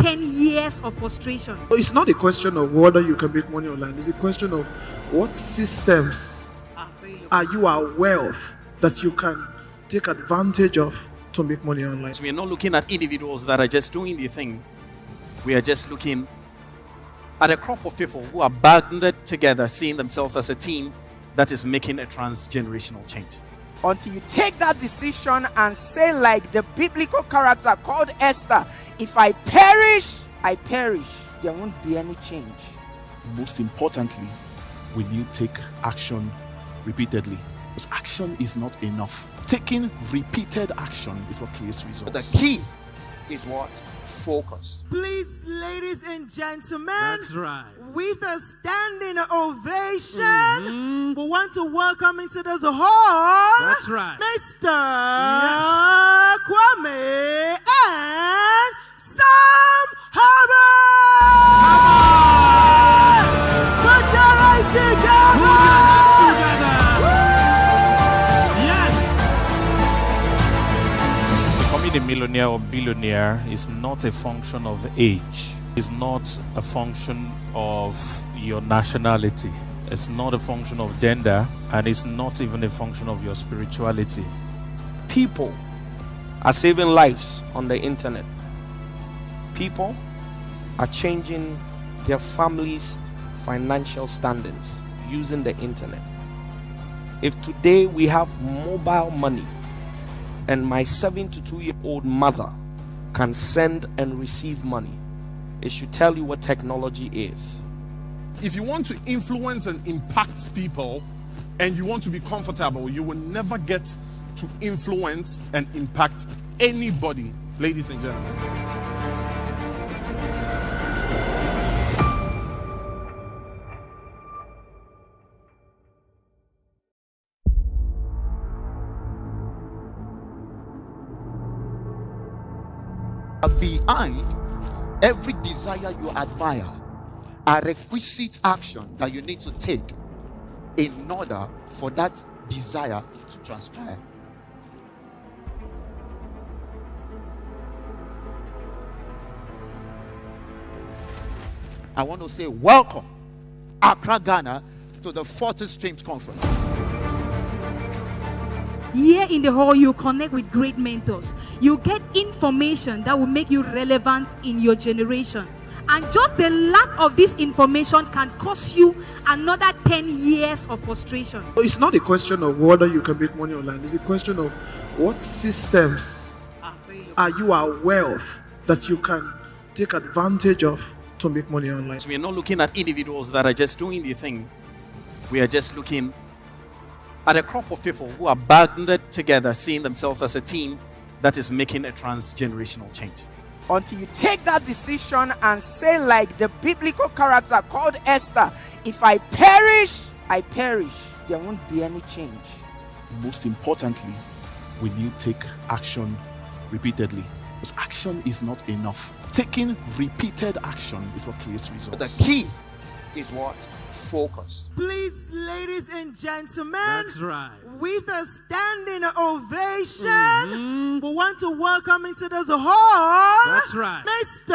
10 years of frustration. It's not a question of whether you can make money online. It's a question of what systems are you aware of that you can take advantage of to make money online. So we are not looking at individuals that are just doing the thing. We are just looking at a crop of people who are banded together, seeing themselves as a team that is making a transgenerational change. Until you take that decision and say, like the biblical character called Esther, if I perish, I perish. There won't be any change. Most importantly, will you take action repeatedly? Because action is not enough. Taking repeated action is what creates results. The key is what? Focus. Please, ladies and gentlemen, That's right. with a standing ovation, we want to welcome into this hall, That's right. Mr. Yes. Kwame and Sam Harvard. Put your eyes together. Becoming a millionaire or billionaire is not a function of age. It's not a function of your nationality. It's not a function of gender, and it's not even a function of your spirituality. People are saving lives on the internet. People are changing their families' financial standings using the internet. If today we have mobile money and my 72-year-old mother can send and receive money, it should tell you what technology is. If you want to influence and impact people and you want to be comfortable, you will never get to influence and impact anybody, ladies and gentlemen. Behind every desire you admire are requisite action that you need to take in order for that desire to transpire. I want to say welcome, Accra, Ghana, to the 40 Streams Conference. Here in the hall, you connect with great mentors. You get information that will make you relevant in your generation. And just the lack of this information can cost you another 10 years of frustration. It's not a question of whether you can make money online. It's a question of what systems are you aware of that you can take advantage of to make money online. So we are not looking at individuals that are just doing the thing. We are just looking at a crop of people who are banded together, seeing themselves as a team that is making a transgenerational change. Until you take that decision and say, like the biblical character called Esther, if I perish, I perish. There won't be any change. Most importantly, will you take action repeatedly? Because action is not enough. Taking repeated action is what creates results. The key is what? Focus. Please, ladies and gentlemen, That's right. with a standing ovation, we want to welcome into this hall, That's right. Mr.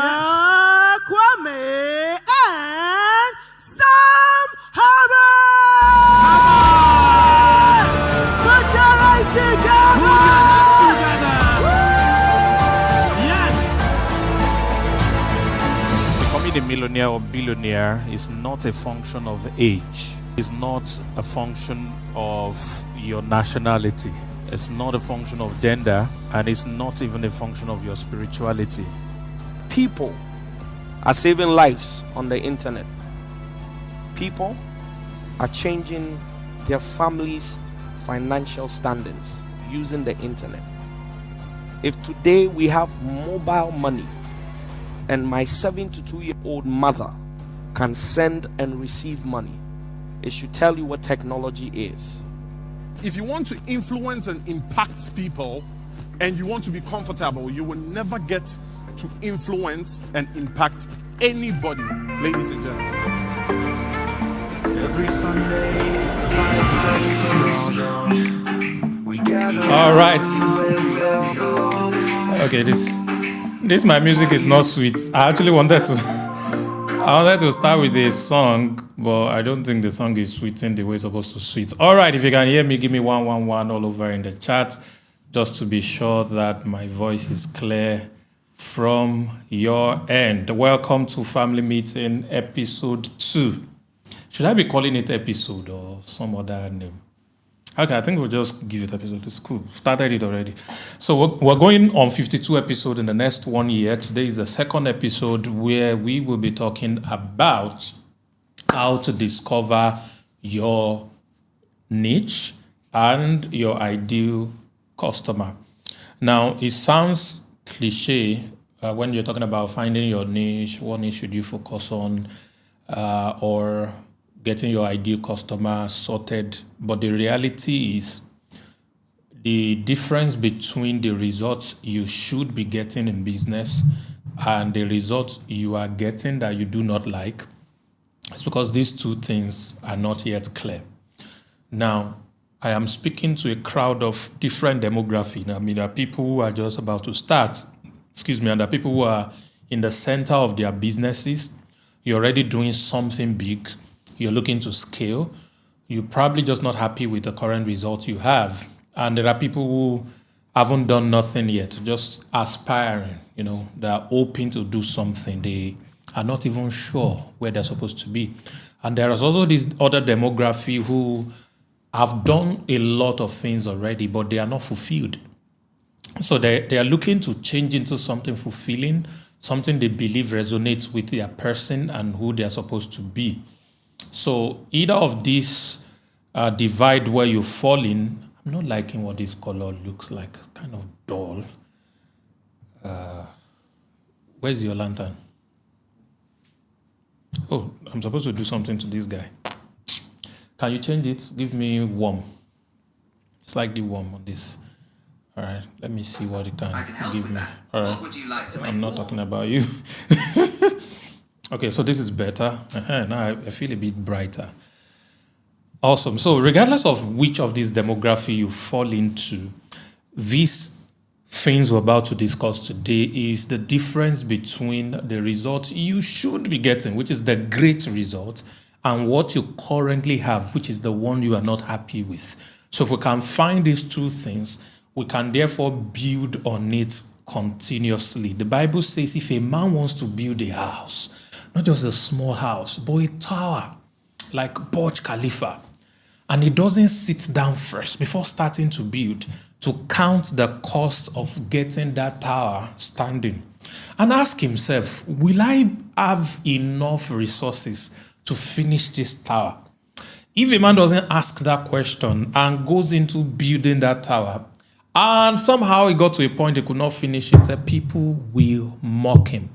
Yes. Kwame and Sam Harvard. Put your eyes together. Becoming a millionaire or billionaire is not a function of age. It's not a function of your nationality. It's not a function of gender, and it's not even a function of your spirituality. People are saving lives on the internet. People are changing their families' financial standings using the internet. If today we have mobile money and my 72-year-old mother can send and receive money, it should tell you what technology is. If you want to influence and impact people and you want to be comfortable, you will never get to influence and impact anybody, ladies and gentlemen. Every Sunday it's 5:30. We gather. All right. Okay, this This my music is not sweet. I actually wanted to start with a song, but I don't think the song is sweet in the way it's supposed to sweet. All right, if you can hear me, give me 111 all over in the chat, just to be sure that my voice is clear from your end. Welcome to Family Meeting episode 2. Should I be calling it episode or some other name? Okay, I think we'll just give it episode. It's cool. Started it already. So we're going on 52 episodes in the next 1 year. Today is the second episode where we will be talking about how to discover your niche and your ideal customer. Now, it sounds cliche when you're talking about finding your niche. What niche should you focus on, or getting your ideal customer sorted? But the reality is the difference between the results you should be getting in business and the results you are getting that you do not like is because these two things are not yet clear. Now, I am speaking to a crowd of different demography. I mean, there are people who are just about to start, and there are people who are in the center of their businesses. You're already doing something big. You're looking to scale. You're probably just not happy with the current results you have. And there are people who haven't done nothing yet, just aspiring, they're hoping to do something. They are not even sure where they're supposed to be. And there is also this other demography who have done a lot of things already, but they are not fulfilled. So they are looking to change into something fulfilling, something they believe resonates with their person and who they are supposed to be. So either of these divide where you fall in. I'm not liking what this color looks like. It's kind of dull. Where's your lantern? Oh, I'm supposed to do something to this guy. Can you change it? Give me warm. Slightly warm on this. All right, let me see what it can give me. All right. What would you like to make? I'm not talking about you. Okay, so this is better. Now I feel a bit brighter. Awesome. So regardless of which of these demography you fall into, these things we're about to discuss today is the difference between the result you should be getting, which is the great result, and what you currently have, which is the one you are not happy with. So if we can find these two things, we can therefore build on it continuously. The Bible says if a man wants to build a house, not just a small house, but a tower like Burj Khalifa, and he doesn't sit down first before starting to build to count the cost of getting that tower standing and ask himself, will I have enough resources to finish this tower? If a man doesn't ask that question and goes into building that tower, and somehow he got to a point he could not finish it, people will mock him.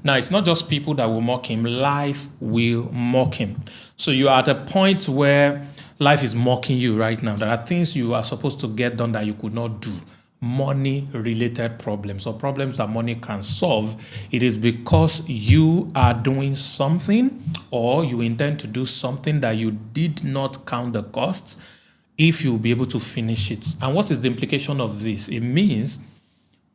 Now, it's not just people that will mock him. Life will mock him. So you are at a point where life is mocking you right now. There are things you are supposed to get done that you could not do. Money-related problems or problems that money can solve. It is because you are doing something or you intend to do something that you did not count the costs if you'll be able to finish it. And what is the implication of this? It means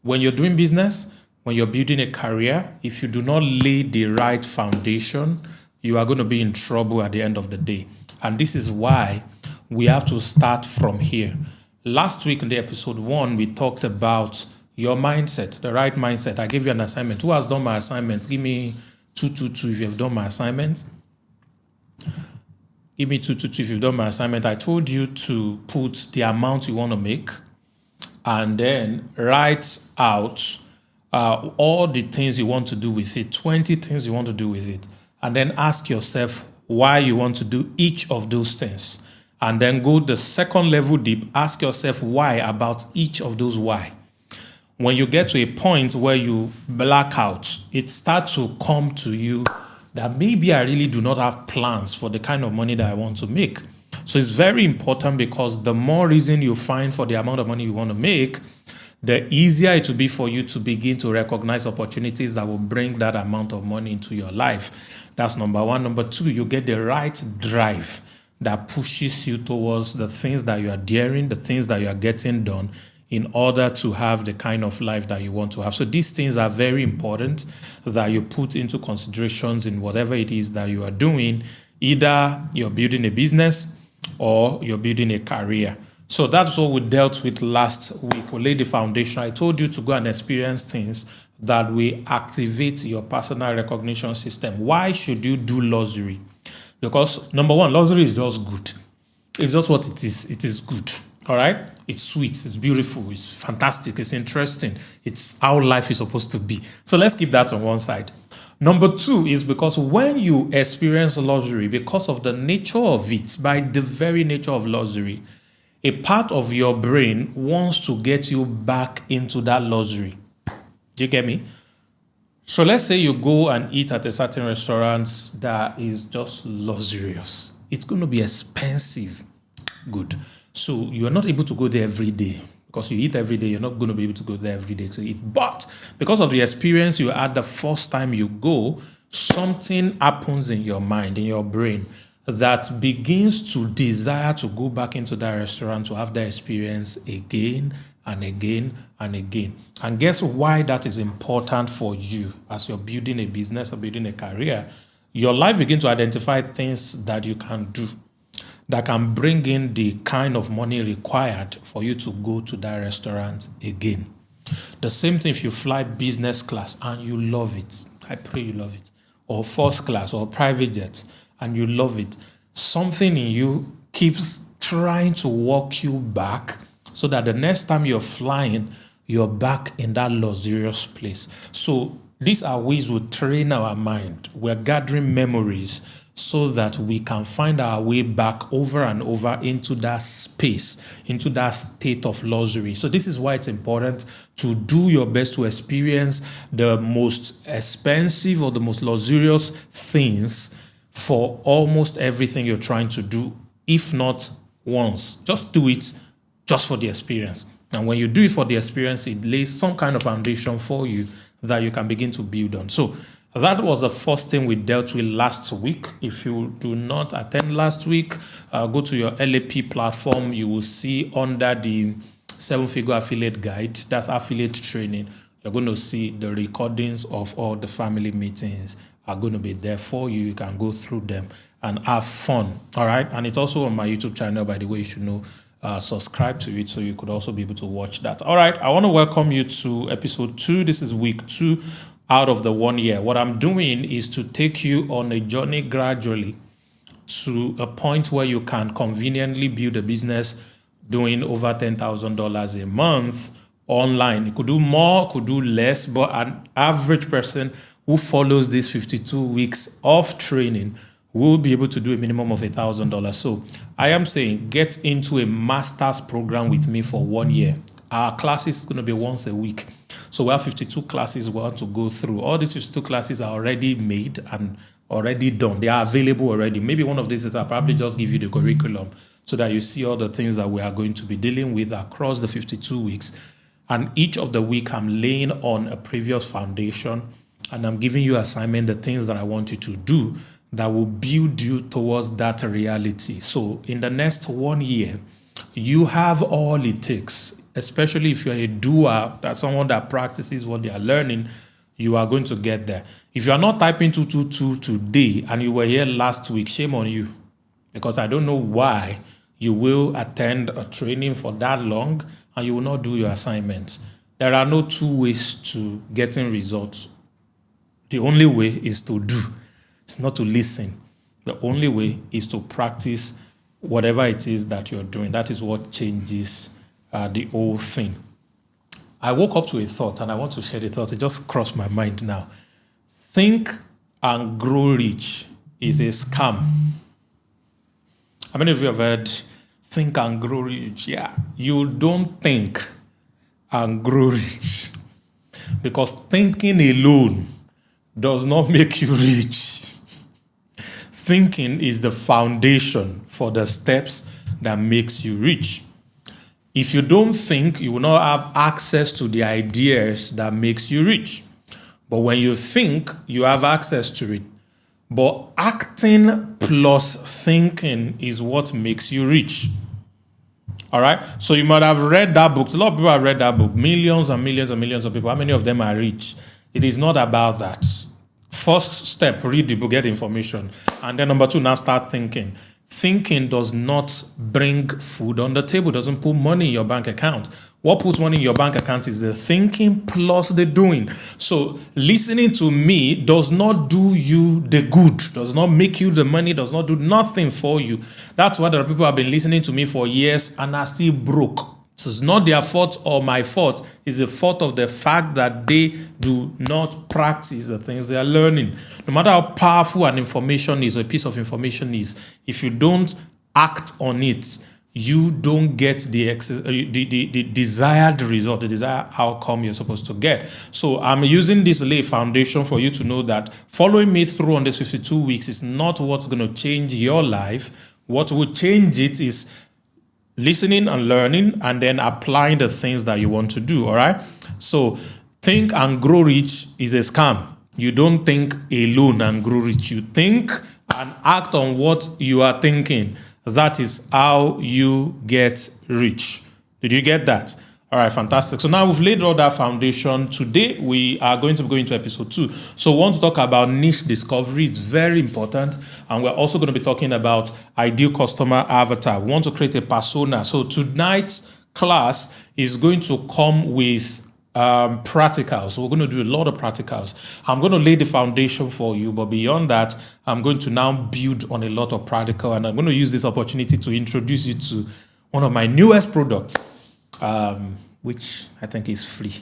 when you're doing business, when you're building a career, if you do not lay the right foundation, you are going to be in trouble at the end of the day. And this is why we have to start from here. Last week in the episode 1, we talked about your mindset, the right mindset. I gave you an assignment. Who has done my assignment? Give me 222 if you've done my assignment. Give me 222 if you've done my assignment. I told you to put the amount you want to make and then write out all the things you want to do with it, 20 things you want to do with it, and then ask yourself why you want to do each of those things. And then go the second level deep, ask yourself why about each of those why. When you get to a point where you black out, it starts to come to you that maybe I really do not have plans for the kind of money that I want to make. So it's very important because the more reason you find for the amount of money you want to make, the easier it will be for you to begin to recognize opportunities that will bring that amount of money into your life. That's number one. Number two, you get the right drive that pushes you towards the things that you are daring, the things that you are getting done in order to have the kind of life that you want to have. So these things are very important that you put into considerations in whatever it is that you are doing. Either you're building a business or you're building a career. So that's what we dealt with last week. We laid the foundation. I told you to go and experience things that will activate your personal recognition system. Why should you do luxury? Because number one, luxury is just good. It's just what it is. It is good. All right? It's sweet. It's beautiful. It's fantastic. It's interesting. It's how life is supposed to be. So let's keep that on one side. Number two is because when you experience luxury, because of the nature of it, by the very nature of luxury, a part of your brain wants to get you back into that luxury. Do you get me? So let's say you go and eat at a certain restaurant that is just luxurious. It's going to be expensive. Good. So you're not able to go there every day. Because you eat every day, you're not going to be able to go there every day to eat. But because of the experience you had the first time you go, something happens in your mind, in your brain, that begins to desire to go back into that restaurant to have that experience again and again and again. And guess why that is important for you as you're building a business or building a career? Your life begins to identify things that you can do that can bring in the kind of money required for you to go to that restaurant again. The same thing if you fly business class and you love it. I pray you love it. Or first class or private jet and you love it. Something in you keeps trying to walk you back so that the next time you're flying, you're back in that luxurious place. So these are ways we train our mind. We're gathering memories so that we can find our way back over and over into that space, into that state of luxury. So this is why it's important to do your best to experience the most expensive or the most luxurious things for almost everything you're trying to do, if not once. Just do it just for the experience. And when you do it for the experience, it lays some kind of foundation for you that you can begin to build on. So that was the first thing we dealt with last week. If you do not attend last week, go to your LAP platform. You will see under the 7-figure affiliate guide, that's affiliate training, you're going to see the recordings of all the family meetings are going to be there for you. You can go through them and have fun. All right. And it's also on my YouTube channel, by the way. You should know. Subscribe to it so you could also be able to watch that. All right. I want to welcome you to episode 2. This is week 2 out of the 1 year. What I'm doing is to take you on a journey gradually to a point where you can conveniently build a business doing over $10,000 a month online. You could do more, could do less, but an average person who follows these 52 weeks of training will be able to do a minimum of $1,000. So I am saying get into a master's program with me for 1 year. Our class is going to be once a week. So we have 52 classes we want to go through. All these 52 classes are already made and already done. They are available already. Maybe one of these days I'll probably just give you the curriculum so that you see all the things that we are going to be dealing with across the 52 weeks. And each of the week I'm laying on a previous foundation and I'm giving you assignment, the things that I want you to do that will build you towards that reality. So in the next 1 year, you have all it takes, especially if you're a doer, that's someone that practices what they are learning, you are going to get there. If you are not typing 222 today and you were here last week, shame on you. Because I don't know why you will attend a training for that long and you will not do your assignments. There are no two ways to getting results. The only way is to do. It's not to listen. The only way is to practice whatever it is that you're doing. That is what changes the whole thing. I woke up to a thought and I want to share the thought. It just crossed my mind now. Think and grow rich is a scam. How many of you have heard think and grow rich? Yeah. You don't think and grow rich. Because thinking alone does not make you rich. Thinking is the foundation for the steps that makes you rich. If you don't think, you will not have access to the ideas that makes you rich. But when you think, you have access to it. But acting plus thinking is what makes you rich. All right. So you might have read that book. A lot of people have read that book. Millions and millions and millions of people. How many of them are rich? It is not about that. First step, read the book, get information. And then number two, now start thinking. Thinking does not bring food on the table, doesn't put money in your bank account. What puts money in your bank account is the thinking plus the doing. So listening to me does not do you the good, does not make you the money, does not do nothing for you. That's why there are people who have been listening to me for years and are still broke. So it's not their fault or my fault. It's the fault of the fact that they do not practice the things they are learning. No matter how powerful an information is, or a piece of information is, if you don't act on it, you don't get the desired result, the desired outcome you're supposed to get. So I'm using this lay foundation for you to know that following me through on this 52 weeks is not what's going to change your life. What will change it is listening and learning and then applying the things that you want to do, all right? So think and grow rich is a scam. You don't think alone and grow rich. You think and act on what you are thinking. That is how you get rich. Did you get that? All right, fantastic. So now we've laid all that foundation. Today, we are going to go into episode 2. So we want to talk about niche discovery. It's very important. And we're also going to be talking about ideal customer avatar. We want to create a persona. So tonight's class is going to come with practicals. So we're going to do a lot of practicals. I'm going to lay the foundation for you, but beyond that, I'm going to now build on a lot of practical, and I'm going to use this opportunity to introduce you to one of my newest products, which I think is free,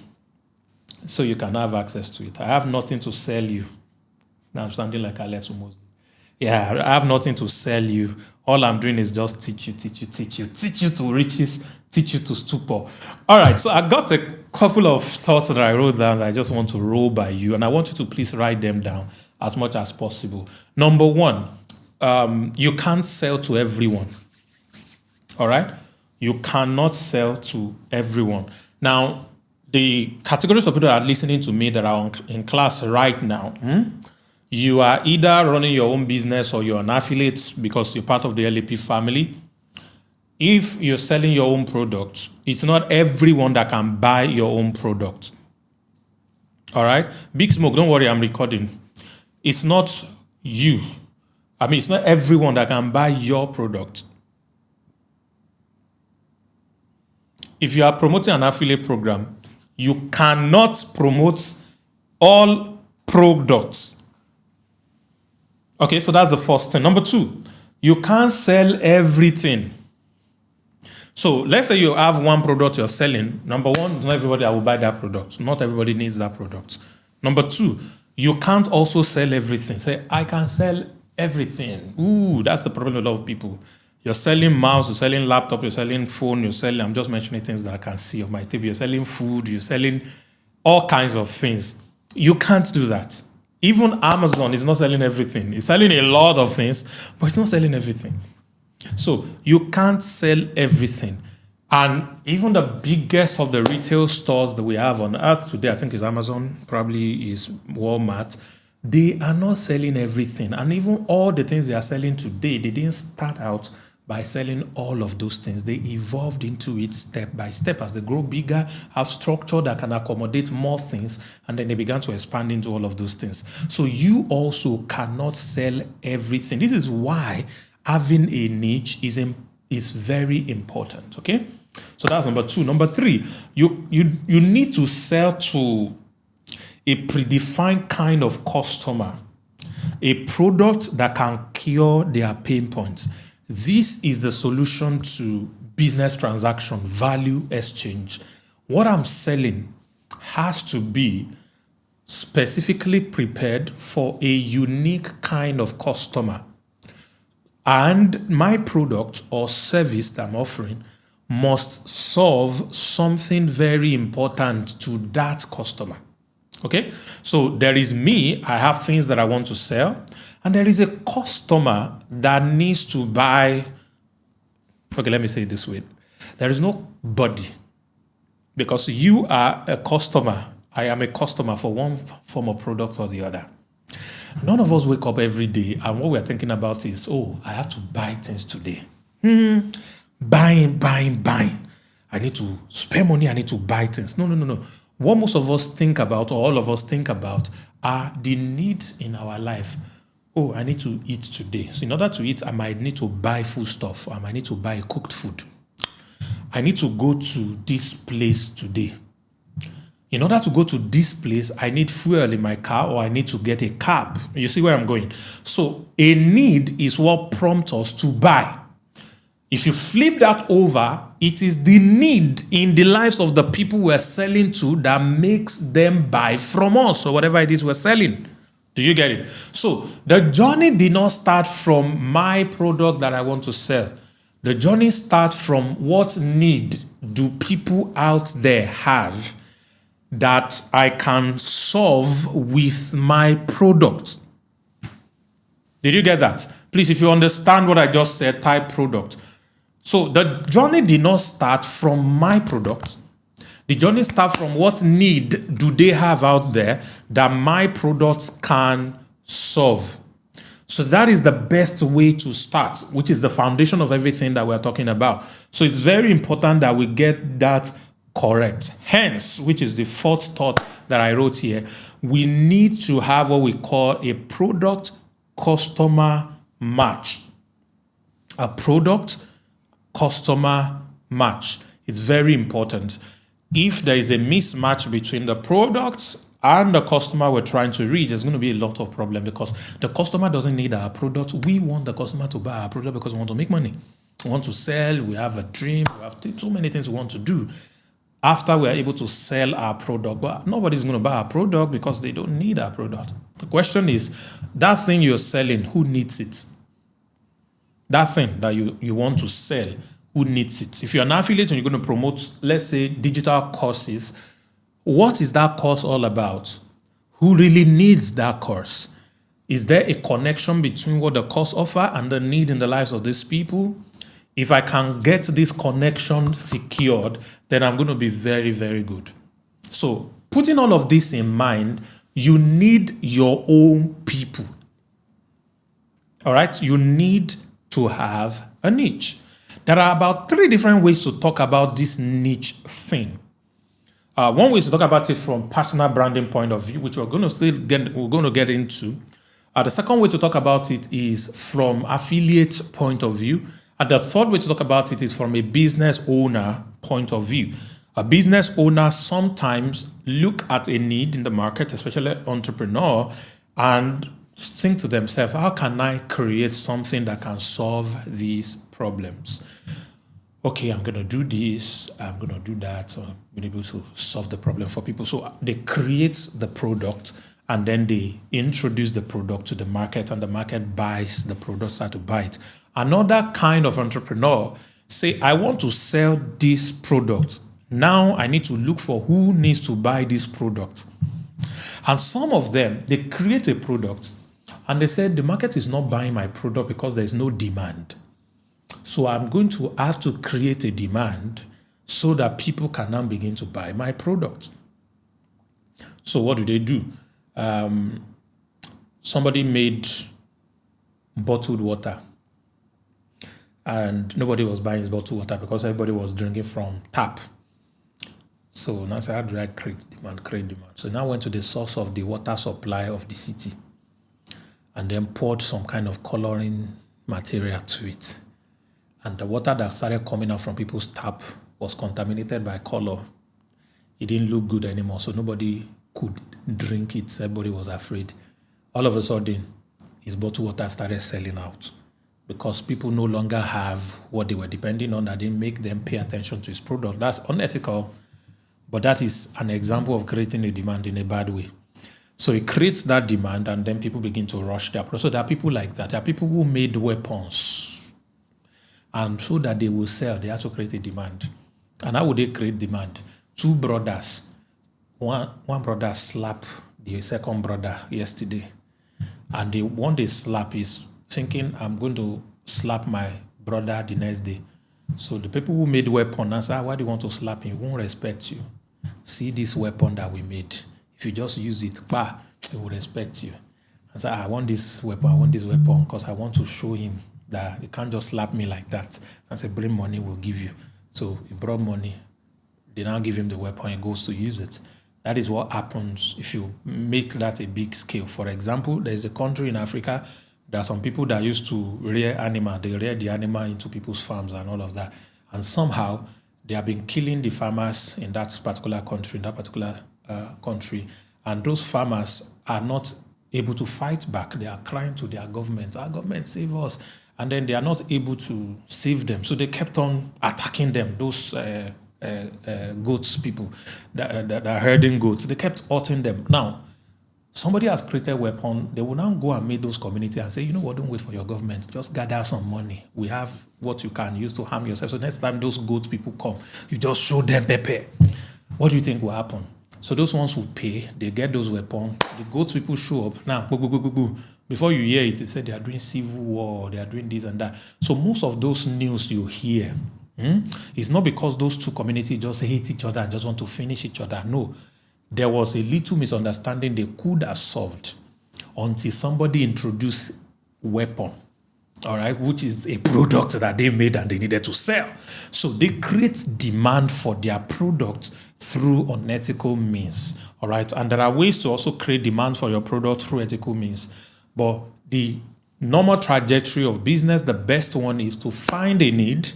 so you can have access to it. I have nothing to sell you. Now I'm sounding like Alex Umozi. Yeah, I have nothing to sell you. All I'm doing is just teach you to riches, teach you to stupor. All right, so I got a couple of thoughts that I wrote down that I just want to roll by you, and I want you to please write them down as much as possible. Number one, you can't sell to everyone. All right? You cannot sell to everyone. Now, the categories of people that are listening to me that are in class right now, you are either running your own business or you're an affiliate because you're part of the LAP family. If you're selling your own product, it's not everyone that can buy your own product. All right? Big Smoke, don't worry, I'm recording. It's not you. It's not everyone that can buy your product. If you are promoting an affiliate program, you cannot promote all products. Okay, so that's the first thing. Number two, you can't sell everything. So let's say you have one product you're selling. Number one, not everybody will buy that product. Not everybody needs that product. Number two, you can't also sell everything. Say, I can sell everything. Ooh, that's the problem with a lot of people. You're selling mouse, you're selling laptop, you're selling phone, I'm just mentioning things that I can see on my TV. You're selling food, you're selling all kinds of things. You can't do that. Even Amazon is not selling everything. It's selling a lot of things, but it's not selling everything. So you can't sell everything. And even the biggest of the retail stores that we have on earth today, I think is Amazon, probably is Walmart, they are not selling everything. And even all the things they are selling today, they didn't start out by selling all of those things. They evolved into it step by step as they grow bigger, have structure that can accommodate more things, and then they began to expand into all of those things. So you also cannot sell everything. This is why having a niche is very important, okay? So that's number two. Number three, you need to sell to a predefined kind of customer, a product that can cure their pain points. This is the solution to business transaction, value exchange. What I'm selling has to be specifically prepared for a unique kind of customer. And my product or service that I'm offering must solve something very important to that customer. Okay? So there is me, I have things that I want to sell, and there is a customer that needs to buy. Okay, let me say it this way. There is nobody, because you are a customer, I am a customer for one form of product or the other. None of us wake up every day and what we're thinking about is, I have to buy things today. buying. I need to spend money, I need to buy things. No. What most of us think about, or all of us think about, are the needs in our life. Oh, I need to eat today. So in order to eat, I might need to buy food stuff. I might need to buy cooked food. I need to go to this place today. In order to go to this place, I need fuel in my car, or I need to get a cab. You see where I'm going? So a need is what prompts us to buy. If you flip that over, it is the need in the lives of the people we're selling to that makes them buy from us, or whatever it is we're selling. Do you get it? So the journey did not start from my product that I want to sell. The journey starts from what need do people out there have that I can solve with my product. Did you get that? Please, if you understand what I just said, type product. So the journey did not start from my product. The journey starts from what need do they have out there that my products can solve. So that is the best way to start, which is the foundation of everything that we're talking about. So it's very important that we get that correct. Hence, which is the fourth thought that I wrote here, we need to have what we call a product-customer match. A product-customer match. It's very important. If there is a mismatch between the product and the customer we're trying to reach, there's going to be a lot of problem, because the customer doesn't need our product. We want the customer to buy our product because we want to make money. We want to sell. We have a dream. We have so many things we want to do. After we are able to sell our product, but nobody's going to buy our product because they don't need our product. The question is, that thing you're selling, who needs it? That thing that you want to sell, who needs it? If you're an affiliate and you're going to promote, let's say, digital courses, what is that course all about? Who really needs that course? Is there a connection between what the course offer and the need in the lives of these people? If I can get this connection secured, then I'm going to be very, very good. So putting all of this in mind, you need your own people. All right? You need to have a niche. There are about 3 different ways to talk about this niche thing. One way is to talk about it from personal branding point of view, which we're going to get into. The second way to talk about it is from affiliate point of view. And the third way to talk about it is from a business owner point of view. A business owner sometimes look at a need in the market, especially entrepreneur, and think to themselves, how can I create something that can solve these problems? Okay, I'm going to do this, I'm going to do that, so I'm being able to solve the problem for people. So they create the product, and then they introduce the product to the market, and the market buys the product, start to buy it. Another kind of entrepreneur say, I want to sell this product. Now I need to look for who needs to buy this product. And some of them, they create a product, and they said, the market is not buying my product because there's no demand. So I'm going to have to create a demand so that people can now begin to buy my product. So what do? Somebody made bottled water, and nobody was buying his bottled water because everybody was drinking from tap. So now I said, how do I create demand? So now I went to the source of the water supply of the city and then poured some kind of coloring material to it. And the water that started coming out from people's tap was contaminated by color. It didn't look good anymore, so nobody could drink it. Everybody was afraid. All of a sudden, his bottled water started selling out because people no longer have what they were depending on that didn't make them pay attention to his product. That's unethical, but that is an example of creating a demand in a bad way. So it creates that demand, and then people begin to rush their product. So there are people like that. There are people who made weapons, and so that they will sell, they have to create a demand. And how would they create demand? 2 brothers. One brother slapped the second brother yesterday. And the one they slap is thinking, I'm going to slap my brother the next day. So the people who made weapon answer, why do you want to slap him? He won't respect you. See this weapon that we made. If you just use it, he will respect you. I said, I want this weapon because I want to show him that you can't just slap me like that and say, bring money, we'll give you. So he brought money. They now give him the weapon, he goes to use it. That is what happens if you make that a big scale. For example, there's a country in Africa, there are some people that used to rear animal. They rear the animal into people's farms and all of that. And somehow, they have been killing the farmers in that particular country, and those farmers are not able to fight back. They are crying to their government, our government save us, and then they are not able to save them. So they kept on attacking them, those goats people that are herding goats. They kept hurting them. Now, somebody has created a weapon. They will now go and meet those communities and say, you know what, don't wait for your government. Just gather some money. We have what you can use to harm yourself. So next time those goat people come, you just show them pepper. What do you think will happen? So those ones who pay, they get those weapons. The goat people show up. Now, before you hear it, they say they are doing civil war, they are doing this and that. So most of those news you hear, it's not because those two communities just hate each other and just want to finish each other. No. There was a little misunderstanding they could have solved until somebody introduced weapon, all right, which is a product that they made and they needed to sell. So they create demand for their product through unethical means, all right? And there are ways to also create demand for your product through ethical means. But the normal trajectory of business, the best one is to find a need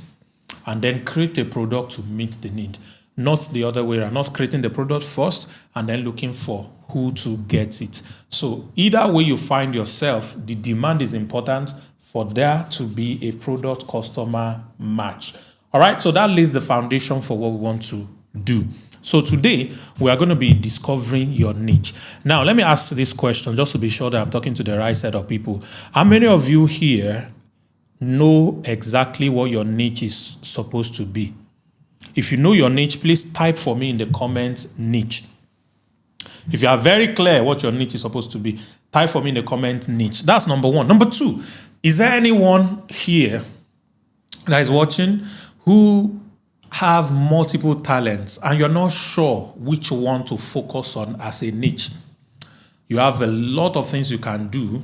and then create a product to meet the need. Not the other way around, not creating the product first and then looking for who to get it. So either way you find yourself, the demand is important for there to be a product customer match. All right, so that lays the foundation for what we want to do. So today we are going to be discovering your niche. Now, let me ask this question just to be sure that I'm talking to the right set of people. How many of you here know exactly what your niche is supposed to be? If you know your niche, please type for me in the comments niche. If you are very clear what your niche is supposed to be, type for me in the comments niche. That's number one. Number two, is there anyone here that is watching who have multiple talents and you're not sure which one to focus on as a niche? You have a lot of things you can do,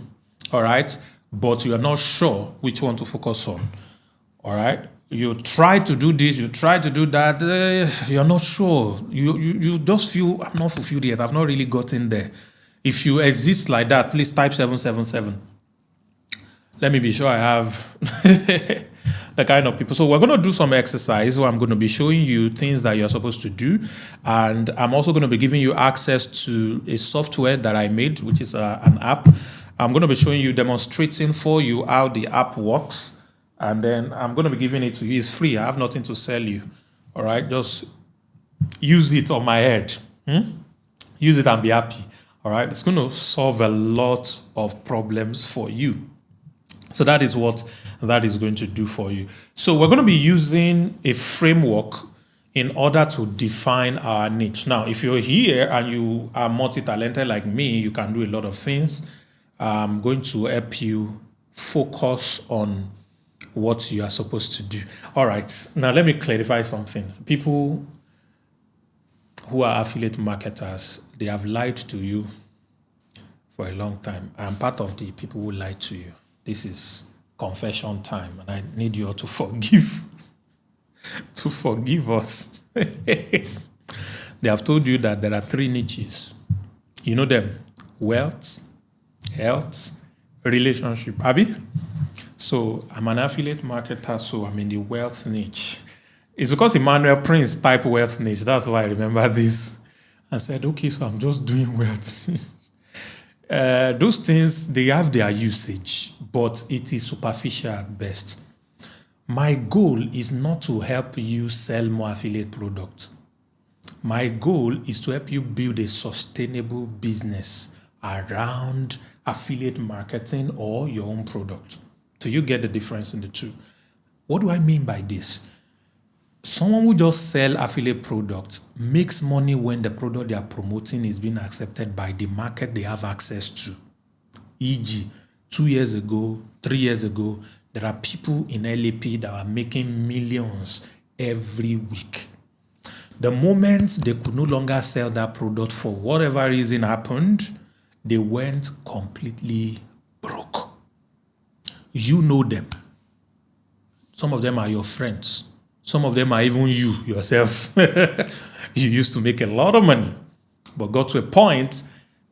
all right, but you're not sure which one to focus on, all right? You try to do this, you try to do that, you're not sure. You just feel, I'm not fulfilled yet, I've not really gotten there. If you exist like that, please type 777. Let me be sure I have the kind of people. So we're going to do some exercise where I'm going to be showing you things that you're supposed to do. And I'm also going to be giving you access to a software that I made, which is an app. I'm going to be showing you, demonstrating for you how the app works. And then I'm going to be giving it to you. It's free. I have nothing to sell you. All right? Just use it on my head. Use it and be happy. All right? It's going to solve a lot of problems for you. So that is what that is going to do for you. So we're going to be using a framework in order to define our niche. Now, if you're here and you are multi-talented like me, you can do a lot of things. I'm going to help you focus on what you are supposed to do. All right. Now, let me clarify something. People who are affiliate marketers, they have lied to you for a long time. I'm part of the people who lied to you. This is confession time, and I need you all to forgive us. They have told you that there are 3 niches. You know them: wealth, health, relationship. Abi? So I'm an affiliate marketer, so I'm in the wealth niche. It's because Emmanuel Prince typed wealth niche. That's why I remember this. I said, okay, so I'm just doing wealth. Those things, they have their usage, but it is superficial at best. My goal is not to help you sell more affiliate products. My goal is to help you build a sustainable business around affiliate marketing or your own product. Do you get the difference in the two? What do I mean by this? Someone who just sell affiliate products makes money when the product they are promoting is being accepted by the market they have access to. E.g., 2 years ago, 3 years ago, there are people in LAP that are making millions every week. The moment they could no longer sell that product for whatever reason happened, they went completely broke. You know them. Some of them are your friends. Some of them are even you yourself. You used to make a lot of money, but got to a point,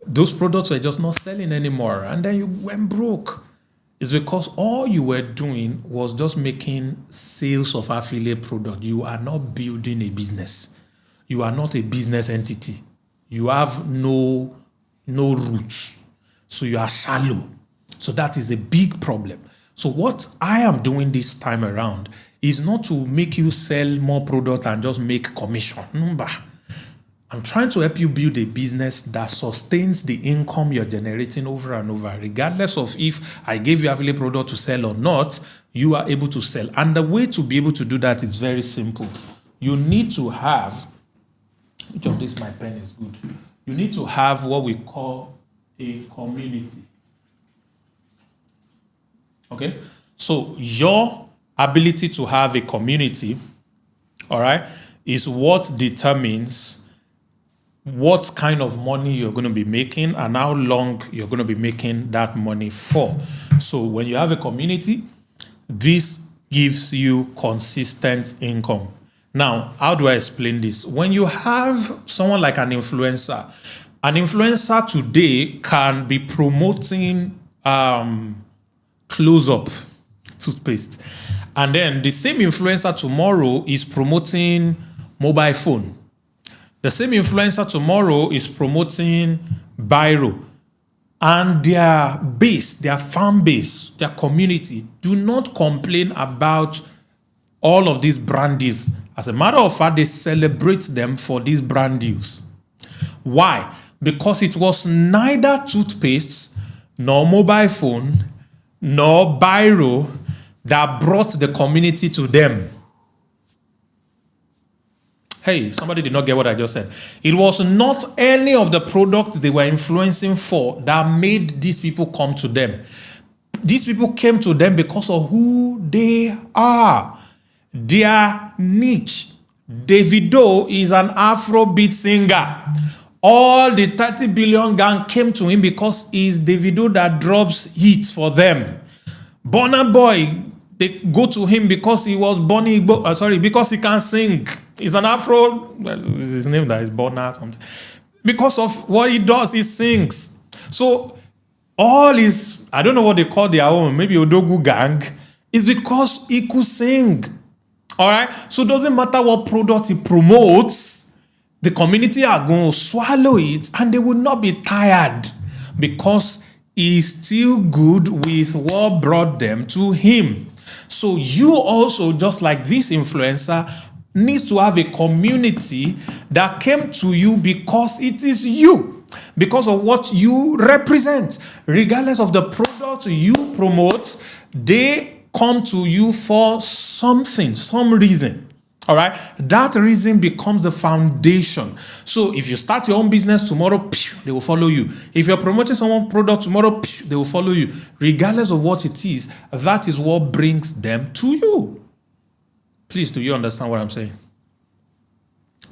those products were just not selling anymore. And then you went broke. It's because all you were doing was just making sales of affiliate product. You are not building a business. You are not a business entity. You have no roots. So you are shallow. So that is a big problem. So what I am doing this time around is not to make you sell more product and just make commission. I'm trying to help you build a business that sustains the income you're generating over and over. Regardless of if I gave you affiliate product to sell or not, you are able to sell. And the way to be able to do that is very simple. You need to have, which of this my pen is good? You need to have what we call a community. Okay? So your ability to have a community, all right, is what determines what kind of money you're going to be making and how long you're going to be making that money for. So when you have a community, this gives you consistent income. Now, how do I explain this? When you have someone like an influencer today can be promoting close-up toothpaste. And then the same influencer tomorrow is promoting mobile phone. The same influencer tomorrow is promoting biro. And their base, their fan base, their community do not complain about all of these brand deals. As a matter of fact, they celebrate them for these brand deals. Why? Because it was neither toothpaste, nor mobile phone, nor biro that brought the community to them. Hey, somebody did not get what I just said. It was not any of the products they were influencing for that made these people come to them. These people came to them because of who they are. Their niche. Davido is an Afrobeat singer. All the 30 billion gang came to him because he's Davido that drops hits for them. Burna Boy, they go to him because he was because he can sing. He's an Afro, his name that is Burna something. Because of what he does, he sings. So all his, I don't know what they call their own, maybe Odogu gang, is because he could sing. All right? So it doesn't matter what product he promotes, the community are going to swallow it and they will not be tired because he's still good with what brought them to him. So you also, just like this influencer, needs to have a community that came to you because it is you, because of what you represent. Regardless of the product you promote, they come to you for something, some reason. All right? That reason becomes the foundation. So if you start your own business tomorrow, they will follow you. If you're promoting someone's product tomorrow, they will follow you. Regardless of what it is, that is what brings them to you. Please, do you understand what I'm saying?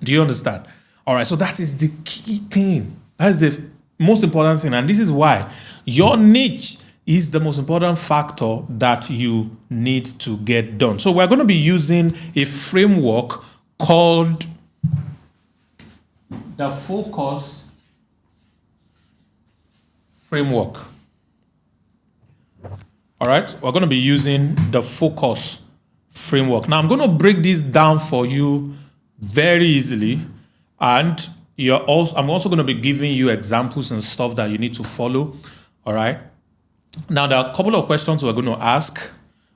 Do you understand? All right, so that is the key thing. That is the most important thing. And this is why your niche is the most important factor that you need to get done. So we're going to be using a framework called the focus framework. All right, we're going to be using the focus framework. Now I'm going to break this down for you very easily, and I'm also going to be giving you examples and stuff that you need to follow. All right. Now there are a couple of questions we're going to ask.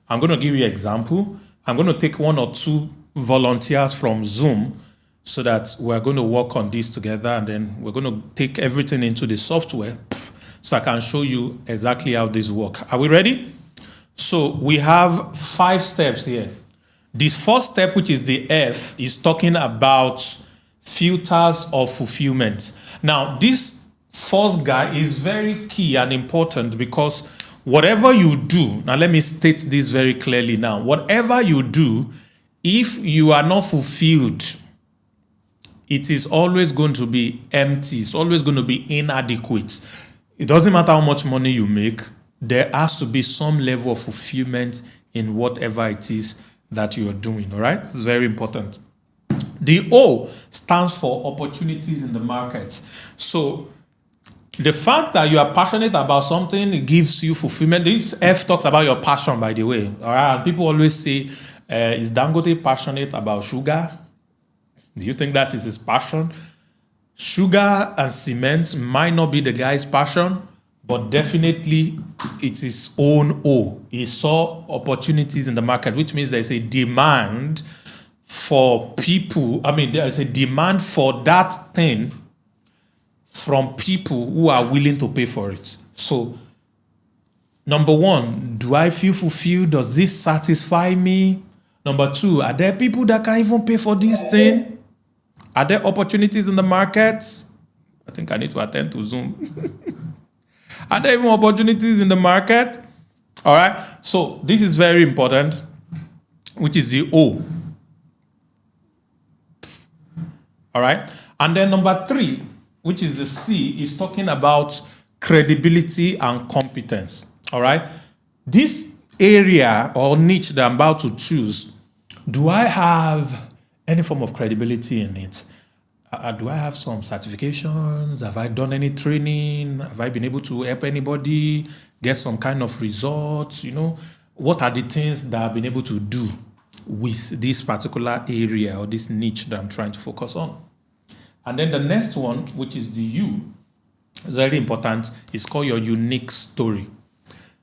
I'm going to give you an example. I'm going to take one or two volunteers from Zoom so that we're going to work on this together, and then we're going to take everything into the software so I can show you exactly how this works. Are we ready? So we have 5 steps here. This first step, which is the F, is talking about filters of fulfillment. Now, this first guy is very key and important because whatever you do, now let me state this very clearly now. Whatever you do, if you are not fulfilled, it is always going to be empty. It's always going to be inadequate. It doesn't matter how much money you make. There has to be some level of fulfillment in whatever it is that you are doing. All right, it's very important. The O stands for opportunities in the market. So the fact that you are passionate about something, it gives you fulfillment. This F talks about your passion, by the way. All right, and people always say, is Dangote passionate about sugar? Do you think that is his passion? Sugar and cement might not be the guy's passion, but definitely it's his own O. He saw opportunities in the market, which means there's a demand for people. I mean, there's a demand for that thing from people who are willing to pay for it. So, number one, do I feel fulfilled? Does this satisfy me? Number two, are there people that can even pay for this thing? Are there opportunities in the market? I think I need to attend to Zoom. Are there even opportunities in the market? All right. So this is very important, which is the O. All right. And then number three, which is the C, is talking about credibility and competence. All right. This area or niche that I'm about to choose, do I have any form of credibility in it? Do I have some certifications? Have I done any training? Have I been able to help anybody get some kind of results? You know, what are the things that I've been able to do with this particular area or this niche that I'm trying to focus on? And then the next one, which is the U, is very important. It's called your unique story.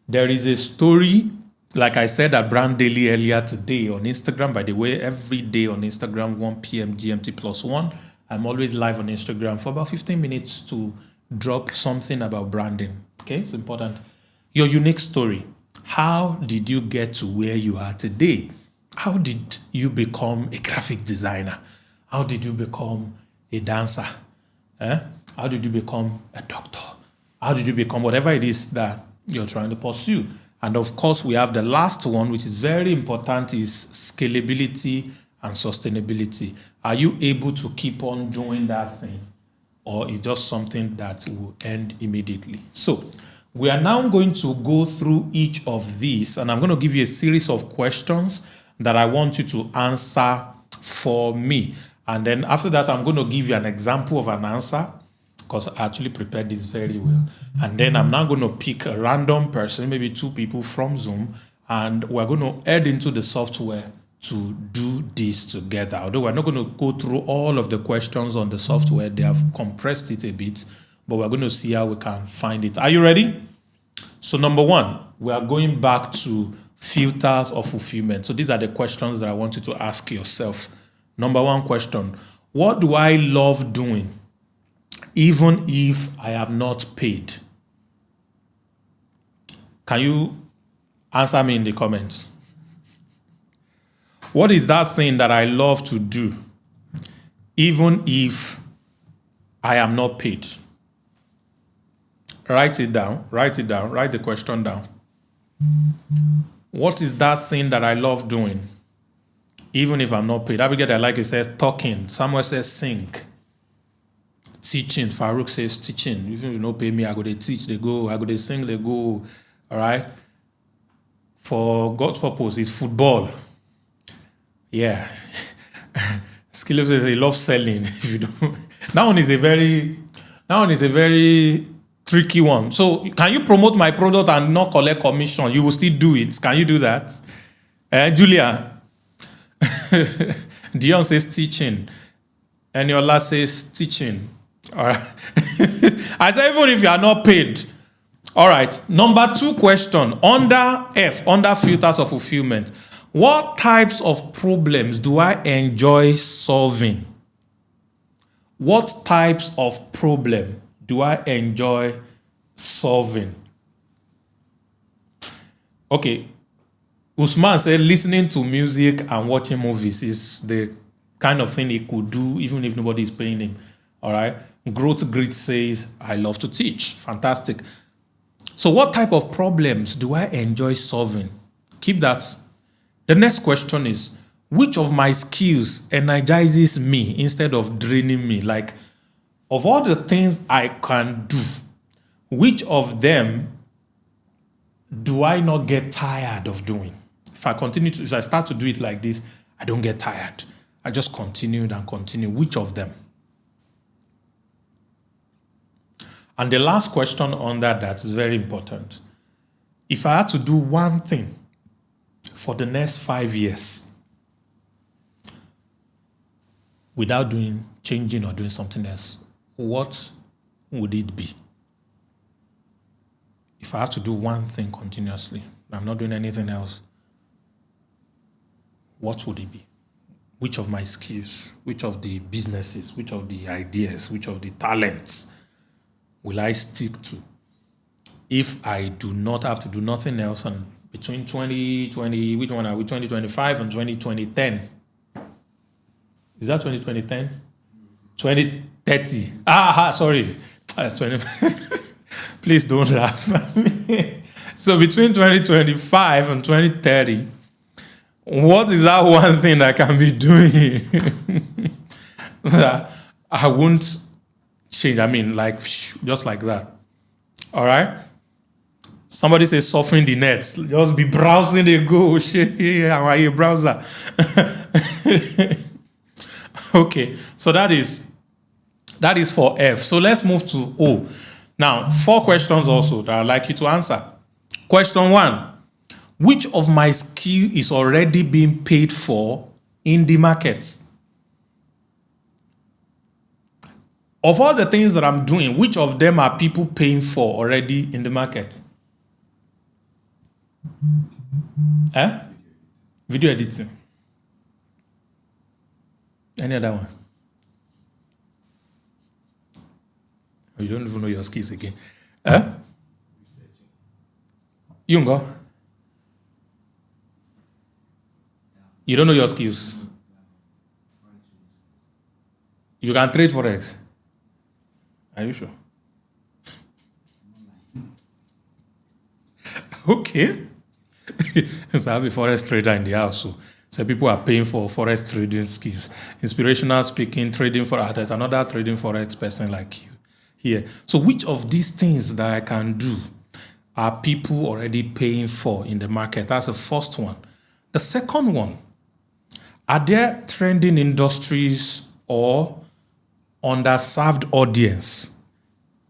There is a story, like I said at Brand Daily earlier today on Instagram. By the way, every day on Instagram, 1 p.m. GMT +1. I'm always live on Instagram for about 15 minutes to drop something about branding. Okay, it's important. Your unique story. How did you get to where you are today? How did you become a graphic designer? How did you become a dancer? How did you become a doctor? How did you become whatever it is that you're trying to pursue? And of course, we have the last one, which is very important, is scalability and sustainability. Are you able to keep on doing that thing? Or is just something that will end immediately? So we are now going to go through each of these, and I'm going to give you a series of questions that I want you to answer for me. And then after that, I'm going to give you an example of an answer, because I actually prepared this very well. And then I'm now going to pick a random person, maybe 2 people from Zoom, and we're going to add into the software to do this together. Although we're not going to go through all of the questions on the software, they have compressed it a bit, but we're going to see how we can find it. Are you ready? So number 1, we are going back to filters of fulfillment. So these are the questions that I want you to ask yourself. Number 1 question, what do I love doing, even if I am not paid? Can you answer me in the comments? What is that thing that I love to do, even if I am not paid? Write it down, write the question down. What is that thing that I love doing, even if I'm not paid? Abigail, I like it, says talking. Samuel says sing. Teaching. Farouk says teaching. Even if you don't pay me, I go to teach, they go. I go to sing, they go. All right? For God's purpose, it's football. Yeah. Skills says they love selling. If you don't, that one is a very tricky one. So can you promote my product and not collect commission? You will still do it. Can you do that? Julia. Dion says teaching. Eniola says teaching. All right. I say even if you are not paid. All right. Number 2 question. Under F, under filters of fulfillment. What types of problems do I enjoy solving? What types of problem do I enjoy solving? Okay. Usman said listening to music and watching movies is the kind of thing he could do even if nobody is paying him. All right. Growth Grid says, I love to teach. Fantastic. So what type of problems do I enjoy solving? Keep that. The next question is, which of my skills energizes me instead of draining me? Like, of all the things I can do, which of them do I not get tired of doing? if I start to do it like this, I don't get tired. I just continued and continue. Which of them? And the last question on that is very important. If I had to do one thing for the next 5 years without changing or doing something else, what would it be? If I have to do one thing continuously, I'm not doing anything else, what would it be? Which of my skills, which of the businesses, which of the ideas, which of the talents will I stick to if I do not have to do nothing else? And between 2020, which one are we, 2025 and 2010? Is that 2010? 2030. Sorry. That's 20. Please don't laugh at me. So between 2025 and 2030, what is that one thing I can be doing that I won't change? I mean, like, just like that. All right? Somebody says surfing the nets. Just be browsing the go. How are you, browser? Okay, so that is for F. So let's move to O. Now, 4 questions also that I'd like you to answer. Question 1. Which of my skill is already being paid for in the market? Of all the things that I'm doing, which of them are people paying for already in the market? Video editing. Any other one? Oh, you don't even know your skills again. Yungo? You don't know your skills. You can trade forex. Are you sure? Okay. So I have a forex trader in the house. So people are paying for forex trading skills. Inspirational speaking, trading for others. Another trading forex person like you here. So which of these things that I can do are people already paying for in the market? That's the first one. The second one, are there trending industries or underserved audience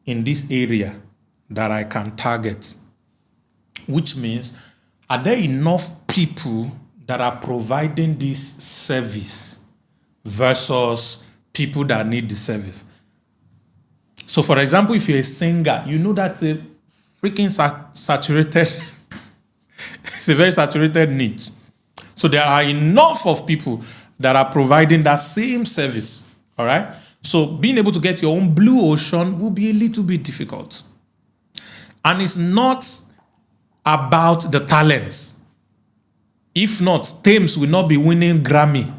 in this area that I can target? Which means, are there enough people that are providing this service versus people that need the service? So, for example, if you're a singer, you know that's a freaking saturated, it's a very saturated niche. So there are enough of people that are providing that same service, all right? So being able to get your own blue ocean will be a little bit difficult. And it's not about the talent. If not, Thames will not be winning Grammy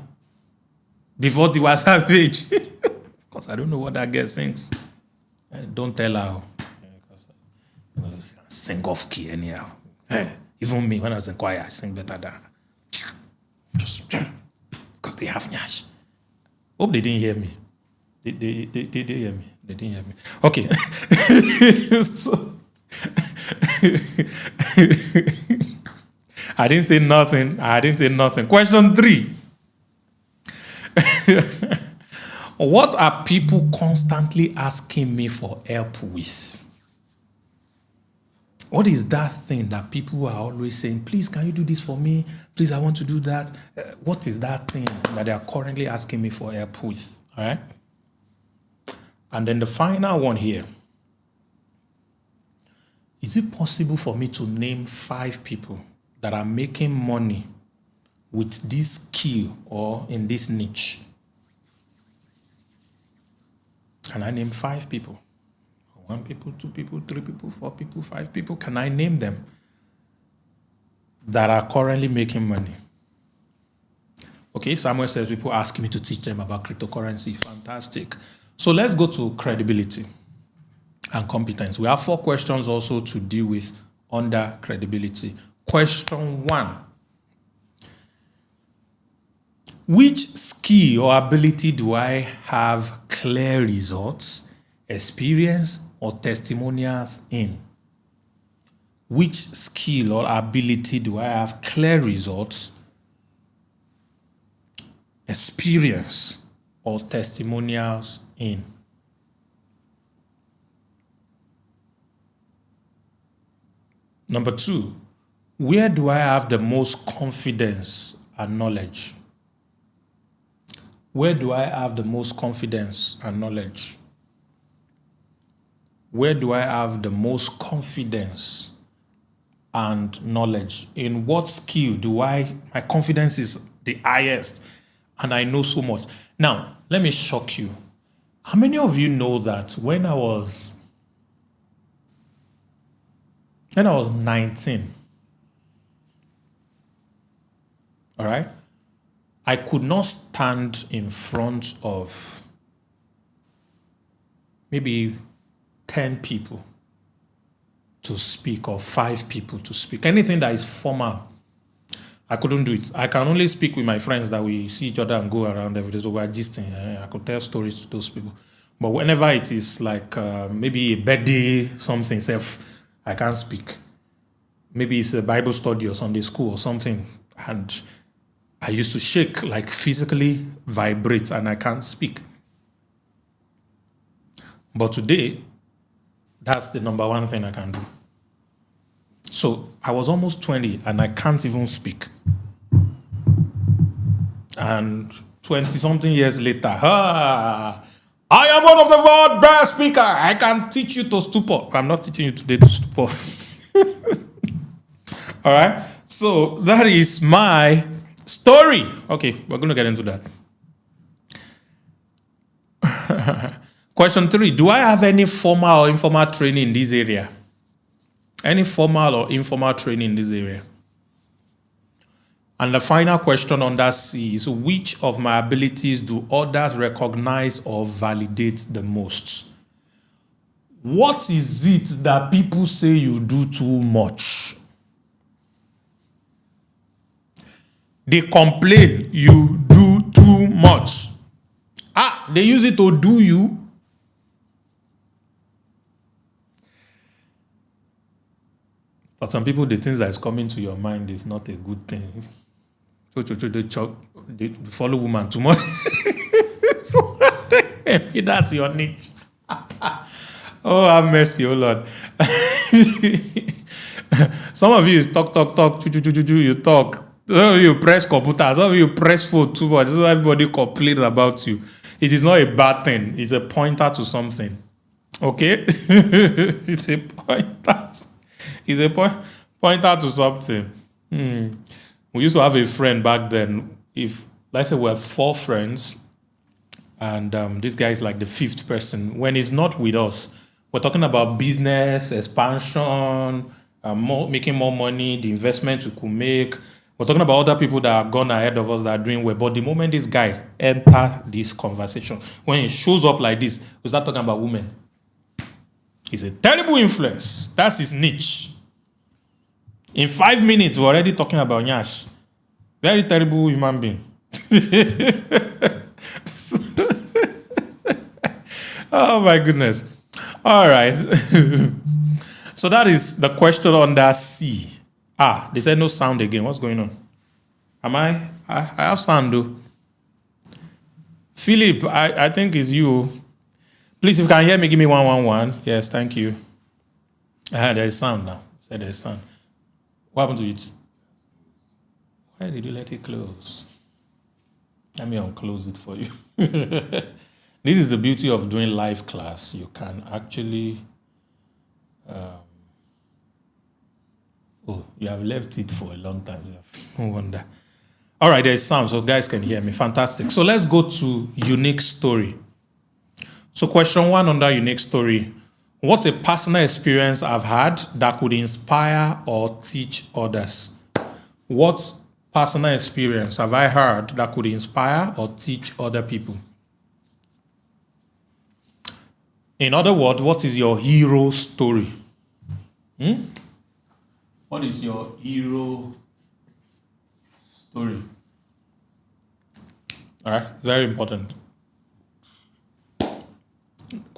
before the WhatsApp page. Because I don't know what that girl sings. Don't tell her. Sing off key anyhow. Even me, when I was in choir, I sing better than her. Just because they have nyash. Hope they didn't hear me. They hear me. They didn't hear me. Okay. So, I didn't say nothing. Question 3. What are people constantly asking me for help with? What is that thing that people are always saying, please, can you do this for me? Please, I want to do that. What is that thing that they are currently asking me for help with? All right? And then the final one here. Is it possible for me to name 5 people that are making money with this skill or in this niche? Can I name 5 people? 1 people, 2 people, 3 people, 4 people, 5 people. Can I name them that are currently making money? Okay, Samuel says people asking me to teach them about cryptocurrency. Fantastic. So let's go to credibility and competence. We have 4 questions also to deal with under credibility. Question 1. Which skill or ability do I have clear results, experience, or testimonials in? which skill or ability do I have clear results, experience, or testimonials in? Number 2, where do I have the most confidence and knowledge? Where do I have the most confidence and knowledge? Where do I have the most confidence and knowledge? In what skill do my confidence is the highest and I know so much? Now, let me shock you. How many of you know that when I was 19, all right, I could not stand in front of maybe 10 people to speak or 5 people to speak. Anything that is formal, I couldn't do it. I can only speak with my friends that we see each other and go around every day. So we're gisting. I could tell stories to those people. But whenever it is like maybe a birthday, something, I can't speak. Maybe it's a Bible study or Sunday school or something. And I used to shake, like physically vibrate, and I can't speak. But today, that's the number one thing I can do. So I was almost 20 and I can't even speak. And 20-something years later, I am one of the world's best speakers. I can teach you to stupor. I'm not teaching you today to stupor. All right? So that is my story. Okay, we're going to get into that. Question 3, do I have any formal or informal training in this area? Any formal or informal training in this area? And the final question under C is, which of my abilities do others recognize or validate the most? What is it that people say you do too much? They complain you do too much. They use it to do you. For some people, the things that is coming to your mind is not a good thing. So they follow woman too much. So that's your niche. Oh, have mercy, oh Lord. Some of you talk, you talk. Some of you press computer, some of you press phone too much. So everybody complains about you. It is not a bad thing. It's a pointer to something. Okay? It's a pointer. It's a pointer to something. We used to have a friend back then. If, let's say we have 4 friends, and this guy is like the 5th person. When he's not with us, we're talking about business, expansion, making more money, the investment we could make. We're talking about other people that are gone ahead of us that are doing well. But the moment this guy enter this conversation, when he shows up like this, we start talking about women. He's a terrible influence. That's his niche. In 5 minutes, we're already talking about Nyash. Very terrible human being. Oh my goodness. All right. So that is the question under C. They said no sound again. What's going on? I have sound though. Philip, I think it's you. Please, if you can hear me, give me 111. Yes, thank you. There is sound now. Said there's sound. What happened to it? Why did you let it close? Let me unclose it for you. This is the beauty of doing live class. You can actually... you have left it for a long time. No wonder. All right, there's sound, so guys can hear me. Fantastic. So let's go to unique story. So question 1 under unique story. What's a personal experience I've had that could inspire or teach others? What personal experience have I had that could inspire or teach other people? In other words, what is your hero story? What is your hero story? All right, very important.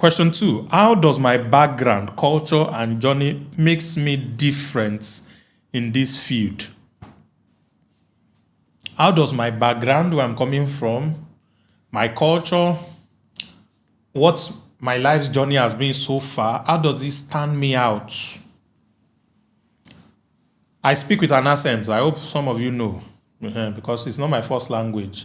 Question 2. How does my background, culture, and journey makes me different in this field? How does my background, where I'm coming from, my culture, what my life's journey has been so far, how does it stand me out? I speak with an accent. I hope some of you know, because it's not my first language.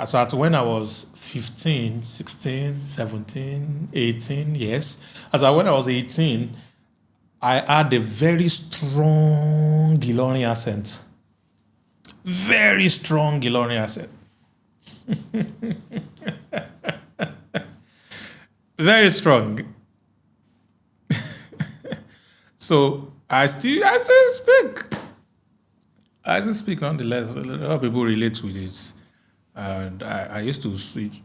So when I was 15, 16, 17, 18, yes. When I was 18, I had a very strong Ilorin accent. Very strong Ilorin accent. Very strong. So I still speak. I still speak nonetheless. A lot of people relate with it. And I used to switch.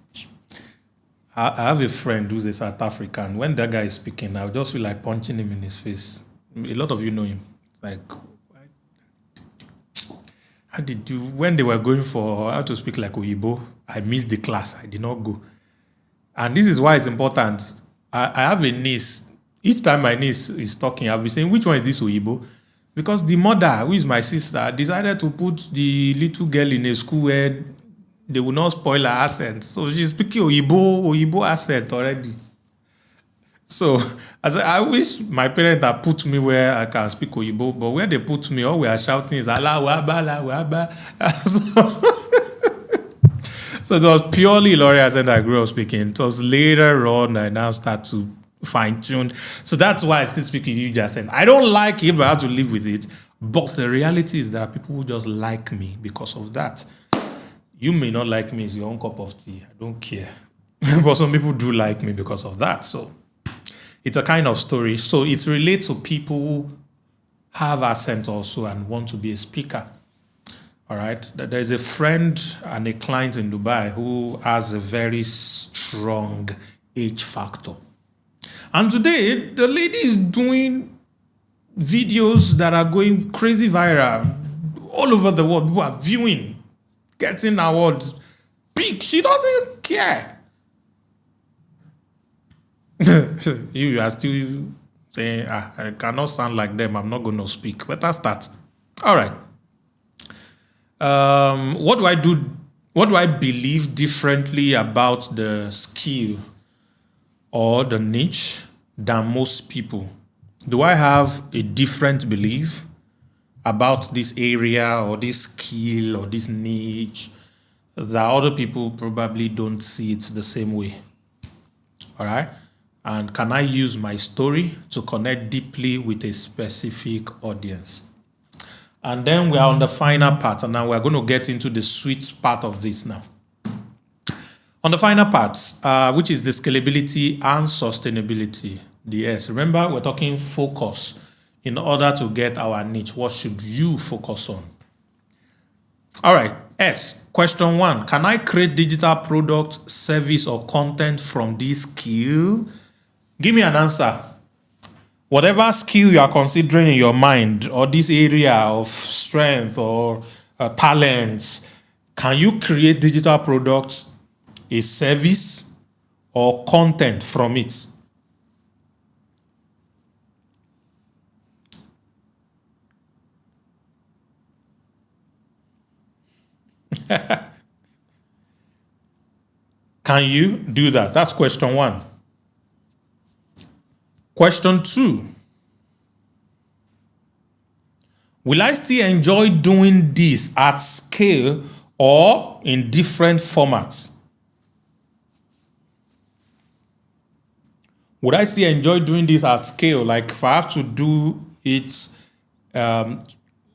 I have a friend who's a South African. When that guy is speaking, I just feel like punching him in his face. A lot of you know him. It's like, how did you, when they were going for how to speak like Oyibo, I missed the class. I did not go. And this is why it's important. I have a niece. Each time my niece is talking, I'll be saying, which one is this Oyibo? Because the mother, who is my sister, decided to put the little girl in a school where they will not spoil her accent. So she's speaking Oyibo accent already. So I wish my parents had put me where I can speak Oyibo, but where they put me, all we are shouting is Allahu Akbar, Allahu Akbar. So it was purely Ilorin accent I grew up speaking. It was later on I now start to fine-tune. So that's why I still speak in huge accent. I don't like it, but I have to live with it. But the reality is that people who just like me because of that. You may not like me, it's your own cup of tea. I don't care. But some people do like me because of that. So it's a kind of story. So it relates to people who have accent also and want to be a speaker. All right. There's a friend and a client in Dubai who has a very strong H factor. And today, the lady is doing videos that are going crazy viral all over the world. People are viewing, getting awards. Big. She doesn't care. You are still saying, I cannot sound like them. I'm not going to speak. Better start. All right. What do I do? What do I believe differently about the skill or the niche than most people? Do I have a different belief about this area or this skill or this niche that other people probably don't see it the same way? All right. And can I use my story to connect deeply with a specific audience? And then we are on the final part, and now we're going to get into the sweet part of this now. On the final part, which is the scalability and sustainability, the S. Remember, we're talking focus. In order to get our niche, what should you focus on? All right, S. Question 1. Can I create digital product, service, or content from this skill? Give me an answer. Whatever skill you are considering in your mind, or this area of strength or talents, can you create digital products, a service, or content from it? Can you do that? That's question 1. Question 2. Will I still enjoy doing this at scale or in different formats? Would I still enjoy doing this at scale? Like if I have to do it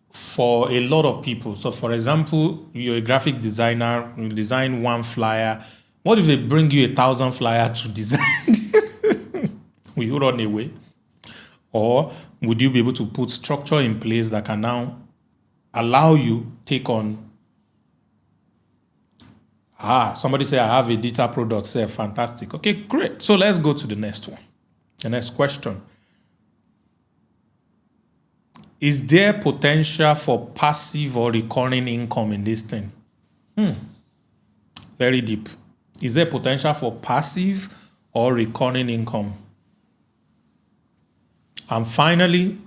for a lot of people. So for example, you're a graphic designer, you design one flyer. What if they bring you 1,000 flyers to design? Will you run away? Or would you be able to put structure in place that can now allow you take on? Somebody say I have a digital product. Say fantastic. Okay, great. So let's go to the next one. The next question. Is there potential for passive or recurring income in this thing? Very deep. Is there potential for passive or recurring income? And finally,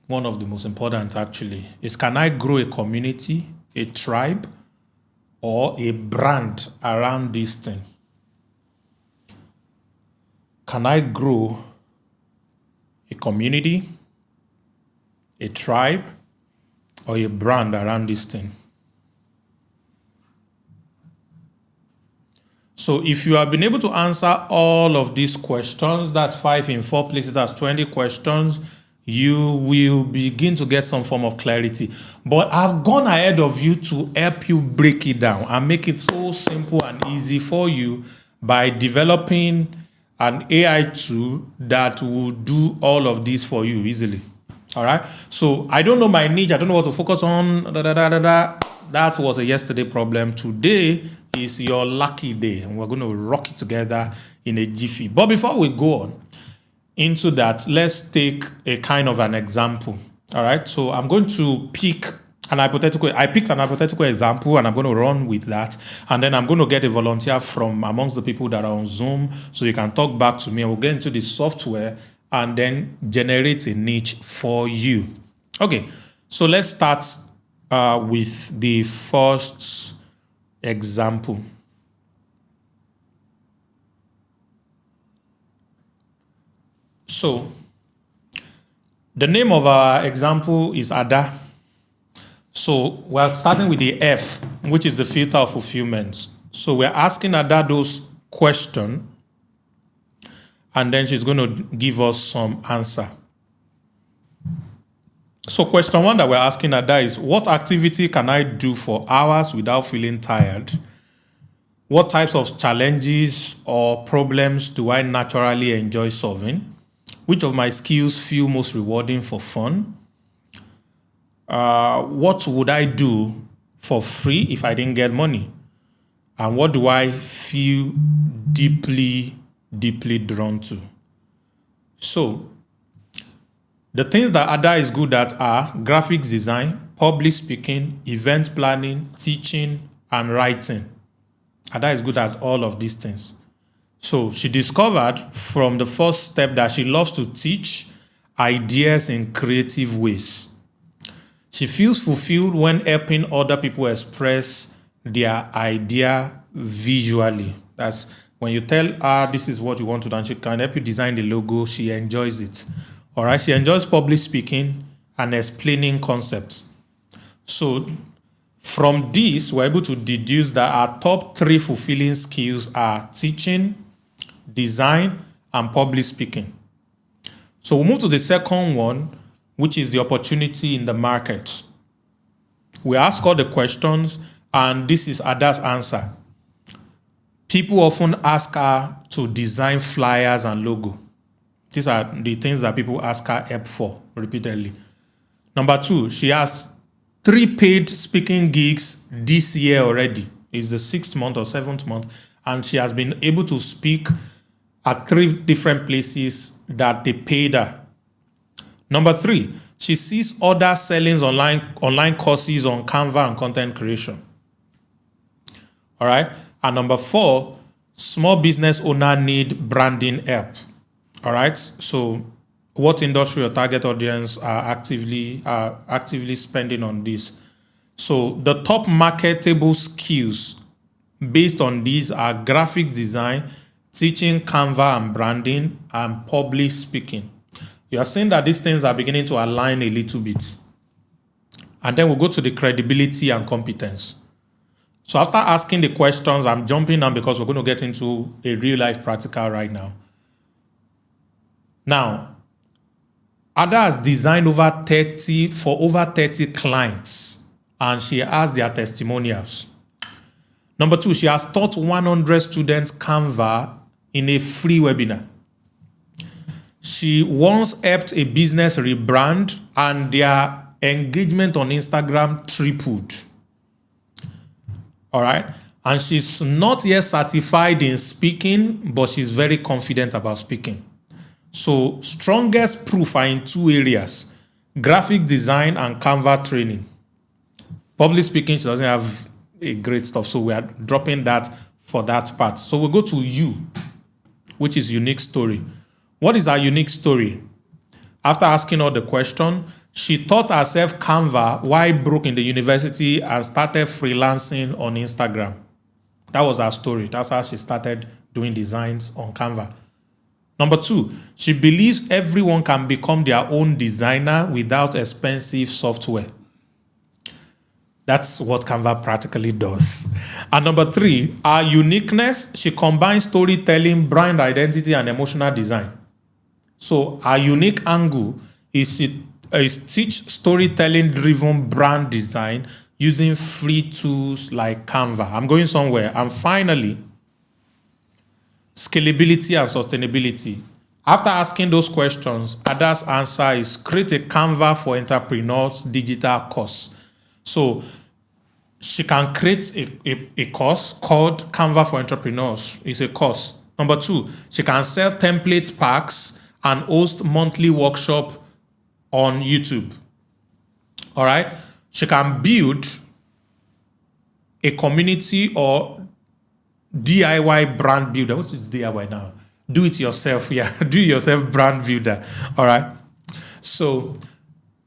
one of the most important actually, is can I grow a community, a tribe, or a brand around this thing? Can I grow a community, a tribe, or a brand around this thing? So if you have been able to answer all of these questions, that's 5 in 4 places, that's 20 questions, you will begin to get some form of clarity. But I've gone ahead of you to help you break it down and make it so simple and easy for you by developing an AI tool that will do all of this for you easily. All right. So I don't know my niche. I don't know what to focus on. That was a yesterday problem. Today is your lucky day, and we're going to rock it together in a jiffy. But before we go on into that, let's take a kind of an example. All right. So I'm going to pick an hypothetical. I picked an hypothetical example, and I'm going to run with that. And then I'm going to get a volunteer from amongst the people that are on Zoom, so you can talk back to me. And we'll get into the software and then generate a niche for you. Okay. So let's start with the first example. So the name of our example is Ada. So we're starting with the F, which is the filter of fulfillment. So we're asking Ada those questions, and then she's going to give us some answer. So question 1 that we're asking Ada is, what activity can I do for hours without feeling tired? What types of challenges or problems do I naturally enjoy solving? Which of my skills feel most rewarding for fun? What would I do for free if I didn't get money? And what do I feel deeply drawn to? So the things that Ada is good at are graphics design, public speaking, event planning, teaching, and writing. Ada is good at all of these things. So she discovered from the first step that she loves to teach ideas in creative ways. She feels fulfilled when helping other people express their idea visually. That's when you tell her this is what you want to do and she can help you design the logo, she enjoys it. All right, she enjoys public speaking and explaining concepts. So from this, we're able to deduce that our top 3 fulfilling skills are teaching, design, and public speaking. So we'll move to the second one, which is the opportunity in the market. We ask all the questions, and this is Ada's answer. People often ask her to design flyers and logo. These are the things that people ask her help for repeatedly. Number 2, she has 3 paid speaking gigs this year already. It's the 6th month or 7th month, and she has been able to speak at 3 different places that they paid her. Number 3, she sees others selling online courses on Canva and content creation. All right. And number 4, small business owner need branding help. All right. So what industry or target audience are actively spending on this? So the top marketable skills based on these are graphics design, teaching, Canva and branding, and public speaking. You are seeing that these things are beginning to align a little bit. And then we'll go to the credibility and competence. So after asking the questions, I'm jumping now because we're going to get into a real life practical right now. Now, Ada has designed over 30 clients, and she has their testimonials. Number 2, she has taught 100 students Canva in a free webinar. She once helped a business rebrand, and their engagement on Instagram tripled. All right. And she's not yet certified in speaking, but she's very confident about speaking. So strongest proof are in 2 areas: graphic design and Canva training. Public speaking, she doesn't have a great stuff, so we are dropping that for that part. So we'll go to you, which is unique story. What is our unique story? After asking all the question, she taught herself Canva while broke in the university and started freelancing on Instagram. That was her story. That's how she started doing designs on Canva. Number 2, she believes everyone can become their own designer without expensive software. That's what Canva practically does. And number 3, her uniqueness, she combines storytelling, brand identity, and emotional design. So her unique angle is teach storytelling-driven brand design using free tools like Canva. I'm going somewhere. And finally, scalability and sustainability. After asking those questions, Ada's answer is create a Canva for entrepreneurs digital course. So she can create a course called Canva for Entrepreneurs. It's a course. Number 2, she can sell template packs and host monthly workshop on YouTube. All right? She can build a community or DIY brand builder. What is DIY now? Do it yourself. Yeah, do it yourself brand builder. All right? So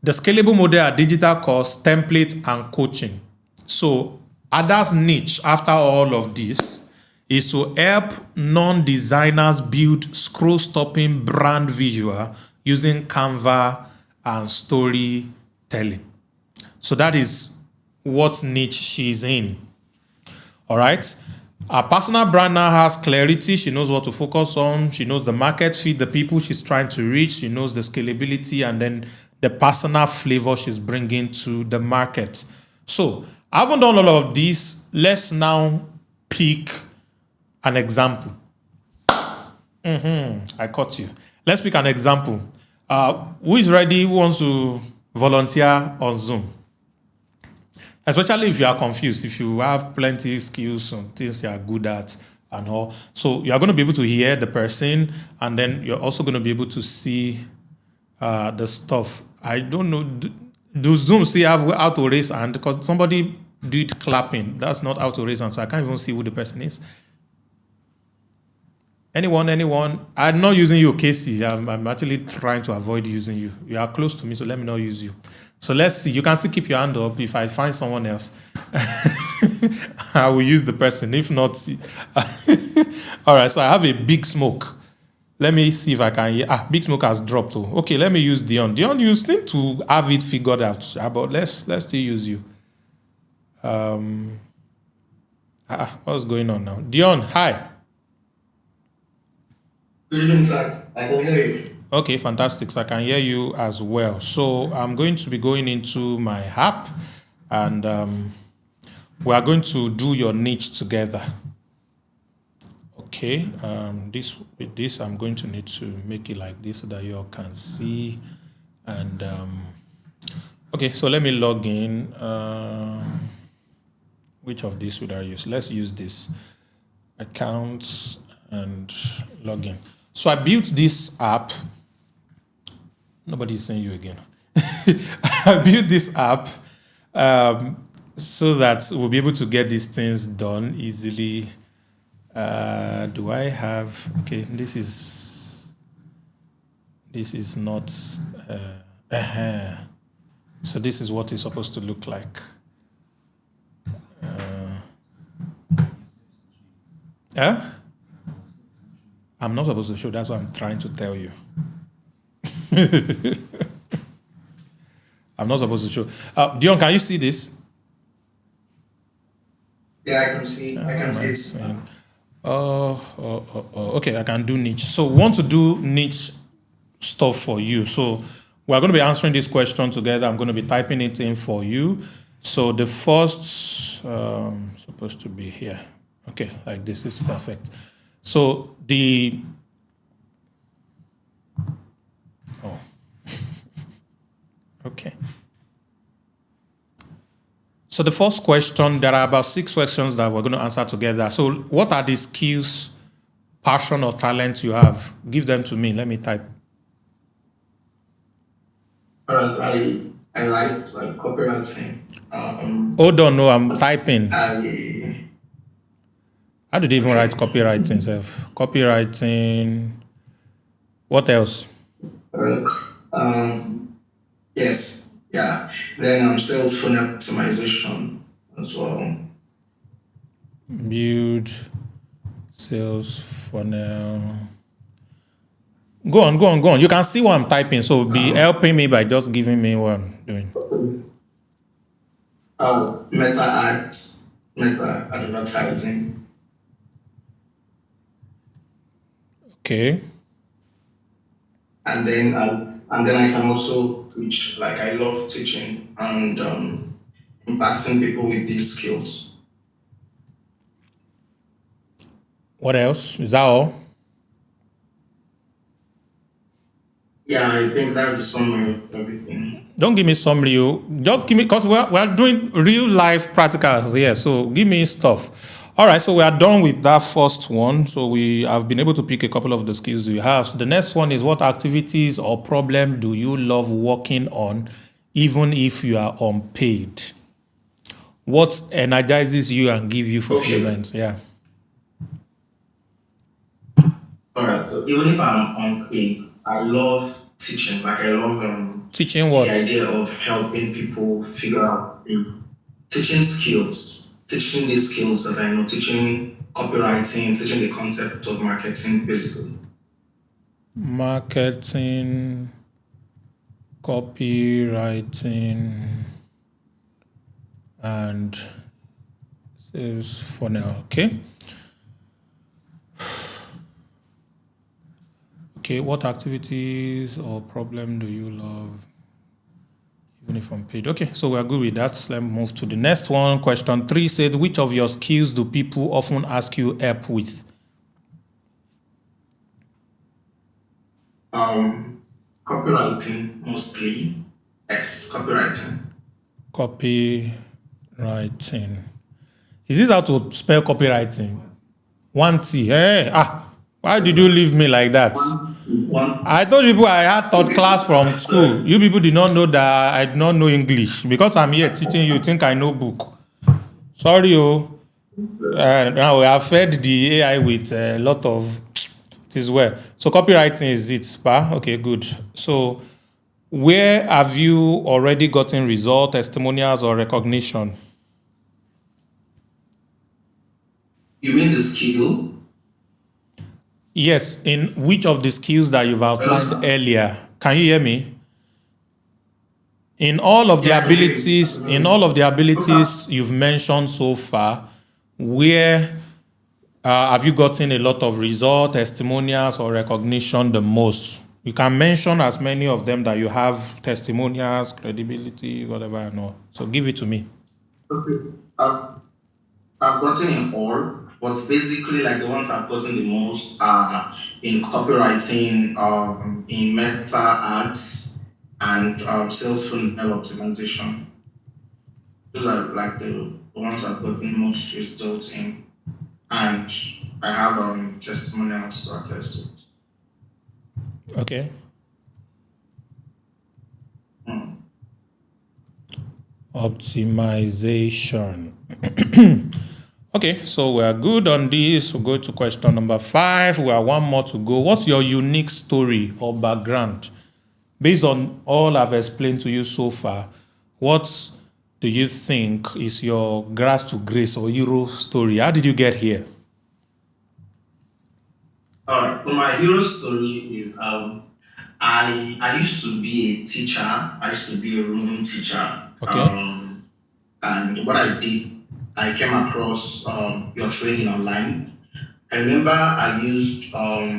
the scalable model are digital course, template, and coaching. So Ada's niche after all of this is to help non-designers build scroll-stopping brand visual using Canva and storytelling. So that is what niche she's in. All right? Our personal brand now has clarity. She knows what to focus on. She knows the market fit, the people she's trying to reach. She knows the scalability and then the personal flavor she's bringing to the market. So, having done all of this, let's now pick an example. I caught you. Let's pick an example. Who is ready? Who wants to volunteer on Zoom? Especially if you are confused, if you have plenty of skills and things you are good at and all. So you are going to be able to hear the person, and then you're also going to be able to see the stuff. I don't know. Do Zoom still have how to raise hand? Because somebody did clapping. That's not how to raise hand, so I can't even see who the person is. Anyone? I'm not using you, Casey. I'm actually trying to avoid using you. You are close to me, so let me not use you. So let's see. You can still keep your hand up. If I find someone else, I will use the person. If not, all right. So I have a big smoke. Let me see if I can hear. Big smoke has dropped. Oh. Okay, let me use Dion. Dion, you seem to have it figured out. But let's still use you. What's going on now? Dion, hi. Good evening, sir. I can hear you. Okay, fantastic. So I can hear you as well. So I'm going to be going into my app, and we are going to do your niche together. Okay, with this, I'm going to need to make it like this so that you all can see. And okay, so let me log in. Which of these would I use? Let's use this. Accounts and login. So I built this app. Nobody's saying you again. I built this app so that we'll be able to get these things done easily. Do I have... Okay, this is not... So this is what it's supposed to look like. I'm not supposed to show. That's what I'm trying to tell you. I'm not supposed to show. Dion, can you see this? Yeah, I can see. I can see it. Okay, I can do niche. So we want to do niche stuff for you. So we're going to be answering this question together. I'm going to be typing it in for you. So the first supposed to be here. Okay, like this is perfect. So okay. So the first question, there are about 6 questions that we're going to answer together. So what are the skills, passion, or talent you have? Give them to me. Let me type. All right, I like copywriting. Hold on, no, I'm typing. How do they even write copywriting self? Copywriting. What else? Alright. Yes. Yeah. Then sales funnel optimization as well. Build sales funnel. Go on. You can see what I'm typing, so be helping me by just giving me what I'm doing. Meta ads, meta advertising. Okay. And then I can also teach. Like I love teaching and impacting people with these skills. What else? Is that all? Yeah, I think that's the summary of everything. Don't give me summary. Just give me, because we're doing real life practicals here. So give me stuff. All right, so we are done with that first one. So we have been able to pick a couple of the skills you have. So the next one is, what activities or problem do you love working on, even if you are unpaid? What energizes you and give you fulfillment? Okay. Yeah. All right. So even if I'm unpaid, I love teaching. Like I love teaching what? The idea of helping people figure out teaching skills, teaching these skills that I know, teaching copywriting, teaching the concept of marketing, basically. Marketing, copywriting, and sales funnel. Okay. Okay, what activities or problem do you love, even if unpaid? Okay, so we're good with that. Let's move to the next one. Question 3 said, which of your skills do people often ask you help with? Copywriting, mostly. Yes, copywriting. Copywriting. Is this how to spell copywriting? 1 T. Hey, why did you leave me like that? I told people I had third class from school. You people did not know that I did not know English. Because I'm here teaching you, think I know book. Sorry, now we have fed the AI with a lot of it as well. So copywriting is it, pa? Okay, good. So where have you already gotten result, testimonials, or recognition? You mean the skill? Yes, in which of the skills that you've outlined earlier? Can you hear me? In all of the abilities, you've mentioned so far, where have you gotten a lot of result, testimonials, or recognition the most? You can mention as many of them that you have testimonials, credibility, whatever I know. So give it to me. Okay. I've gotten in all. But basically, like the ones I've gotten the most are in copywriting, in meta ads, and sales funnel optimization. Those are like the ones I've gotten most results in, and I have testimonials to attest to it. Okay. Optimization. Okay, so we are good on this. We'll go to question number 5. We have one more to go. What's your unique story or background? Based on all I've explained to you so far, what do you think is your grass to grace or hero story? How did you get here? All right. Well, my hero story is I used to be a teacher. I used to be a room teacher. Okay. And what I did, I came across your training online. I remember I used part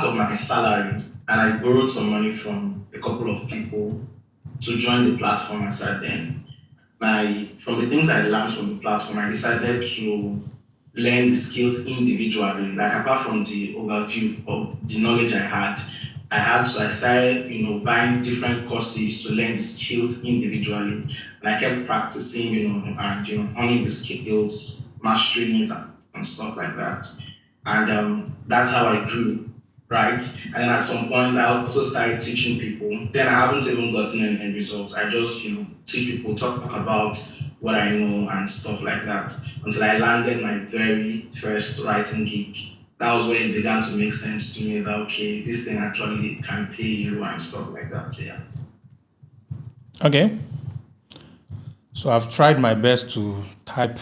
of my salary, and I borrowed some money from a couple of people to join the platform. I said then, from the things I learned from the platform, I decided to learn the skills individually. Like apart from the overview of the knowledge I started, buying different courses to learn the skills individually. And I kept practicing, and honing the skills, mastering it, and stuff like that. And that's how I grew, right? And then at some point, I also started teaching people. Then I haven't even gotten any results. I just, teach people, talk about what I know and stuff like that until I landed my very first writing gig. That was when it began to make sense to me that, okay, this thing actually can pay you and stuff like that. Yeah. Okay. So I've tried my best to type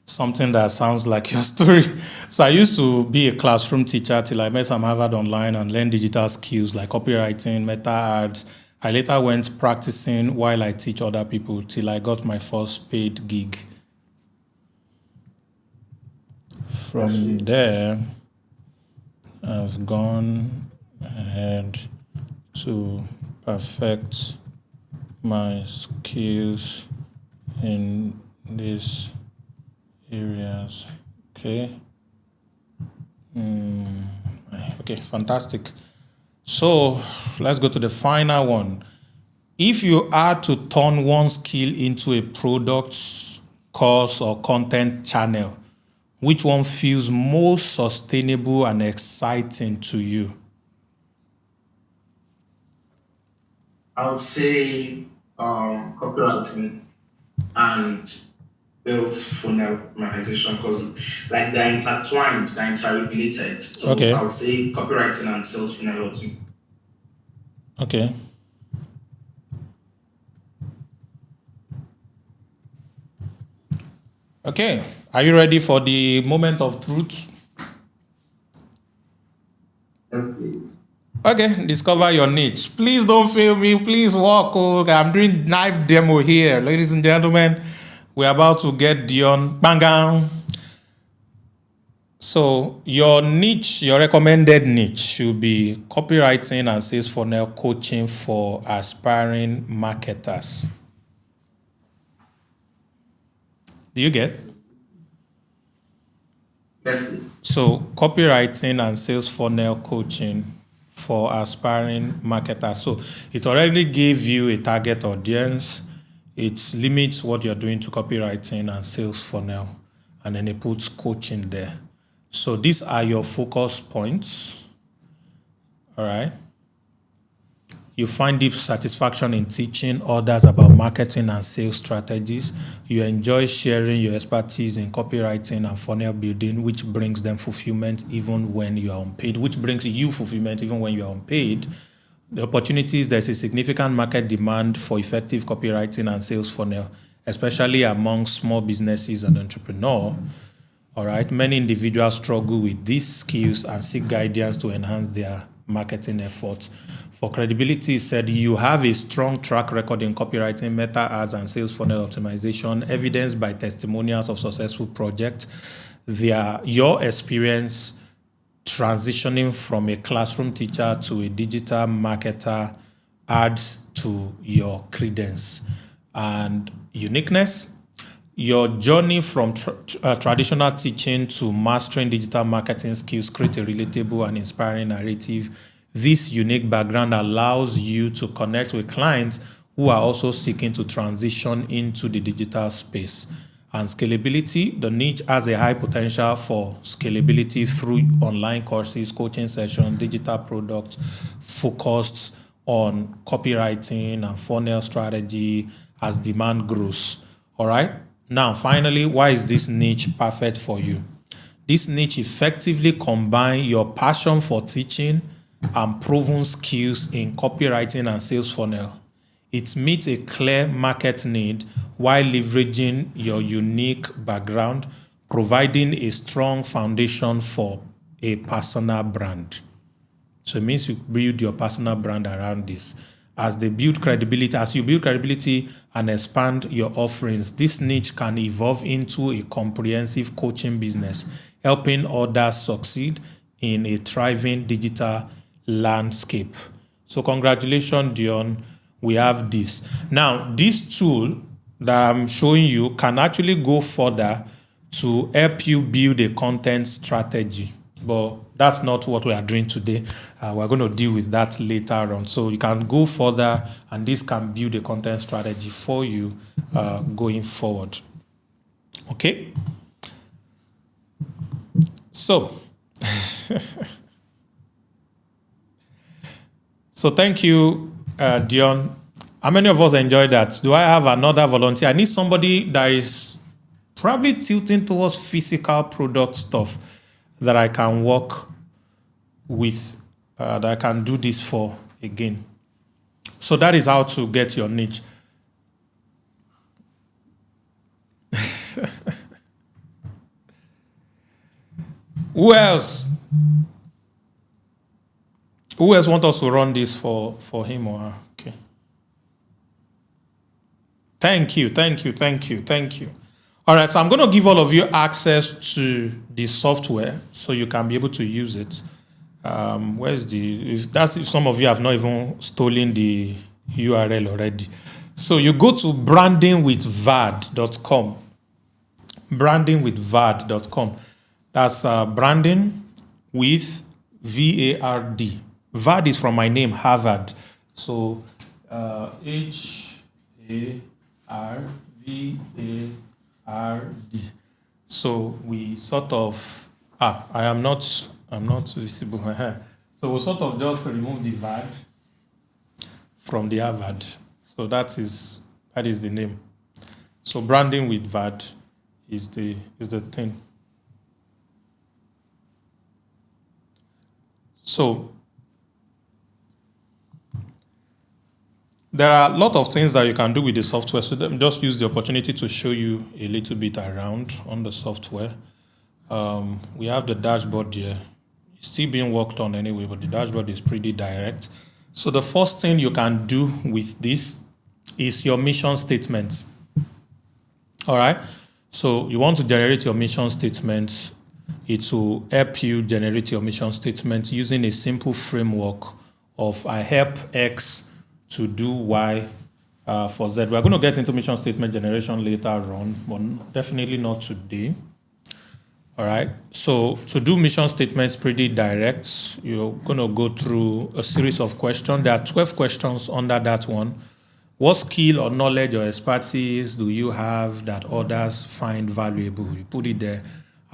something that sounds like your story. So I used to be a classroom teacher till I met some Harvard Online and learned digital skills like copywriting, meta ads. I later went practicing while I teach other people till I got my first paid gig. From there, I've gone ahead to perfect my skills in these areas. Okay. Okay, fantastic. So let's go to the final one. If you are to turn one skill into a product, course, or content channel, which one feels most sustainable and exciting to you? I would say copywriting and sales funnel optimization, because like they're intertwined, they're interrelated. So Okay. I would say copywriting and sales funnel optimization. Okay. Okay. Are you ready for the moment of truth? Okay, discover your niche. Please don't fail me. Please walk. Oh, I'm doing knife demo here. Ladies and gentlemen, we're about to get Dion. Bang, bang. So your niche, your recommended niche should be copywriting and sales funnel coaching for aspiring marketers. Do you get? Yes. So copywriting and sales funnel coaching for aspiring marketers. So it already gave you a target audience. It limits what you're doing to copywriting and sales funnel, and then it puts coaching there. So these are your focus points. All right. You find deep satisfaction in teaching others about marketing and sales strategies. You enjoy sharing your expertise in copywriting and funnel building, which brings them fulfillment even when you are unpaid, which brings you fulfillment even when you are unpaid. The opportunities, there's a significant market demand for effective copywriting and sales funnel, especially among small businesses and entrepreneurs. All right. Many individuals struggle with these skills and seek guidance to enhance their marketing efforts. For credibility, it said you have a strong track record in copywriting, meta ads, and sales funnel optimization, evidenced by testimonials of successful projects. Your experience transitioning from a classroom teacher to a digital marketer adds to your credence and uniqueness. Your journey from traditional teaching to mastering digital marketing skills create a relatable and inspiring narrative. This unique background allows you to connect with clients who are also seeking to transition into the digital space. And scalability, the niche has a high potential for scalability through online courses, coaching sessions, digital products focused on copywriting and funnel strategy as demand grows. All right. Now, finally, why is this niche perfect for you? This niche effectively combines your passion for teaching and proven skills in copywriting and sales funnel. It meets a clear market need while leveraging your unique background, providing a strong foundation for a personal brand. So it means you build your personal brand around this. As you build credibility and expand your offerings, this niche can evolve into a comprehensive coaching business, helping others succeed in a thriving digital landscape. So congratulations, Dion. We have this. Now, this tool that I'm showing you can actually go further to help you build a content strategy. But that's not what we are doing today. We're going to deal with that later on. So you can go further, and this can build a content strategy for you going forward. Okay? So, so thank you, Dion. How many of us enjoy that? Do I have another volunteer? I need somebody that is probably tilting towards physical product stuff that I can work with, that I can do this for again. So that is how to get your niche. Who else? Who else want us to run this for him or her? Okay. Thank you. All right, so I'm going to give all of you access to the software so you can be able to use it. If some of you have not even stolen the URL already. So you go to brandingwithvad.com. Brandingwithvad.com. That's branding with VARD. VAD is from my name, Harvard. So HARVARD. So we sort of I'm not visible. So we sort of just remove the VAD from the Harvard. So that is the name. So branding with VAD is the thing. So there are a lot of things that you can do with the software. So let me just use the opportunity to show you a little bit around on the software. We have the dashboard here. It's still being worked on anyway, but the dashboard is pretty direct. So the first thing you can do with this is your mission statements. All right. So you want to generate your mission statements. It will help you generate your mission statements using a simple framework of I help X to do Y for Z. We're going to get into mission statement generation later on, but definitely not today. All right. So to do mission statements pretty direct, you're going to go through a series of questions. There are 12 questions under that one. What skill or knowledge or expertise do you have that others find valuable? You put it there,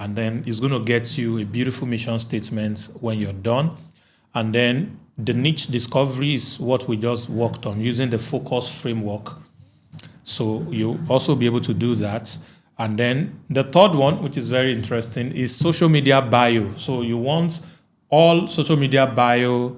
and then it's going to get you a beautiful mission statement when you're done. And then the niche discovery is what we just worked on using the focus framework. So you'll also be able to do that. And then the third one, which is very interesting, is social media bio. So you want all social media bio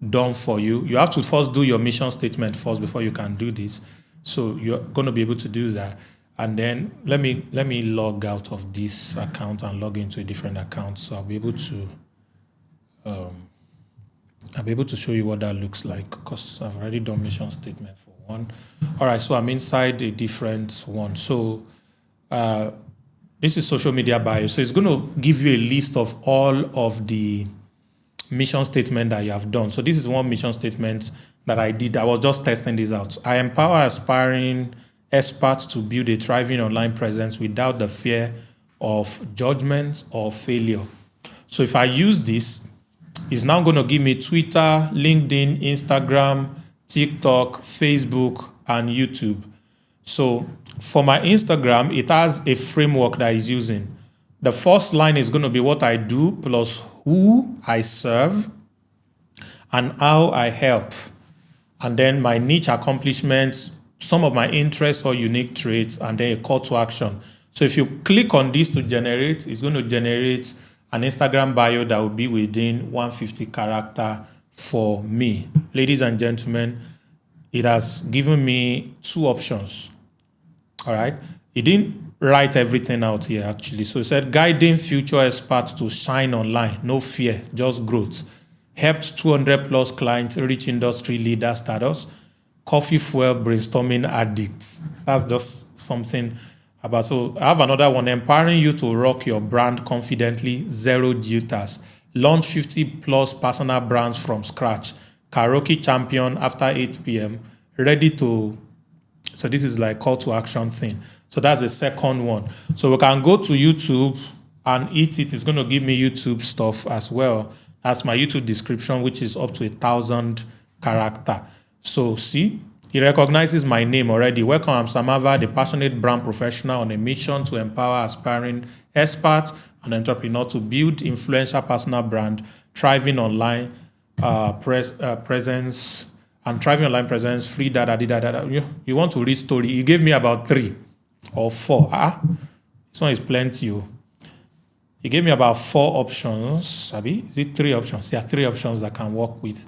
done for you. You have to first do your mission statement first before you can do this. So you're going to be able to do that. And then let me log out of this account and log into a different account. So I'll be able to show you what that looks like, because I've already done mission statement for one. All right, so I'm inside a different one. So this is social media bio. So it's going to give you a list of all of the mission statement that you have done. So this is one mission statement that I did. I was just testing this out. I empower aspiring experts to build a thriving online presence without the fear of judgment or failure. So if I use this, it's now going to give me Twitter, LinkedIn, Instagram, TikTok, Facebook, and YouTube. So for my Instagram, it has a framework that is using. The first line is going to be what I do plus who I serve and how I help. And then my niche accomplishments, some of my interests or unique traits, and then a call to action. So if you click on this to generate, it's going to generate an Instagram bio that will be within 150 character for me. Ladies and gentlemen, it has given me two options. All right. It didn't write everything out here, actually. So it said, guiding future experts to shine online. No fear, just growth. Helped 200 plus clients reach industry leader status. Coffee fuel brainstorming addicts. That's just something about. So I have another one, empowering you to rock your brand confidently, zero jitters. Launch 50 plus personal brands from scratch. Karaoke champion after 8 p.m. Ready to. So this is like call to action thing. So that's the second one. So we can go to YouTube and eat it. It's going to give me YouTube stuff as well. That's my YouTube description, which is up to 1,000 character. So see, it recognizes my name already. Welcome, I'm Samava, the passionate brand professional on a mission to empower aspiring experts and entrepreneurs to build influential personal brand, thriving online presence, I'm thriving online presence, free You want to read story. He gave me about 3 or 4. This one is plenty. He gave me about 4 options. Abi? Is it 3 options? Yeah, 3 options that can work with.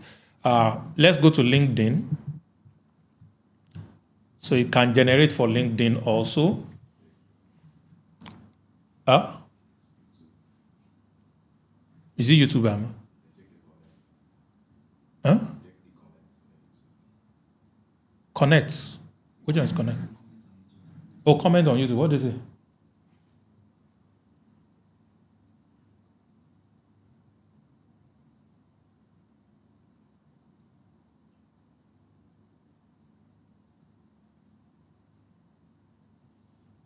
Let's go to LinkedIn. So it can generate for LinkedIn also. Is it YouTube? Connect. Which one is Connect? Oh, comment on YouTube. What does it say?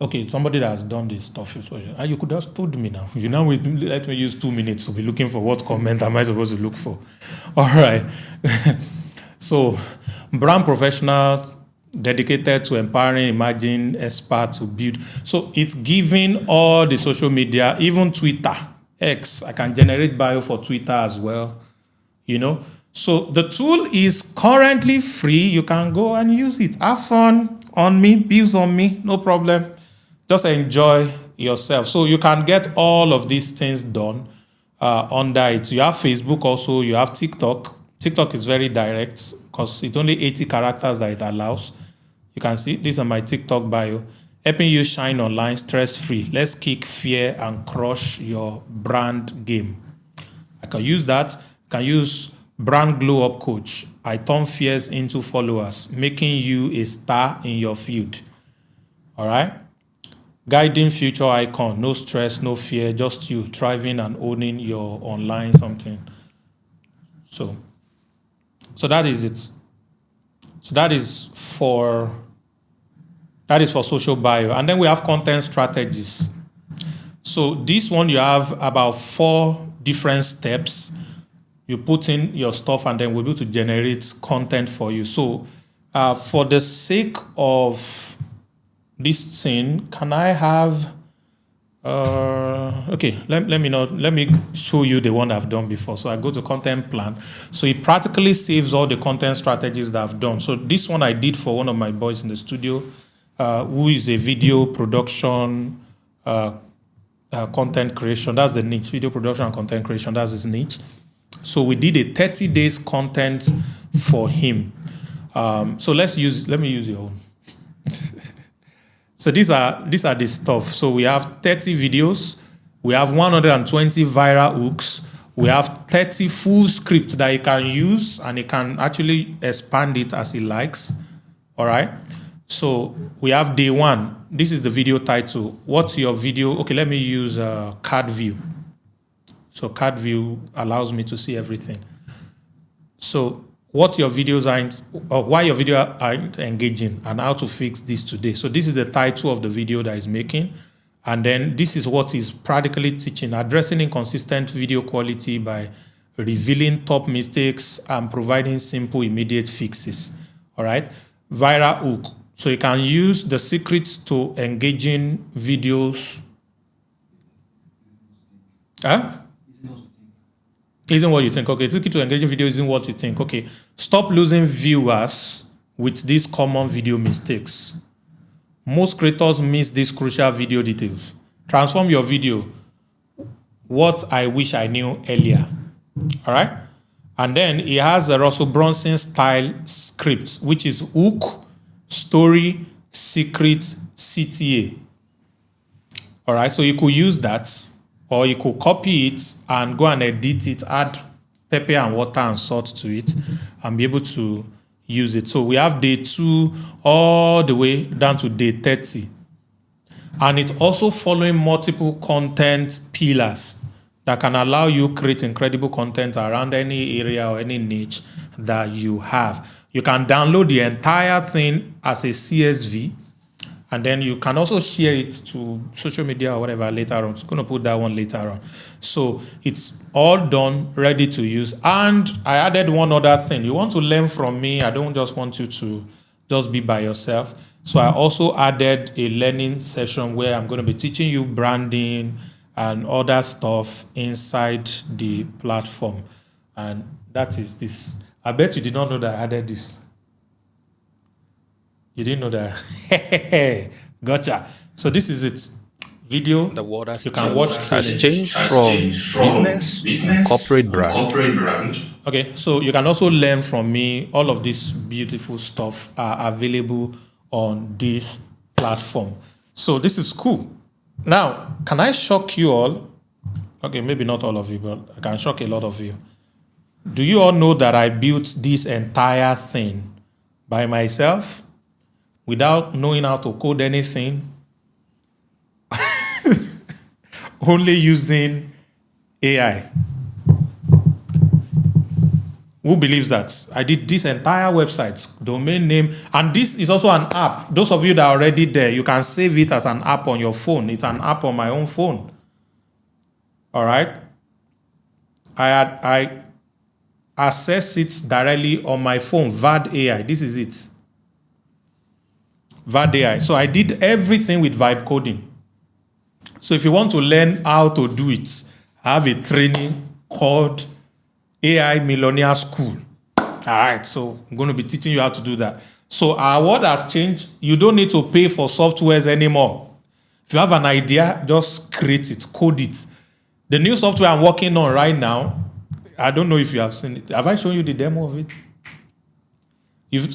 Okay, somebody that has done this stuff. You could have told me now. You now let me use 2 minutes to be looking for what comment am I supposed to look for. All right. So, brand professionals dedicated to empowering emerging experts to build. So it's giving all the social media, even Twitter, X. I can generate bio for Twitter as well. So the tool is currently free. You can go and use it. Have fun on me, bills on me, no problem. Just enjoy yourself. So you can get all of these things done under it. You have Facebook also. You have TikTok. TikTok is very direct because it's only 80 characters that it allows. You can see these are my TikTok bio. Helping you shine online stress-free. Let's kick fear and crush your brand game. I can use that. I can use brand glow up coach. I turn fears into followers, making you a star in your field. All right. Guiding future icon. No stress, no fear, just you thriving and owning your online something. So that is it. So that is for social bio. And then we have content strategies. So this one you have about 4 different steps. You put in your stuff and then we'll be able to generate content for you. So for the sake of this thing, can I have okay, let me show you the one I've done before. So I go to content plan. So it practically saves all the content strategies that I've done. So this one I did for one of my boys in the studio, who is a video production content creation. That's the niche. Video production and content creation. That's his niche. So we did a 30 days content for him. So let me use your own. So these are the stuff. So we have 30 videos. We have 120 viral hooks. We have 30 full scripts that he can use, and he can actually expand it as he likes. All right. So we have day 1. This is the video title. What's your video? Okay, let me use card view. So card view allows me to see everything. So what your videos aren't, or why your video aren't engaging, and how to fix this today. So this is the title of the video that he's making. And then this is what he's practically teaching, addressing inconsistent video quality by revealing top mistakes and providing simple, immediate fixes. All right. Viral hook. So you can use the secrets to engaging videos. Isn't what you think. Okay, secret to engaging video isn't what you think. Okay, stop losing viewers with these common video mistakes. Most creators miss these crucial video details. Transform your video. What I wish I knew earlier. All right? And then he has a Russell Brunson style script, which is hook, story, secret, CTA. All right, so you could use that, or you could copy it and go and edit it, add pepper and water and salt to it, and be able to use it. So we have day 2 all the way down to day 30. And it's also following multiple content pillars that can allow you create incredible content around any area or any niche that you have. You can download the entire thing as a CSV, and then you can also share it to social media or whatever later on. I'm going to put that one later on. So it's all done, ready to use. And I added one other thing. You want to learn from me. I don't just want you to just be by yourself. So I also added a learning session where I'm going to be teaching you branding and other stuff inside the platform. And that is this. I bet you did not know that I added this. You didn't know that. Gotcha. So this is it. Video. The world has you can watch has changed from business corporate brand. Okay, so you can also learn from me. All of this beautiful stuff are available on this platform. So this is cool. Now, can I shock you all? Okay, maybe not all of you, but I can shock a lot of you. Do you all know that I built this entire thing by myself without knowing how to code anything? Only using AI. Who believes that? I did this entire website, domain name, and this is also an app. Those of you that are already there, you can save it as an app on your phone. It's an app on my own phone. All right? I access it directly on my phone, VAD AI. This is it. VAD AI. So I did everything with vibe coding. So if you want to learn how to do it, I have a training called AI Millionaire School. All right, so I'm going to be teaching you how to do that. So our world has changed. You don't need to pay for softwares anymore. If you have an idea, just create it, code it. The new software I'm working on right now, I don't know if you have seen it. Have I shown you the demo of it?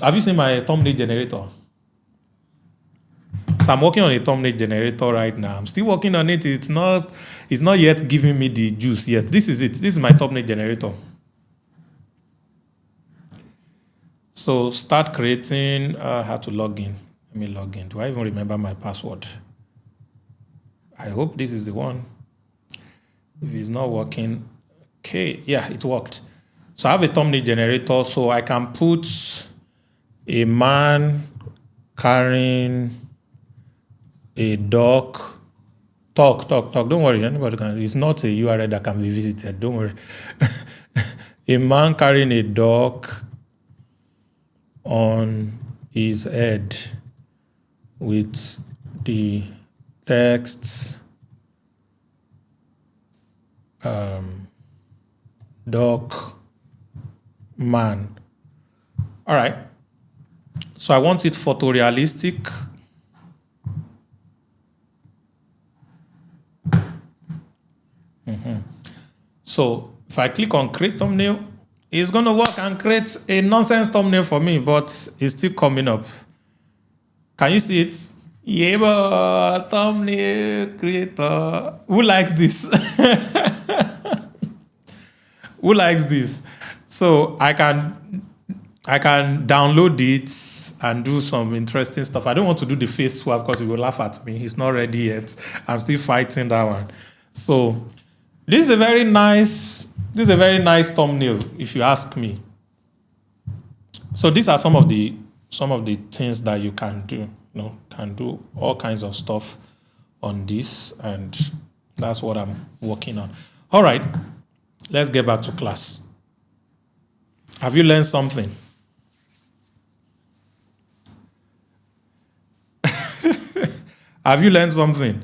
Have you seen my thumbnail generator? So I'm working on a thumbnail generator right now. I'm still working on it. It's not yet giving me the juice yet. This is it. This is my thumbnail generator. So start creating. How to log in? Let me log in. Do I even remember my password? I hope this is the one. If it's not working, okay. Yeah, it worked. So I have a thumbnail generator, so I can put a man carrying a dog. Talk. Don't worry, anybody can. It's not a URL that can be visited. Don't worry. A man carrying a dog on his head with the text dog man. All right. So I want it photorealistic. So if I click on create thumbnail, it's going to work and create a nonsense thumbnail for me, but it's still coming up. Can you see it? Yeah, thumbnail creator. Who likes this? Who likes this? So I can download it and do some interesting stuff. I don't want to do the face swap because he will laugh at me. He's not ready yet. I'm still fighting that one. So this is a very nice thumbnail, if you ask me. So these are some of the things that you can do. Can do all kinds of stuff on this, and that's what I'm working on. All right, let's get back to class. Have you learned something? Have you learned something?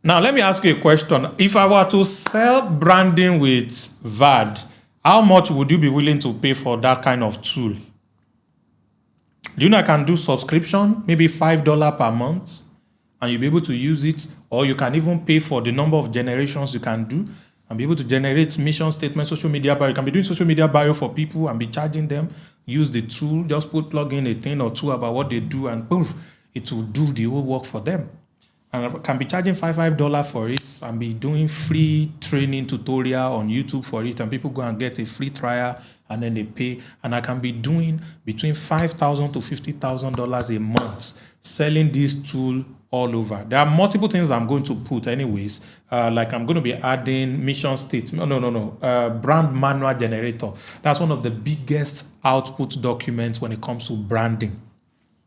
Now, let me ask you a question. If I were to sell branding with VAD, how much would you be willing to pay for that kind of tool? Do you know I can do subscription, maybe $5 per month, and you'll be able to use it, or you can even pay for the number of generations you can do and be able to generate mission statements, social media bio. You can be doing social media bio for people and be charging them. Use the tool, just plug in a thing or two about what they do, and poof, it will do the whole work for them. And I can be charging $5 for it and be doing free training tutorial on YouTube for it, and people go and get a free trial and then they pay. And I can be doing between $5,000 to $50,000 a month selling this tool all over. There are multiple things I'm going to put anyways. Like I'm going to be adding mission statement. Brand manual generator. That's one of the biggest output documents when it comes to branding.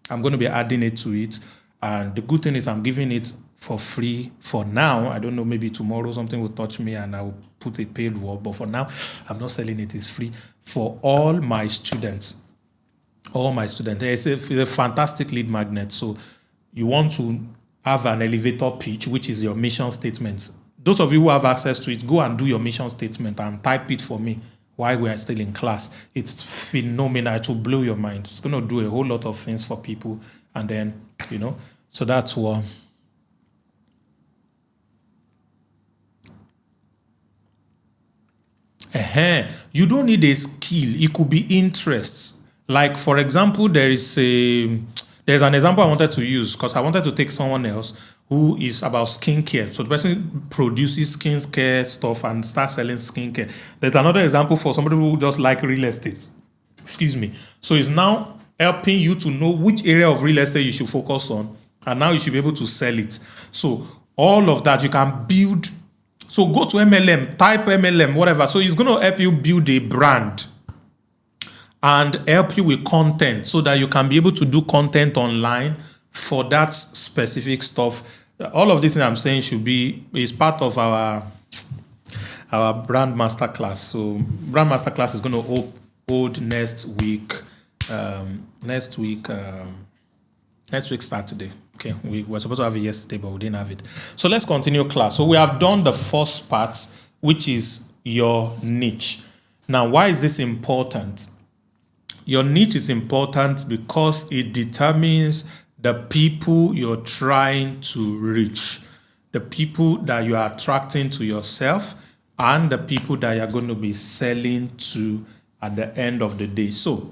I'm going to be adding it to it. And the good thing is I'm giving it for free for now. I don't know, maybe tomorrow something will touch me and I will put a paid word. But for now, I'm not selling it. It's free for all my students. All my students. It's a fantastic lead magnet. So you want to have an elevator pitch, which is your mission statement. Those of you who have access to it, go and do your mission statement and type it for me. while we are still in class. It's phenomenal. It will blow your mind. It's going to do a whole lot of things for people. And then, so that's what. You don't need a skill. It could be interests. Like, for example, there's an example I wanted to use because I wanted to take someone else who is about skincare. So the person produces skincare stuff and starts selling skincare. There's another example for somebody who just like real estate. Excuse me. So it's now helping you to know which area of real estate you should focus on. And now you should be able to sell it. So all of that you can build. So go to MLM, type MLM, whatever. So it's going to help you build a brand and help you with content so that you can be able to do content online for that specific stuff. All of this thing I'm saying is part of our brand masterclass. So brand masterclass is going to hold next week Saturday. Okay, we were supposed to have it yesterday, but we didn't have it. So let's continue class. So we have done the first part, which is your niche. Now, why is this important? Your niche is important because it determines the people you're trying to reach, the people that you are attracting to yourself, and the people that you're going to be selling to at the end of the day. So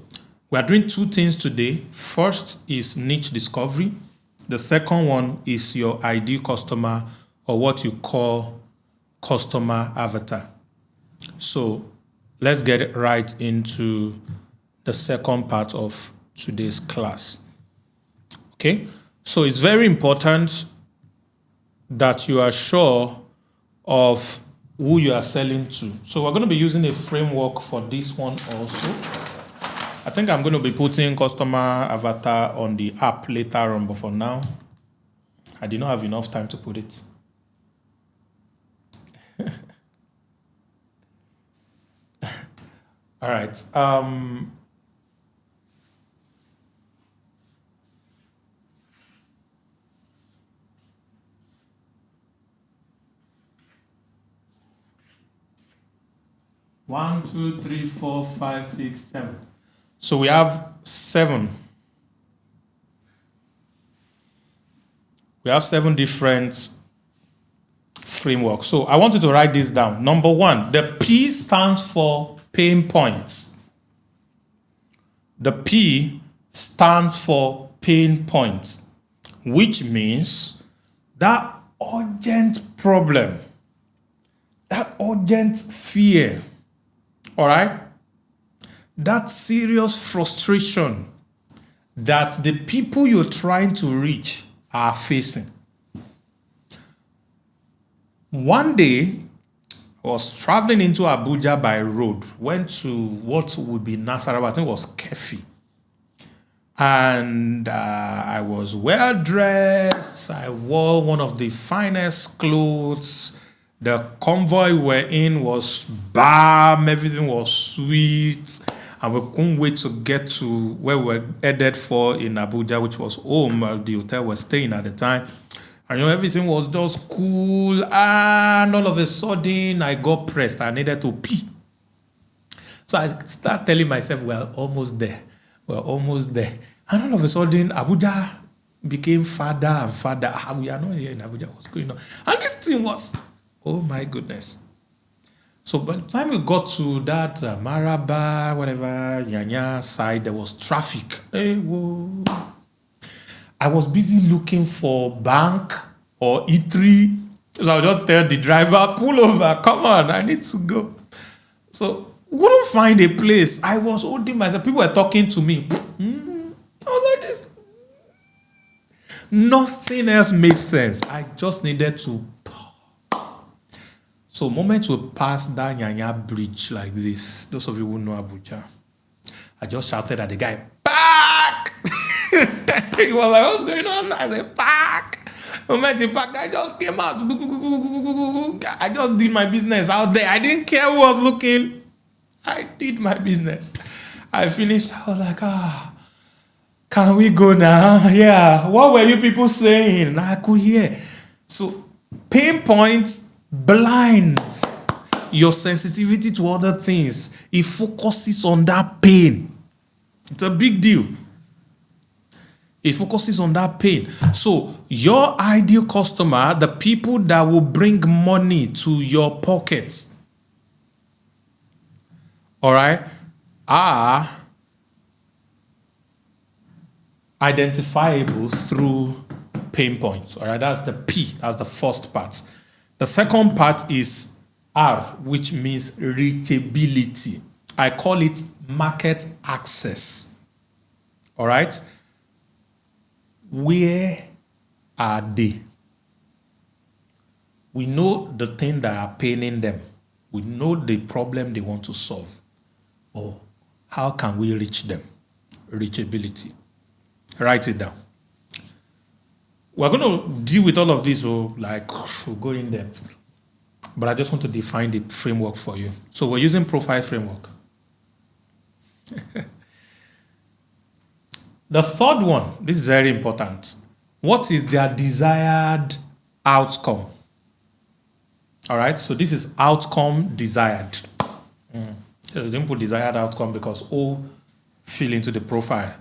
we are doing two things today. First is niche discovery. The second one is your ideal customer, or what you call customer avatar. So let's get right into the second part of today's class. Okay, so it's very important that you are sure of who you are selling to. So we're going to be using a framework for this one also. I think I'm going to be putting customer avatar on the app later on, but for now, I did not have enough time to put it. All right. One, two, three, 4, 5, 6, 7. So we have 7. We have 7 different frameworks. So I want you to write this down. Number 1, the P stands for pain points. The P stands for pain points, which means that urgent problem, that urgent fear, all right? That serious frustration that the people you're trying to reach are facing. One day, I was traveling into Abuja by road, went to what would be Nasarawa, I think it was Kefi. And I was well dressed. I wore one of the finest clothes. The convoy we're in was balm, everything was sweet. And we couldn't wait to get to where we were headed for in Abuja, which was home, the hotel we're staying at the time. And everything was just cool. And all of a sudden, I got pressed. I needed to pee. So I started telling myself, we're almost there. We're almost there. And all of a sudden, Abuja became farther and farther. We are not here in Abuja. What's going on? And this thing was, oh my goodness. So by the time we got to that Maraba, whatever, Nyanya side, there was traffic. Hey, whoa. I was busy looking for bank or eatery. So I'll just tell the driver, pull over, come on, I need to go. So we couldn't find a place. I was holding myself. People were talking to me. Like this. Nothing else made sense. I just needed to. So moment we passed that Nyanya bridge like this, those of you who know Abuja, I just shouted at the guy, back! He was like, what's going on? I said, back! The moment he back, I just came out. I just did my business out there. I didn't care who was looking. I did my business. I finished. I was like, can we go now? Yeah. What were you people saying? I could hear. So, pain points blinds your sensitivity to other things. It focuses on that pain. It's a big deal. It focuses on that pain. So your ideal customer, the people that will bring money to your pocket, all right, are identifiable through pain points. All right, that's the P. That's the first part. The second part is R, which means reachability. I call it market access. All right. Where are they? We know the thing that are paining them. We know the problem they want to solve. Or how can we reach them? Reachability. Write it down. We're going to deal with all of this, we'll go in depth. But I just want to define the framework for you. So we're using profile framework. The third one, this is very important. What is their desired outcome? All right, so this is outcome desired. So we didn't put desired outcome because O fill into the profile.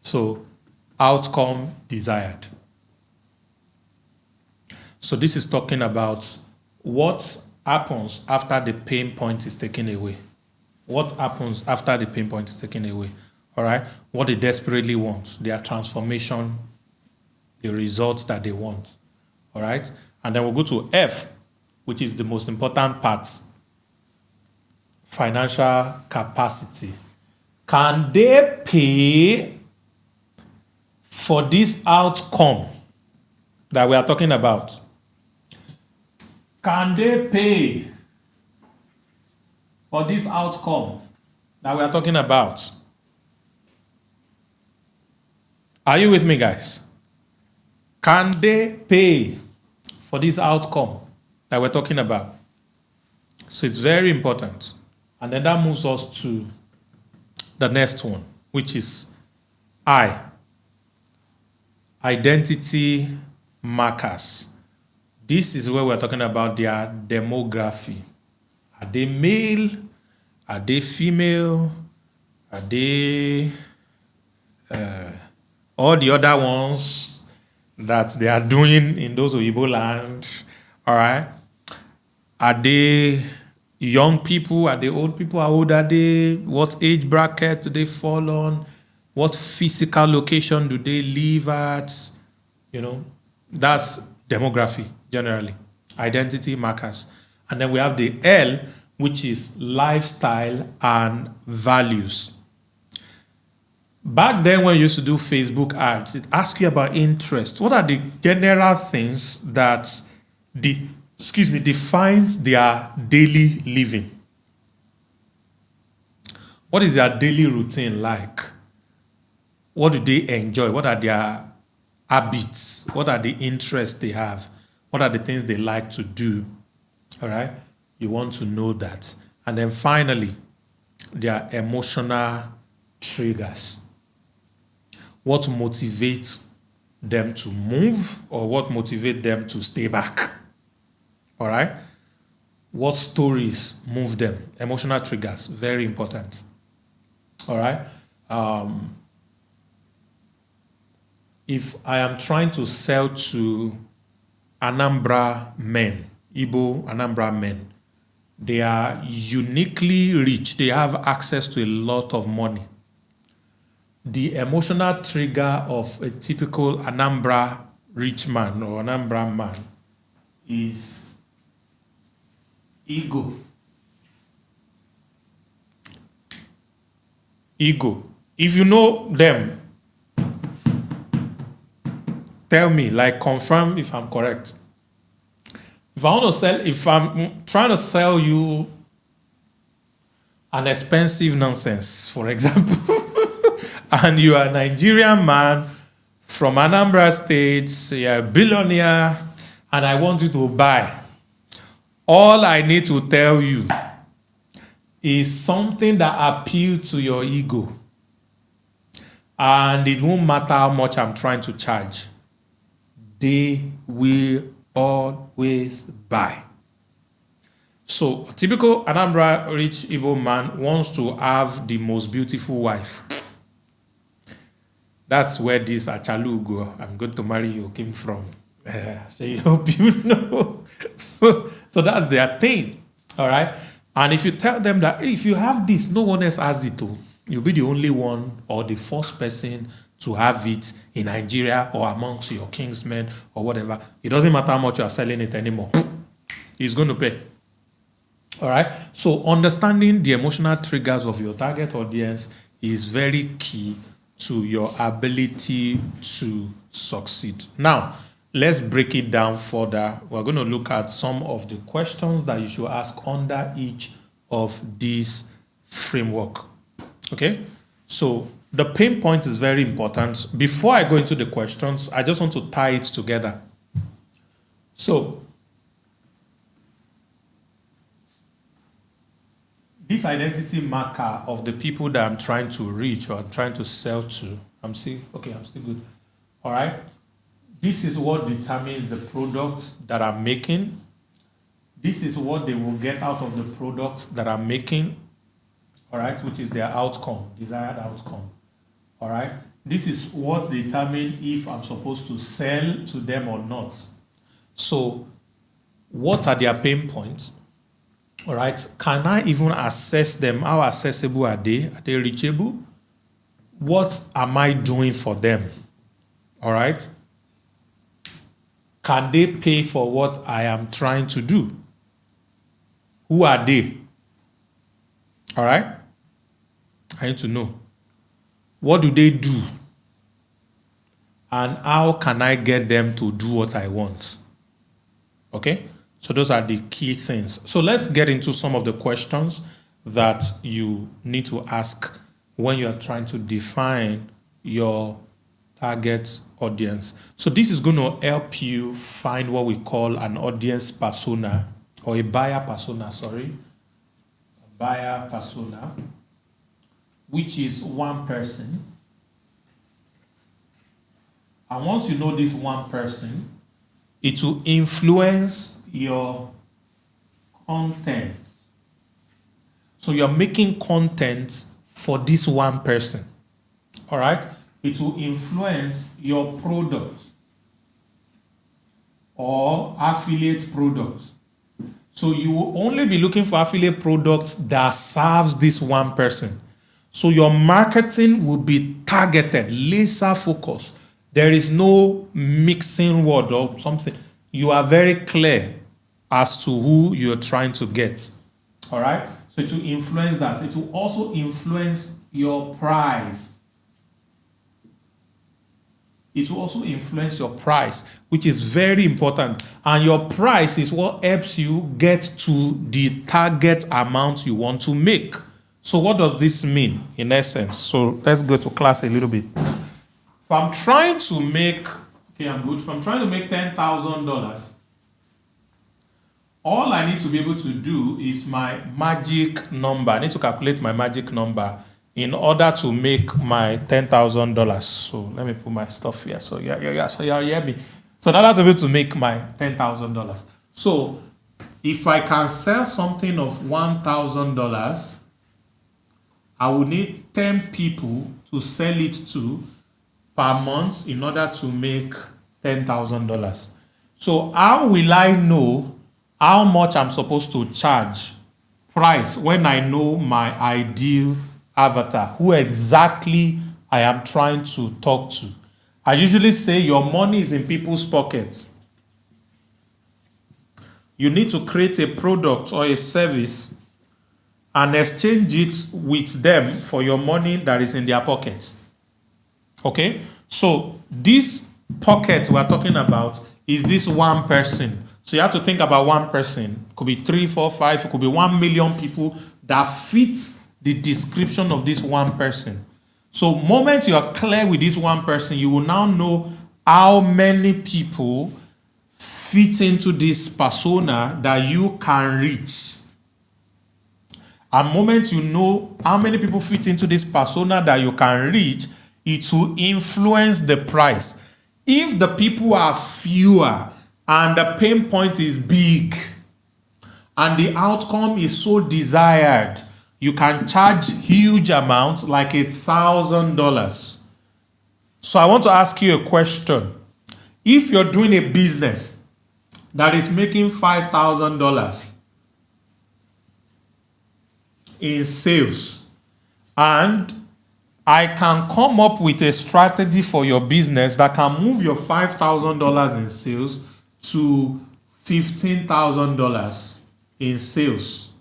So outcome desired. So this is talking about what happens after the pain point is taken away. What happens after the pain point is taken away? All right, what they desperately want, their transformation, the results that they want. All right, and then we'll go to F, which is the most important part, financial capacity. Can they pay for this outcome that we are talking about? Can they pay for this outcome that we are talking about? Are you with me, guys? Can they pay for this outcome that we're talking about? So it's very important. And then that moves us to the next one, which is I. Identity markers. This is where we're talking about their demography. Are they male? Are they female? Are they all the other ones that they are doing in those Oyibo land? All right. Are they young people? Are they old people? How old are they? What age bracket do they fall on? What physical location do they live at? You know, that's demography generally. Identity markers. And then we have the L, which is lifestyle and values. Back then when you used to do Facebook ads, it asks you about interest. What are the general things that defines their daily living? What is their daily routine like? What do they enjoy? What are their habits? What are the interests they have? What are the things they like to do? All right? You want to know that. And then finally, their emotional triggers. What motivates them to move or what motivates them to stay back? All right? What stories move them? Emotional triggers, very important. All right? If I am trying to sell to Anambra men, Igbo Anambra men, they are uniquely rich. They have access to a lot of money. The emotional trigger of a typical Anambra rich man or Anambra man is ego. Ego. If you know them, tell me, confirm if I'm correct. If I'm trying to sell you an expensive nonsense, for example, and you are a Nigerian man from Anambra State, you're a billionaire, and I want you to buy, all I need to tell you is something that appeals to your ego. And it won't matter how much I'm trying to charge. They will always buy. So a typical Anambra rich Igbo man wants to have the most beautiful wife. That's where this Achalugo, I'm going to marry you, came from. So I hope you know. So that's their thing. All right. And if you tell them that if you have this, no one else has it too, you'll be the only one or the first person to have it in Nigeria or amongst your kingsmen or whatever. It doesn't matter how much you are selling it anymore. He's going to pay. All right. So understanding the emotional triggers of your target audience is very key to your ability to succeed. Now, let's break it down further. We're going to look at some of the questions that you should ask under each of these framework. Okay? So the pain point is very important. Before I go into the questions, I just want to tie it together. So this identity marker of the people that I'm trying to reach or I'm trying to sell to, I'm still good. All right? This is what determines the product that I'm making. This is what they will get out of the product that I'm making, all right, which is their outcome, desired outcome, all right? This is what determines if I'm supposed to sell to them or not. So what are their pain points? All right, can I even assess them? How accessible are they? Are they reachable? What am I doing for them? All right. Can they pay for what I am trying to do? Who are they? All right. I need to know. What do they do? And how can I get them to do what I want? Okay. So those are the key things. So let's get into some of the questions that you need to ask when you are trying to define your target audience. So this is going to help you find what we call an audience persona or a buyer persona, a buyer persona, which is one person. And once you know this one person, it will influence your content. So you're making content for this one person. All right? It will influence your product or affiliate products. So you will only be looking for affiliate products that serves this one person. So your marketing will be targeted, laser focused. There is no mixing word or something. You are very clear as to who you're trying to get. All right? So it will influence that. It will also influence your price. It will also influence your price, which is very important. And your price is what helps you get to the target amount you want to make. So what does this mean in essence? So let's go to class a little bit. If I'm trying to make, If I'm trying to make $10,000, all I need to be able to do is my magic number. I need to calculate my magic number in order to make my $10,000. So let me put my stuff here. So So you hear me. So in order to be able to make my $10,000. So if I can sell something of $1,000, I will need 10 people to sell it to per month in order to make $10,000. So how will I know how much I'm supposed to charge price when I know my ideal avatar, who exactly I am trying to talk to? I usually say your money is in people's pockets. You need to create a product or a service and exchange it with them for your money that is in their pockets. Okay? So this pocket we're talking about is this one person. So you have to think about one person. It could be 3, 4, 5. It could be 1 million people that fit the description of this one person. So moment you are clear with this one person, you will now know how many people fit into this persona that you can reach. And moment you know how many people fit into this persona that you can reach, it will influence the price. If the people are fewer and the pain point is big, and the outcome is so desired, you can charge huge amounts like $1,000. So I want to ask you a question. If you're doing a business that is making $5,000 in sales, and I can come up with a strategy for your business that can move your $5,000 in sales to $15,000 in sales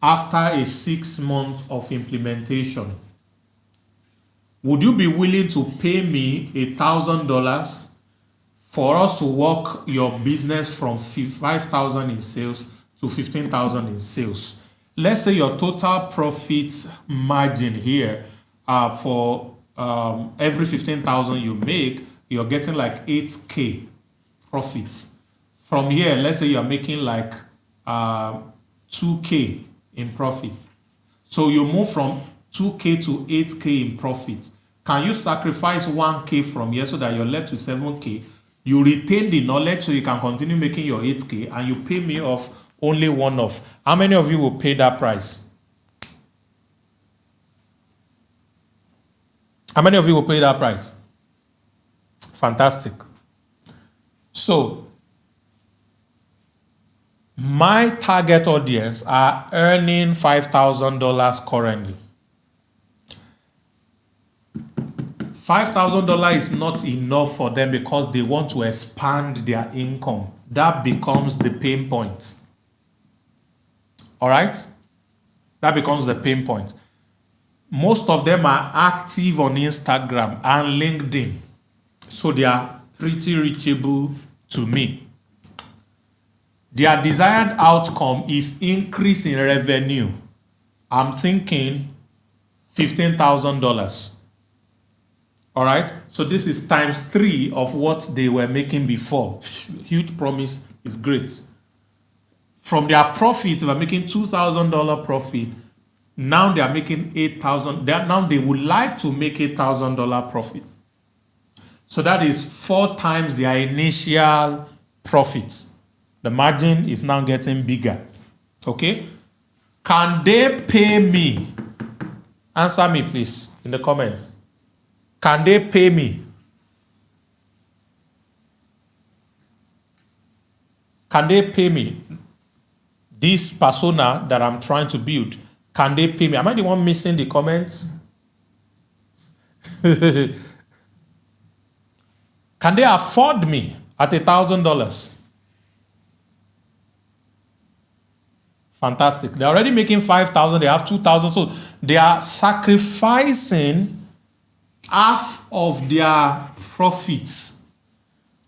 after a 6 months of implementation, would you be willing to pay me $1,000 for us to work your business from 5,000 in sales to 15,000 in sales? Let's say your total profit margin here for every 15,000 you make, you're getting like 8K profit. From here, let's say you're making like 2K in profit. So you move from 2K to 8K in profit. Can you sacrifice 1K from here so that you're left with 7K? You retain the knowledge so you can continue making your 8K, and you pay me off only one off. How many of you will pay that price? How many of you will pay that price? Fantastic. So, my target audience are earning $5,000 currently. $5,000 is not enough for them because they want to expand their income. That becomes the pain point. All right? That becomes the pain point. Most of them are active on Instagram and LinkedIn, so they are pretty reachable to me. Their desired outcome is increase in revenue. I'm thinking $15,000. All right? So this is times 3 of what they were making before. Huge promise is great. From their profit, they were making $2,000 profit. Now they are making $8,000. Now they would like to make $8,000 profit. So that is 4 times their initial profit. The margin is now getting bigger. Okay? Can they pay me? Answer me, please, in the comments. Can they pay me? Can they pay me? This persona that I'm trying to build, can they pay me? Am I the one missing the comments? Can they afford me at $1,000? Fantastic. They're already making 5,000. They have 2,000. So they are sacrificing half of their profits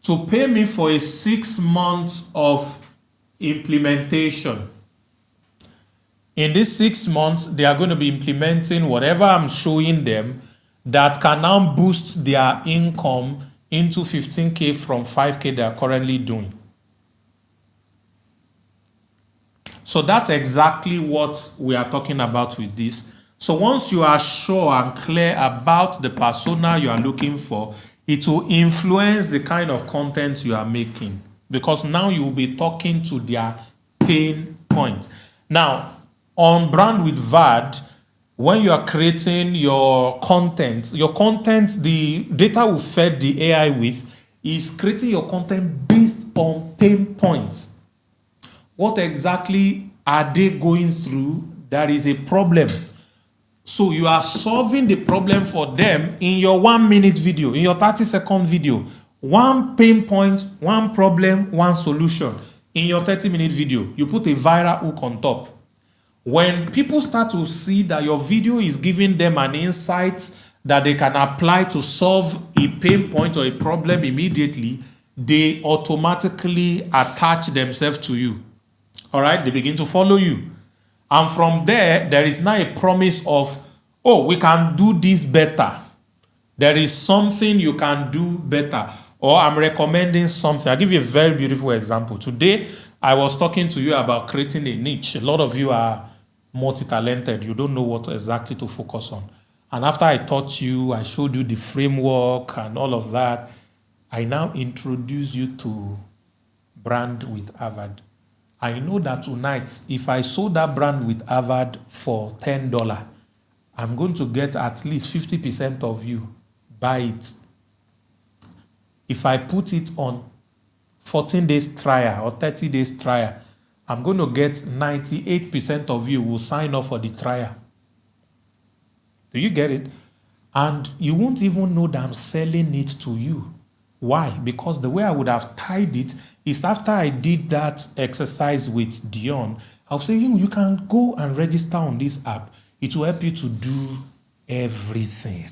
to pay me for a 6 months of implementation. In these 6 months, they are going to be implementing whatever I'm showing them that can now boost their income into 15K from 5K they are currently doing. So that's exactly what we are talking about with this. So once you are sure and clear about the persona you are looking for, it will influence the kind of content you are making, because now you will be talking to their pain points. Now, on Brand with VAD, when you are creating your content, the data we fed the AI with is creating your content based on pain points. What exactly are they going through that is a problem? So you are solving the problem for them in your 1 minute video, in your 30-second video. One pain point, one problem, one solution. In your 30-minute video, you put a viral hook on top. When people start to see that your video is giving them an insight that they can apply to solve a pain point or a problem immediately, they automatically attach themselves to you. All right? They begin to follow you. And from there, there is now a promise of, oh, we can do this better. There is something you can do better. Or I'm recommending something. I'll give you a very beautiful example. Today, I was talking to you about creating a niche. A lot of you are multi-talented. You don't know what exactly to focus on. And after I taught you, I showed you the framework and all of that, I now introduce you to Brand with Harvard. I know that tonight, if I sold that brand with Harvard for $10, I'm going to get at least 50% of you buy it. If I put it on 14 days trial or 30 days trial, I'm going to get 98% of you will sign up for the trial. Do you get it? And you won't even know that I'm selling it to you. Why? Because the way I would have tied it is after I did that exercise with Dion, I'll say, you can go and register on this app. It will help you to do everything.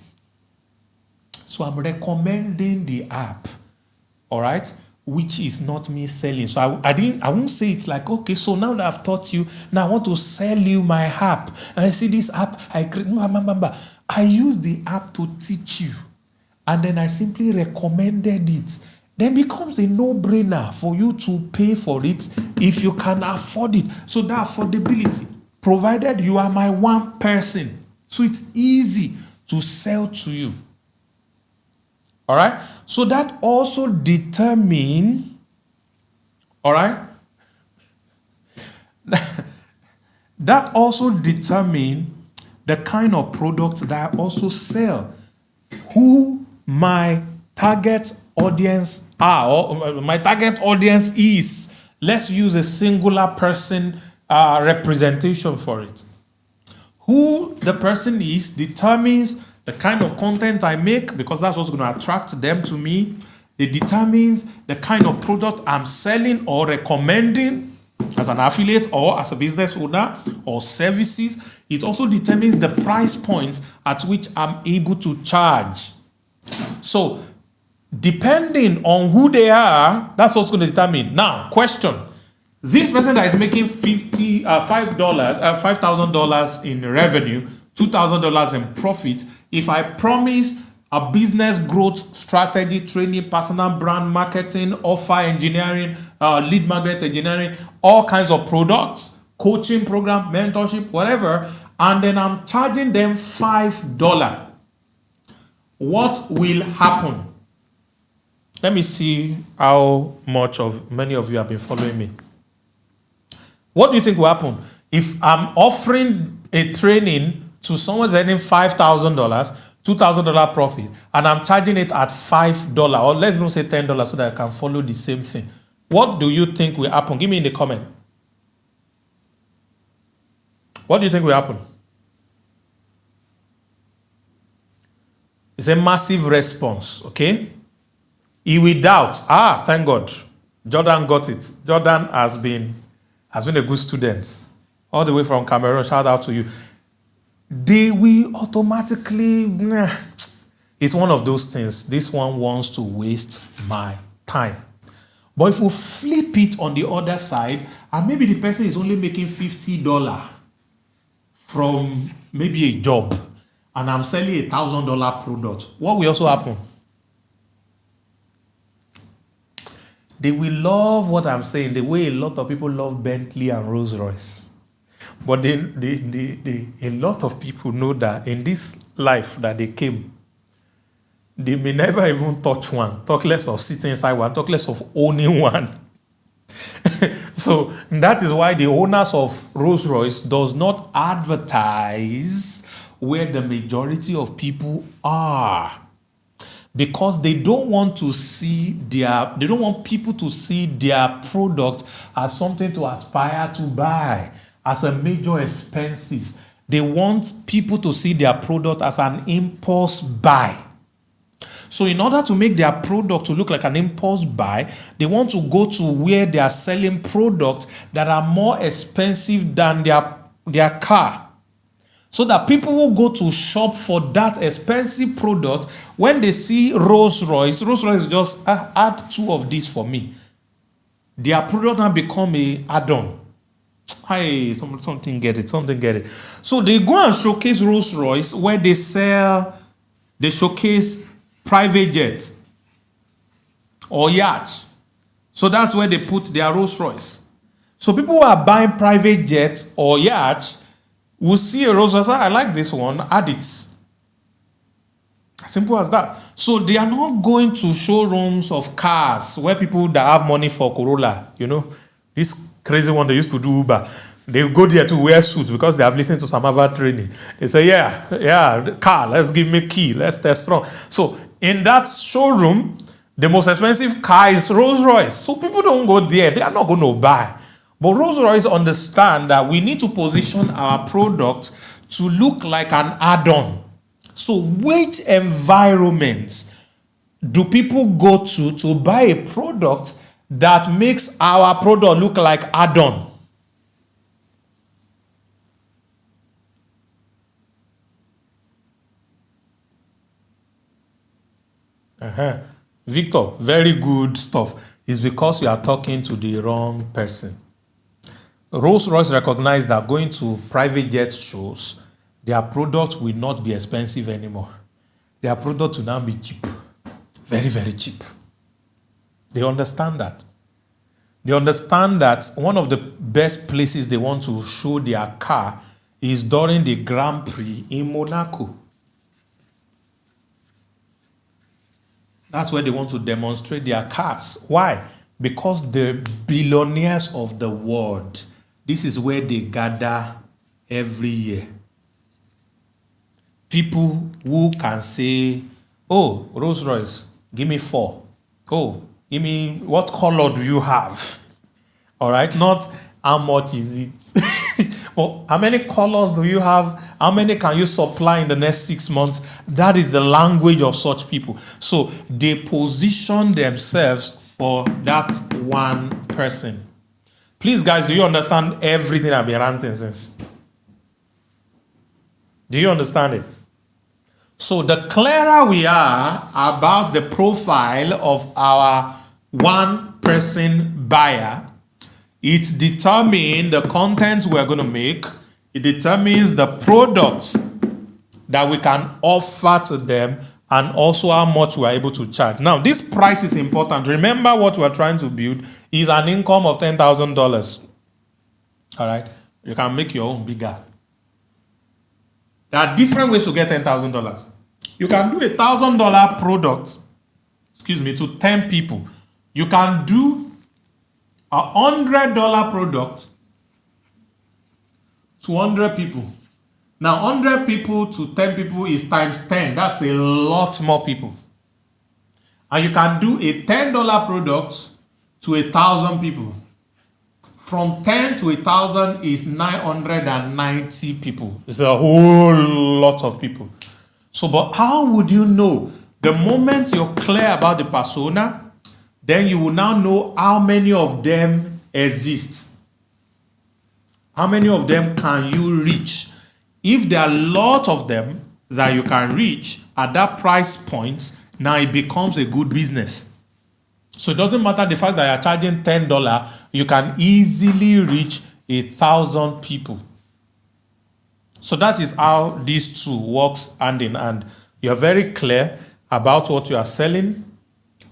So I'm recommending the app, all right, which is not me selling. So I won't say it's like, okay, so now that I've taught you, now I want to sell you my app. And I see this app, I use the app to teach you. And then I simply recommended it. Then it becomes a no-brainer for you to pay for it if you can afford it. So that affordability, provided you are my one person. So it's easy to sell to you. All right? So that also determines, all right? That also determines the kind of products that I also sell. Who my target audience are, or my target audience is. Let's use a singular person representation for it. Who the person is determines the kind of content I make, because that's what's going to attract them to me. It determines the kind of product I'm selling or recommending as an affiliate or as a business owner or services. It also determines the price point at which I'm able to charge. So, depending on who they are, that's what's going to determine. Now, question. This person that is making $5,000 in revenue, $2,000 in profit, if I promise a business growth strategy, training, personal brand marketing, offer engineering, lead magnet engineering, all kinds of products, coaching program, mentorship, whatever, and then I'm charging them $5, what will happen? Let me see how much of many of you have been following me. What do you think will happen if I'm offering a training to someone earning $5,000, $2,000 profit, and I'm charging it at $5, or let's even say $10 so that I can follow the same thing? What do you think will happen? Give me in the comment. What do you think will happen? It's a massive response, okay? He will doubt. Thank God. Jordan got it. Jordan has been a good student. All the way from Cameroon. Shout out to you. They will automatically... It's one of those things. This one wants to waste my time. But if we flip it on the other side, and maybe the person is only making $50 from maybe a job, and I'm selling a $1,000 product, what will also happen? They will love what I'm saying the way a lot of people love Bentley and Rolls Royce. But a lot of people know that in this life that they came, they may never even touch one, talk less of sitting inside one, talk less of owning one. So that is why the owners of Rolls Royce does not advertise where the majority of people are, because they don't want to see they don't want people to see their product as something to aspire to buy, as a major expenses. They want people to see their product as an impulse buy. So in order to make their product to look like an impulse buy, they want to go to where they are selling products that are more expensive than their car. So that people will go to shop for that expensive product. When they see Rolls Royce just add two of these for me. Their product now become a add-on. Hey, something get it. So they go and showcase Rolls Royce where they showcase private jets or yachts. So that's where they put their Rolls Royce. So people who are buying private jets or yachts will see a Rolls Royce. I like this one, add it. Simple as that. So they are not going to showrooms of cars where people that have money for Corolla, this crazy one, they used to do Uber. They go there to wear suits because they have listened to some other training. They say, yeah, car, let's give me key, let's test run. So in that showroom, the most expensive car is Rolls Royce. So people don't go there, they are not going to buy. But Rolls Royce understand that we need to position our product to look like an add-on. So which environments do people go to buy a product that makes our product look like add-on? Victor, very good stuff. It's because you are talking to the wrong person. Rolls-Royce recognized that going to private jet shows, their product will not be expensive anymore. Their product will now be cheap. Very, very cheap. They understand that. They understand that one of the best places they want to show their car is during the Grand Prix in Monaco. That's where they want to demonstrate their cars. Why? Because the billionaires of the world, this is where they gather every year. People who can say, oh, Rolls Royce, give me 4. Oh, give me, what color do you have? All right, not how much is it. Well, how many colors do you have? How many can you supply in the next 6 months? That is the language of such people. So they position themselves for that one person. Please, guys, do you understand everything I've been ranting since? Do you understand it? So the clearer we are about the profile of our one-person buyer, it determines the content we're going to make. It determines the products that we can offer to them and also how much we're able to charge. Now, this price is important. Remember, what we're trying to build is an income of $10,000. All right? You can make your own bigger. There are different ways to get $10,000. You can do a $1,000 product, to 10 people. You can do a $100 product to 100 people. Now, 100 people to 10 people is times 10. That's a lot more people. And you can do a $10 product to 1,000 people. From 10 to 1,000 is 990 people. It's a whole lot of people. So, but how would you know? The moment you're clear about the persona, then you will now know how many of them exist. How many of them can you reach? If there are a lot of them that you can reach at that price point, now it becomes a good business. So it doesn't matter the fact that you're charging $10, you can easily reach 1,000 people. So that is how these two works hand in hand. You're very clear about what you are selling,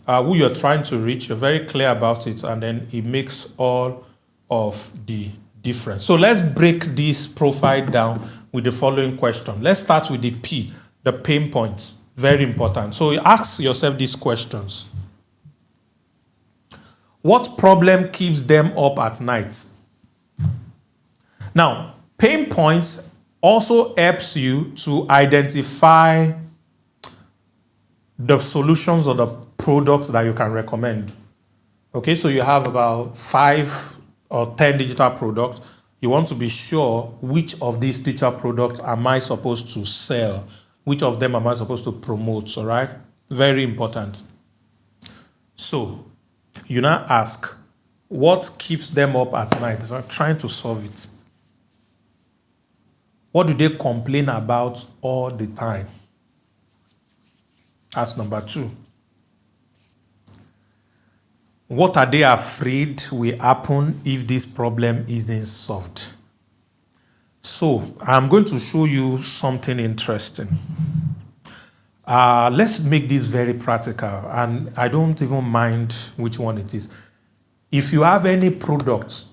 who you're trying to reach. You're very clear about it, and then it makes all of the difference. So let's break this profile down with the following question. Let's start with the P, the pain points. Very important. So ask yourself these questions. What problem keeps them up at night? Now, pain points also helps you to identify the solutions or the products that you can recommend. Okay, so you have about 5 or 10 digital products. You want to be sure which of these digital products am I supposed to sell? Which of them am I supposed to promote? All right, very important. So you now ask, what keeps them up at night? They're trying to solve it. What do they complain about all the time? That's number 2. What are they afraid will happen if this problem isn't solved? So I'm going to show you something interesting. Let's make this very practical, and I don't even mind which one it is. If you have any products,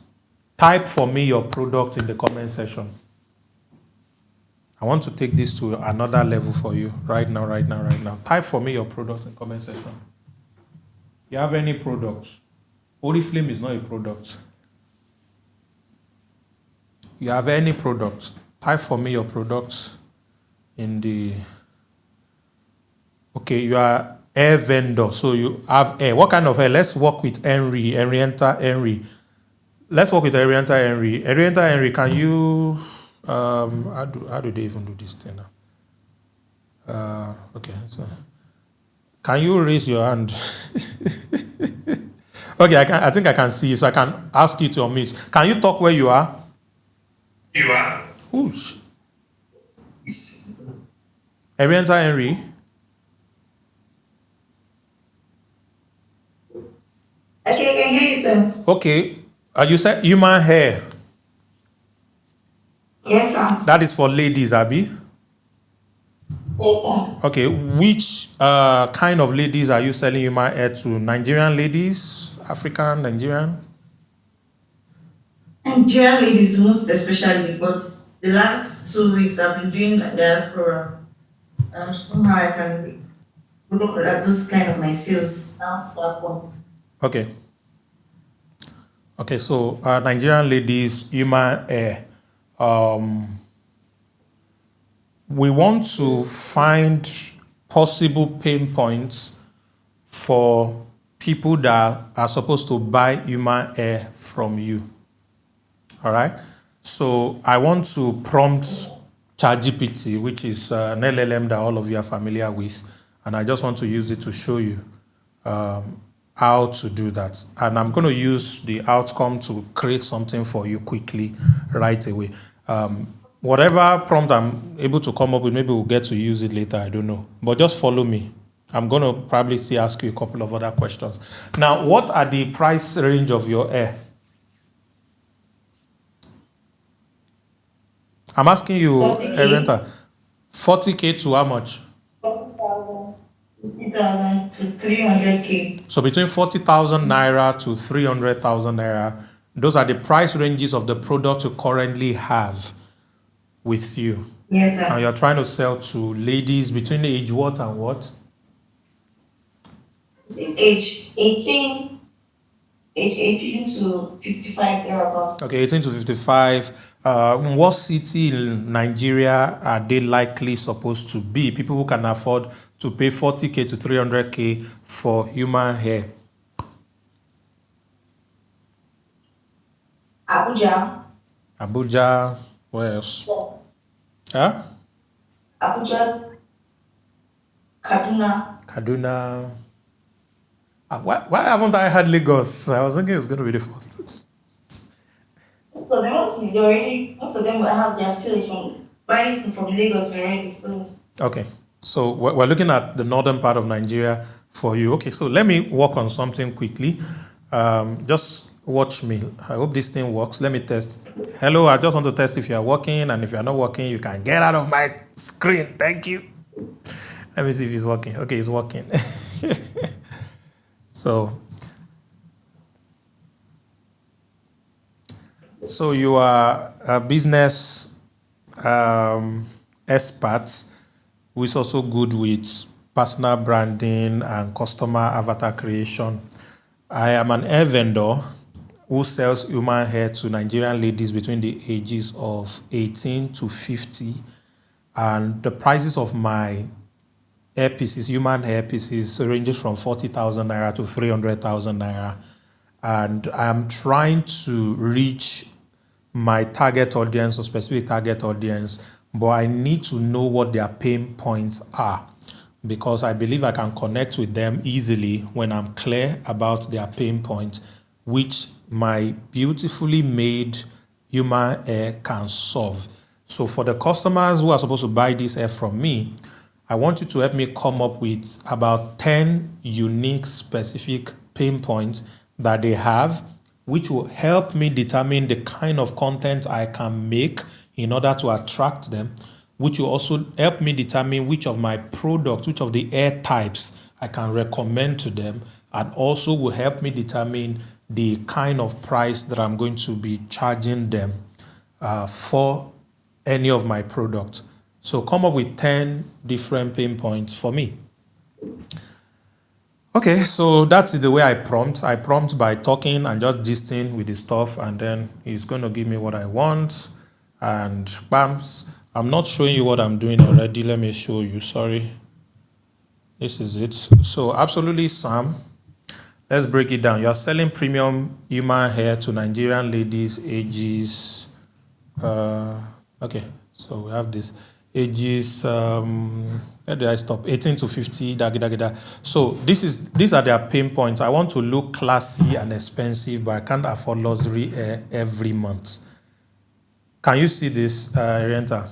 type for me your product in the comment section. I want to take this to another level for you right now. Type for me your product in the comment section. You have any products? Oriflame is not a product. you have any product, type for me your products in the... Okay, you are air vendor, so you have air. What kind of air? Let's work with Henry. Let's work with Henry. Henry, can you... how do they even do this thing now? Okay, so... Can you raise your hand? Okay, I think I can see you, so I can ask you to unmute. Can you talk where you are? You are. Whoosh. Henry? Okay, I can hear you, sir. Okay. You said human hair. Yes, sir. That is for ladies, Abby. Yes, sir. Okay. Which kind of ladies are you selling human hair to? Nigerian ladies? African, Nigerian? Nigerian ladies most especially, but the last 2 weeks I've been doing diaspora. Somehow I can look at those kind of my sales down to that point. Okay. Okay, so Nigerian ladies, human hair. We want to find possible pain points for people that are supposed to buy human hair from you. All right? So I want to prompt ChatGPT, which is an LLM that all of you are familiar with, and I just want to use it to show you how to do that. And I'm going to use the outcome to create something for you quickly right away. Whatever prompt I'm able to come up with, maybe we'll get to use it later, I don't know. But just follow me. I'm going to probably ask you a couple of other questions. Now, what are the price range of your hair? I'm asking you, 40K. 40K to how much? 50,000 to 300K. So between 40,000 naira to 300,000 naira, those are the price ranges of the product you currently have with you. Yes, sir. And you're trying to sell to ladies between age what and what? Age 18 to 55 thereabouts. Okay, 18 to 55. What city in Nigeria are they likely supposed to be? People who can afford to pay 40K to 300K for human hair. Abuja, where else? Yes. Huh? Abuja, Kaduna. Why haven't I had Lagos? I was thinking it was going to be the first. So most of them will have their sales from buying from Lagos already. So. Okay, so we're looking at the northern part of Nigeria for you. Okay, so let me work on something quickly. Just watch me. I hope this thing works. Let me test. Hello, I just want to test if you are working, and if you are not working, you can get out of my screen. Thank you. Let me see if it's working. Okay, it's working. So you are a business expert who is also good with personal branding and customer avatar creation. I am an hair vendor who sells human hair to Nigerian ladies between the ages of 18 to 50. And the prices of my hair pieces, human hair pieces, ranges from 40,000 naira to 300,000 naira. And I'm trying to reach my target audience or specific target audience, but I need to know what their pain points are, because I believe I can connect with them easily when I'm clear about their pain points, which my beautifully made human hair can solve. So for the customers who are supposed to buy this hair from me, I want you to help me come up with about 10 unique specific pain points that they have, which will help me determine the kind of content I can make in order to attract them, which will also help me determine which of my products, which of the hair types I can recommend to them, and also will help me determine the kind of price that I'm going to be charging them for any of my products. So come up with 10 different pain points for me. Okay, so that's the way I prompt. I prompt by talking and just gisting with the stuff, and then he's going to give me what I want. And bams, I'm not showing you what I'm doing already. Let me show you. Sorry. This is it. So absolutely, Sam. Let's break it down. You're selling premium human hair to Nigerian ladies ages. Okay, so we have this ages. Where did I stop? 18 to 50. So these are their pain points. I want to look classy and expensive, but I can't afford luxury hair every month. Can you see this, Renta?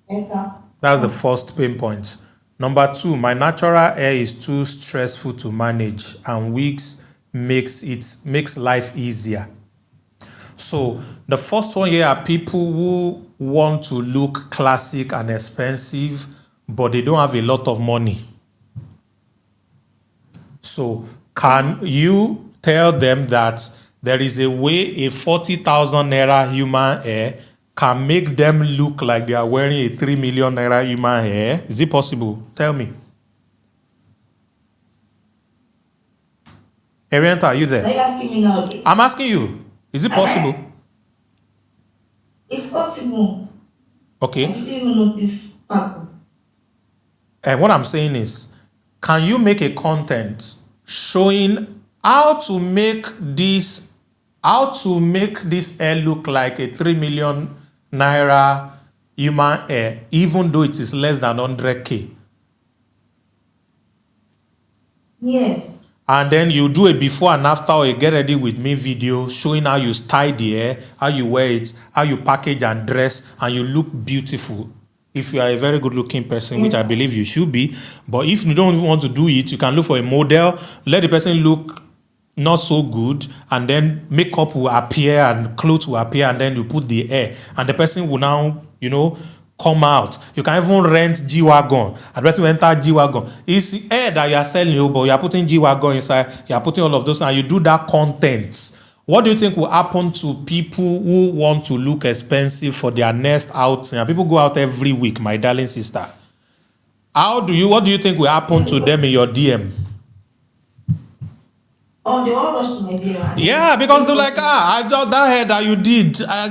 Yes, sir. That's the first pain point. Number 2, my natural hair is too stressful to manage, and wigs makes life easier. So the first one here are people who want to look classic and expensive, but they don't have a lot of money. So can you tell them that there is a way a 40,000 naira human hair can make them look like they are wearing a 3 million naira human hair? Is it possible? Tell me. Arienta, are you there? Are you asking me now? I'm asking you. Is it possible? It's possible. Okay. I didn't even know this part. And what I'm saying is, can you make a content showing how to make this hair look like a 3 million naira human hair, even though it is less than 100K? Yes. And then you do a before and after or a get ready with me video showing how you style the hair, how you wear it, how you package and dress, and you look beautiful. If you are a very good looking person, which I believe you should be, but if you don't want to do it, you can look for a model, let the person look not so good, and then makeup will appear and clothes will appear, and then you put the hair, and the person will now, come out. You can even rent G-Wagon, and the person will enter G-Wagon. It's hair that you are selling, but you are putting G-Wagon inside, you are putting all of those, and you do that content. What do you think will happen to people who want to look expensive for their next outing? And people go out every week, my darling sister. What do you think will happen to them in your DM? Oh, they all rush to my DM. Yeah, because they're like, I thought that hair that you did, I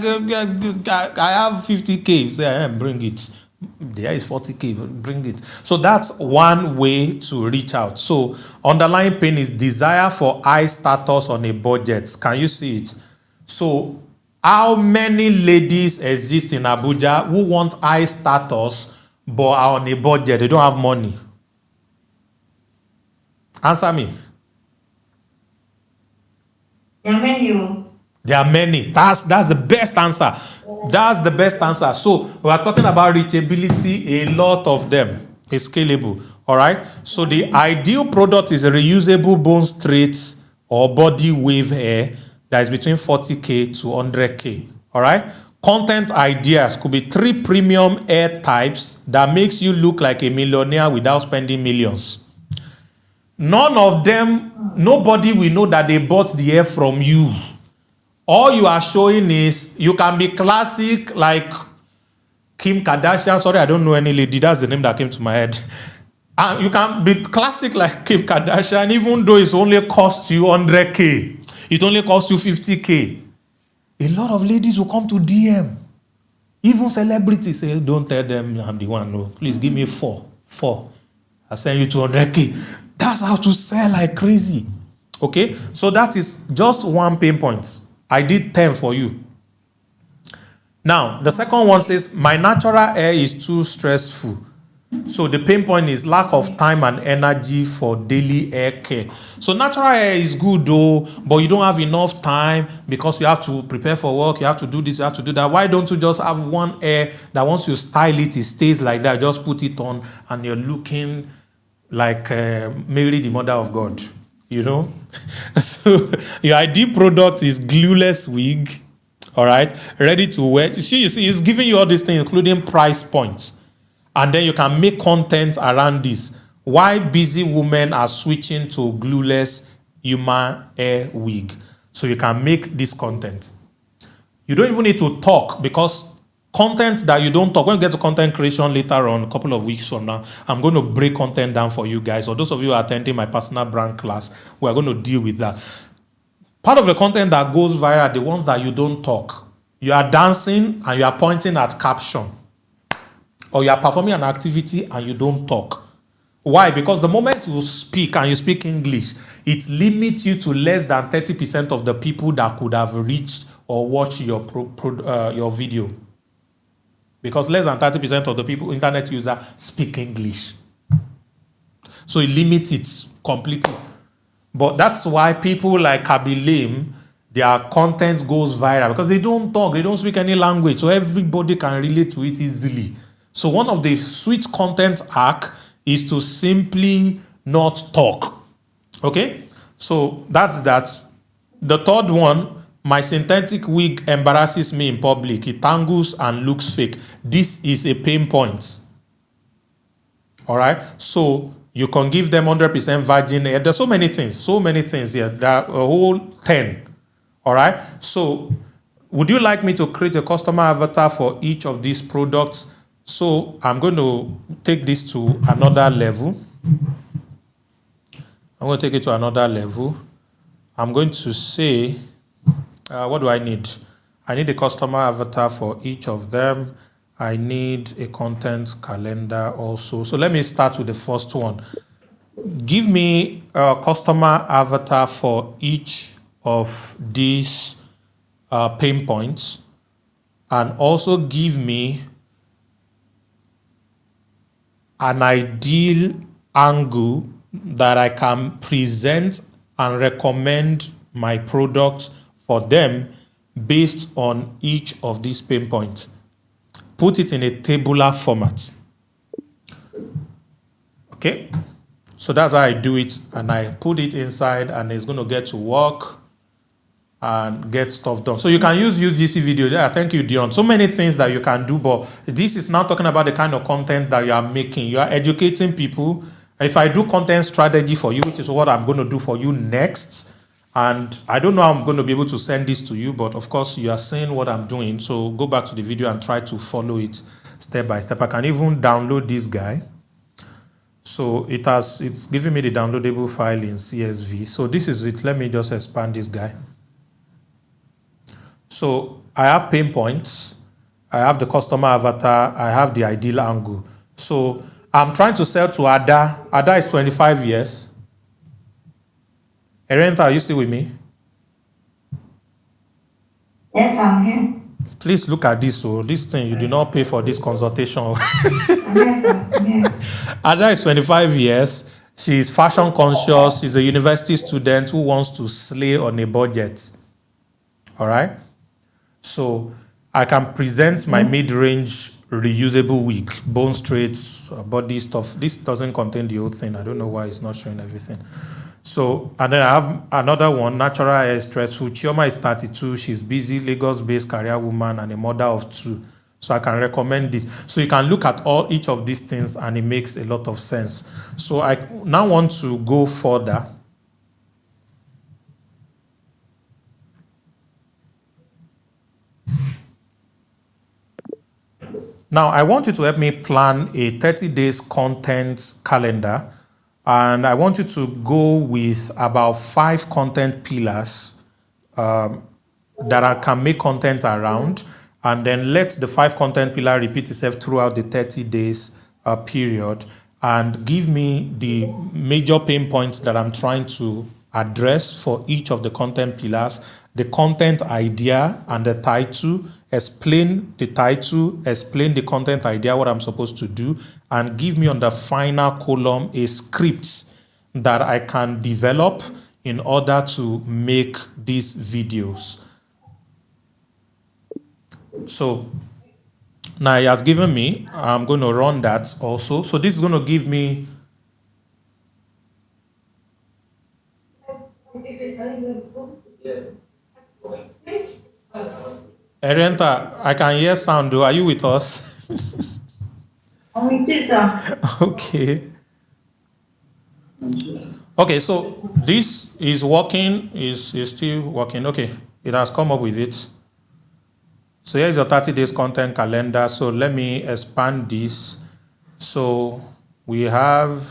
have 50K. Say, bring it. There is 40K, bring it. So that's one way to reach out. So underlying pain is desire for high status on a budget. Can you see it? So how many ladies exist in Abuja who want high status but are on a budget? They don't have money. Answer me. There are many. There are many. That's the best answer. That's the best answer. So we are talking about reachability. A lot of them is scalable. All right. So the ideal product is a reusable bone straight or body wave hair that is between 40K to 100K. All right. Content ideas could be 3 premium hair types that makes you look like a millionaire without spending millions. None of them, nobody will know that they bought the hair from you. All you are showing is you can be classic like Kim Kardashian. Sorry, I don't know any lady. That's the name that came to my head. You can be classic like Kim Kardashian, even though it's only cost you 100K. It only costs you 50K. A lot of ladies will come to DM. Even celebrities say, don't tell them I'm the one. No, please give me 4. I'll send you 200K. That's how to sell like crazy. Okay? So that is just one pain point. I did 10 for you. Now, the second one says, my natural hair is too stressful. So the pain point is lack of time and energy for daily hair care. So natural hair is good though, but you don't have enough time because you have to prepare for work, you have to do this, you have to do that. Why don't you just have one hair that once you style it, it stays like that, just put it on and you're looking like Mary, the mother of God, So your ideal product is glueless wig, all right, ready to wear. You see, it's giving you all these things, including price points. And then you can make content around this. Why busy women are switching to glueless human hair wig. So you can make this content. You don't even need to talk because content that you don't talk, when you get to content creation later on, a couple of weeks from now, I'm going to break content down for you guys. Or those of you who are attending my personal brand class, we are going to deal with that. Part of the content that goes viral are the ones that you don't talk. You are dancing and you are pointing at caption. Or you are performing an activity and you don't talk. Why? Because the moment you speak and you speak English, it limits you to less than 30% of the people that could have reached or watched your your video. Because less than 30% of the people, internet users, speak English. So it limits it completely. But that's why people like Kabilim, their content goes viral because they don't talk, they don't speak any language, so everybody can relate to it easily. So one of the sweet content hack is to simply not talk. Okay? So that's that. The third one, my synthetic wig embarrasses me in public. It tangles and looks fake. This is a pain point. All right? So you can give them 100% virgin hair. There's so many things here. There are a whole 10. All right? So would you like me to create a customer avatar for each of these products? So I'm going to take this to another level. I'm going to take it to another level. I'm going to say, what do I need? I need a customer avatar for each of them. I need a content calendar also. So let me start with the first one. Give me a customer avatar for each of these pain points, and also give me an ideal angle that I can present and recommend my product for them based on each of these pain points. Put it in a tabular format. Okay? So that's how I do it, and I put it inside, and it's going to get to work and get stuff done. So you can use UGC video. Yeah, thank you, Dion. So many things that you can do, but this is now talking about the kind of content that you are making. You are educating people. If I do content strategy for you, which is what I'm going to do for you next, and I don't know how I'm going to be able to send this to you, but of course you are seeing what I'm doing. So go back to the video and try to follow it step by step. I can even download this guy. So it's giving me the downloadable file in CSV. So this is it. Let me just expand this guy. So I have pain points, I have the customer avatar, I have the ideal angle. So I'm trying to sell to Ada. Ada is 25 years. Erenta, are you still with me? Yes, I'm here. Please look at this. So this thing, you do not pay for this consultation. Yes, I'm here. Ada is 25 years. She is fashion conscious. She's a university student who wants to slay on a budget. All right? So I can present my mid-range reusable wig, bone straights, body stuff. This doesn't contain the whole thing. I don't know why it's not showing everything. So, and then I have another one, natural hair is stressful. Chioma is 32. She's busy, Lagos-based career woman and a mother of 2. So I can recommend this. So you can look at each of these things and it makes a lot of sense. So I now want to go further. Now, I want you to help me plan a 30 days content calendar, and I want you to go with about 5 content pillars that I can make content around, and then let the 5 content pillar repeat itself throughout the 30 days period, and give me the major pain points that I'm trying to address for each of the content pillars, the content idea and the title, explain the title, explain the content idea, what I'm supposed to do, and give me on the final column a script that I can develop in order to make these videos. So now he has given me, I'm going to run that also. So this is going to give me Erenta, I can hear sound though. Are you with us? I'm with you, sir. Okay. Okay, so this is working, is still working. Okay, it has come up with it. So here's your 30 days content calendar. So let me expand this. So we have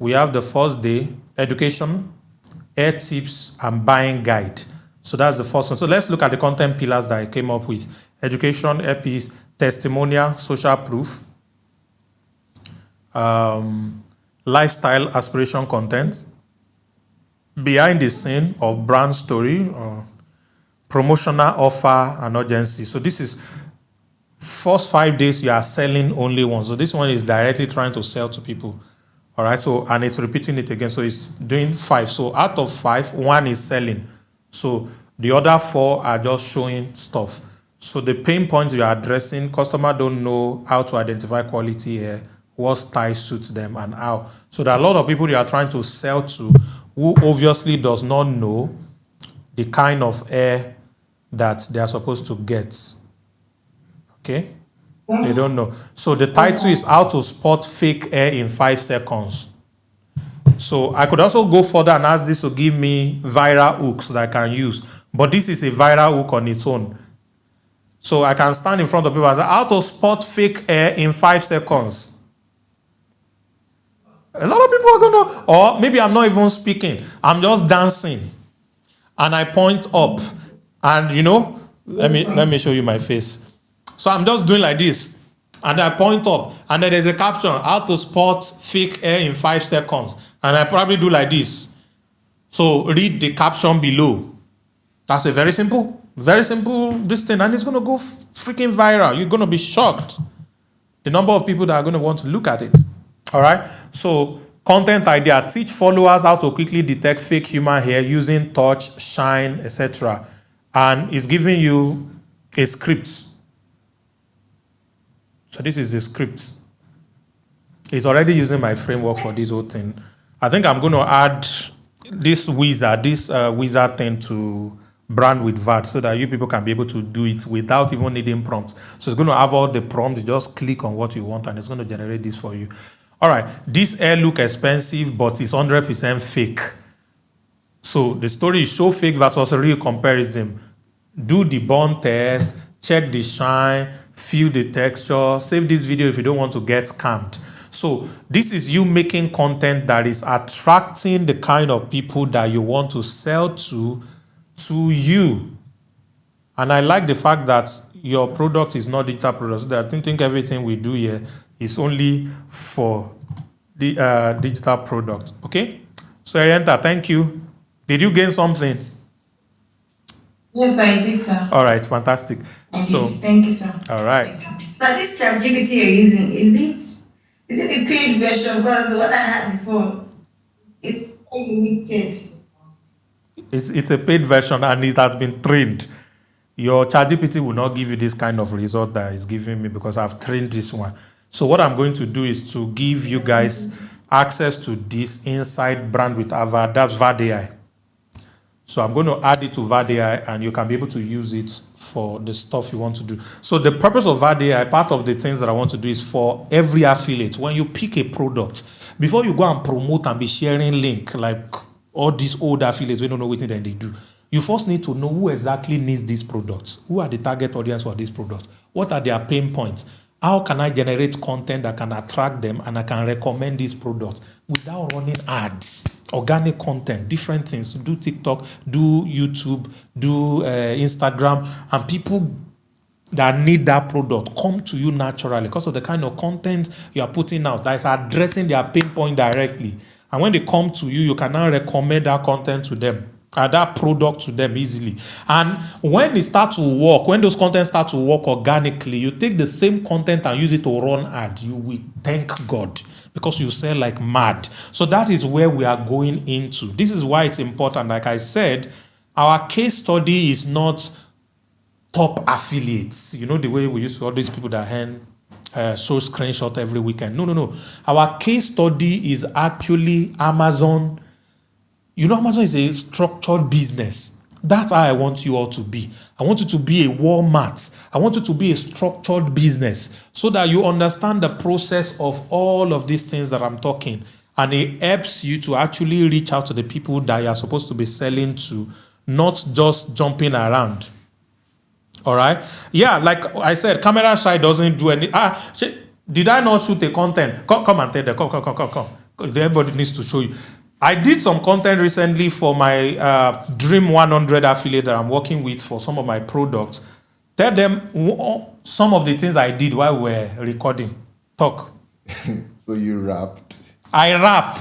the first day, education, hair tips, and buying guide. So that's the first one. So let's look at the content pillars that I came up with. Education, EPs, testimonial, social proof, lifestyle aspiration content, behind the scene of brand story, promotional offer and urgency. So this is first 5 days you are selling only one. So this one is directly trying to sell to people. All right. So, and it's repeating it again. So it's doing 5. So out of 5, 1 is selling. So the other 4 are just showing stuff. So the pain points you are addressing, customer don't know how to identify quality hair, what style suits them and how. So there are a lot of people you are trying to sell to who obviously does not know the kind of hair that they are supposed to get. Okay? They don't know. So the title is how to spot fake hair in 5 seconds. So I could also go further and ask this to give me viral hooks that I can use. But this is a viral hook on its own. So I can stand in front of people and say, how to spot fake hair in 5 seconds. A lot of people are going to, or maybe I'm not even speaking. I'm just dancing. And I point up. And you know, let me show you my face. So I'm just doing like this. And I point up. And then there's a caption, how to spot fake hair in 5 seconds. And I probably do like this. So read the caption below. That's a very simple this thing. And it's going to go freaking viral. You're going to be shocked. The number of people that are going to want to look at it. All right. So content idea, teach followers how to quickly detect fake human hair using touch, shine, etc. And it's giving you a script. So this is the script. It's already using my framework for this whole thing. I think I'm going to add this wizard thing to brand with VAT so that you people can be able to do it without even needing prompts. So it's going to have all the prompts. You just click on what you want and it's going to generate this for you. All right. This hair look expensive, but it's 100% fake. So the story is show fake versus real comparison. Do the bond test, check the shine, feel the texture, save this video if you don't want to get scammed. So this is you making content that is attracting the kind of people that you want to sell to you. And I like the fact that your product is not digital product. So I think everything we do here is only for the digital product. Okay? So Arienta, thank you. Did you gain something? Yes, I did, sir. All right, fantastic. Thank you, sir. All right. So this ChatGPT you're using, is it a paid version? Because what I had before, it's limited. It's a paid version and it has been trained. Your ChatGPT will not give you this kind of result that it's giving me because I've trained this one. So what I'm going to do is to give you guys access to this inside brand with Ava. That's VAD AI. So I'm going to add it to VAD AI and you can be able to use it for the stuff you want to do. So the purpose of VAD AI, part of the things that I want to do is for every affiliate, when you pick a product, before you go and promote and be sharing link, like all these old affiliates, we don't know what they do. You first need to know who exactly needs these products. Who are the target audience for these products? What are their pain points? How can I generate content that can attract them and I can recommend these products without running ads, organic content, different things. Do TikTok, do YouTube, do Instagram, and people that need that product come to you naturally because of the kind of content you are putting out that is addressing their pain point directly. And when they come to you, you can now recommend that content to them. That product to them easily. And when it starts to work, when those contents start to work organically, you take the same content and use it to run ads. You will thank God because you sell like mad. So that is where we are going into. This is why it's important. Like I said, our case study is not top affiliates. You know the way we used to all these people that show screenshot every weekend. No. Our case study is actually Amazon. You know, Amazon is a structured business. That's how I want you all to be. I want you to be a Walmart. I want you to be a structured business so that you understand the process of all of these things that I'm talking. And it helps you to actually reach out to the people that you are supposed to be selling to, not just jumping around. All right? Yeah, like I said, camera shy doesn't do any... did I not shoot a content? Come and tell them. Come. Everybody needs to show you. I did some content recently for my Dream 100 affiliate that I'm working with for some of my products. Tell them some of the things I did while we're recording. Talk. So you rapped. I rap.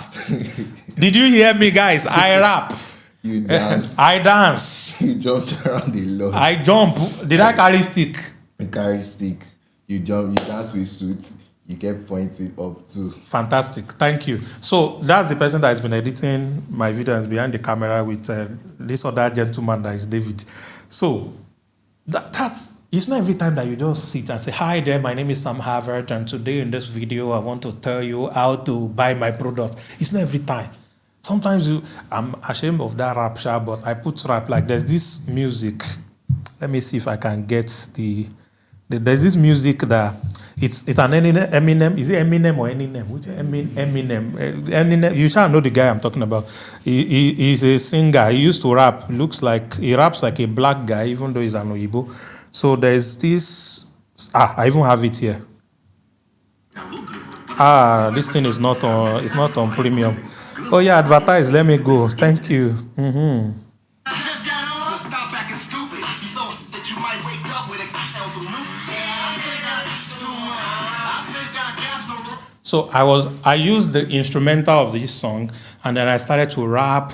Did you hear me, guys? I rap. You dance. I dance. You jumped around a lot. I jump. Did I carry stick? You carry stick. You jump. You dance with suits. You kept pointing up too. Fantastic. Thank you. So that's the person that has been editing my videos behind the camera with this other gentleman that is David. So that's, it's not every time that you just sit and say, hi there, my name is Sam Harvard, and today in this video, I want to tell you how to buy my product. It's not every time. Sometimes I'm ashamed of that rap, but I put rap like there's this music. Let me see if I can get there's this music that it's an Eminem. Is it Eminem or Eminem? Which Eminem? Eminem. You shall know the guy I'm talking about. He's a singer. He used to rap. He raps like a black guy, even though he's an Oyibo. So there's this. I even have it here. This thing is not on. It's not on premium. Oh yeah, advertise. Let me go. Thank you. Mm-hmm. So I used the instrumental of this song, and then I started to rap.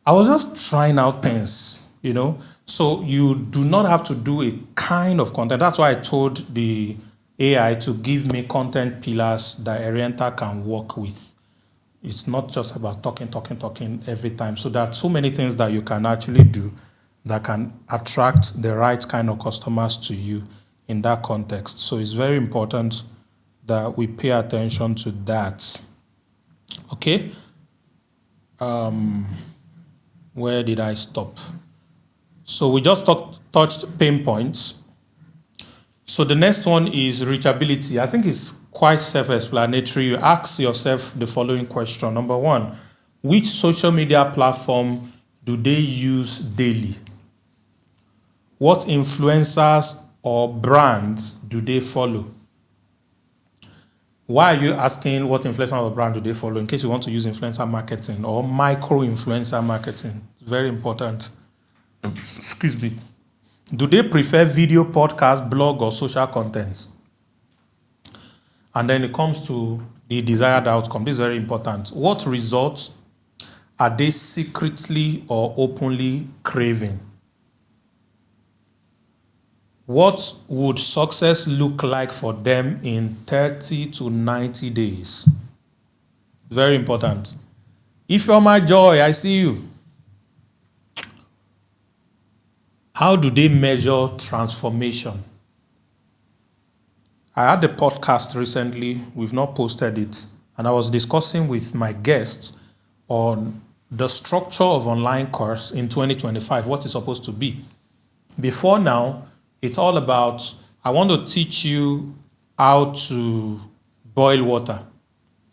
I was just trying out things, you know. So you do not have to do a kind of content. That's why I told the AI to give me content pillars that Oriental can work with. It's not just about talking every time. So there are so many things that you can actually do that can attract the right kind of customers to you in that context. So it's very important that we pay attention to that. Okay? Where did I stop? So we just touched pain points. So the next one is reachability. I think it's quite self-explanatory. You ask yourself the following question. Number one, which social media platform do they use daily? What influencers or brands do they follow? Why are you asking what influencer or brand do they follow? In case you want to use influencer marketing or micro-influencer marketing. Very important. Excuse me. Do they prefer video, podcast, blog, or social content? And then it comes to the desired outcome. This is very important. What results are they secretly or openly craving? What would success look like for them in 30 to 90 days? Very important. If you're my joy, I see you. How do they measure transformation? I had a podcast recently. We've not posted it. And I was discussing with my guests on the structure of online course in 2025, what it's supposed to be. Before now, it's all about, I want to teach you how to boil water.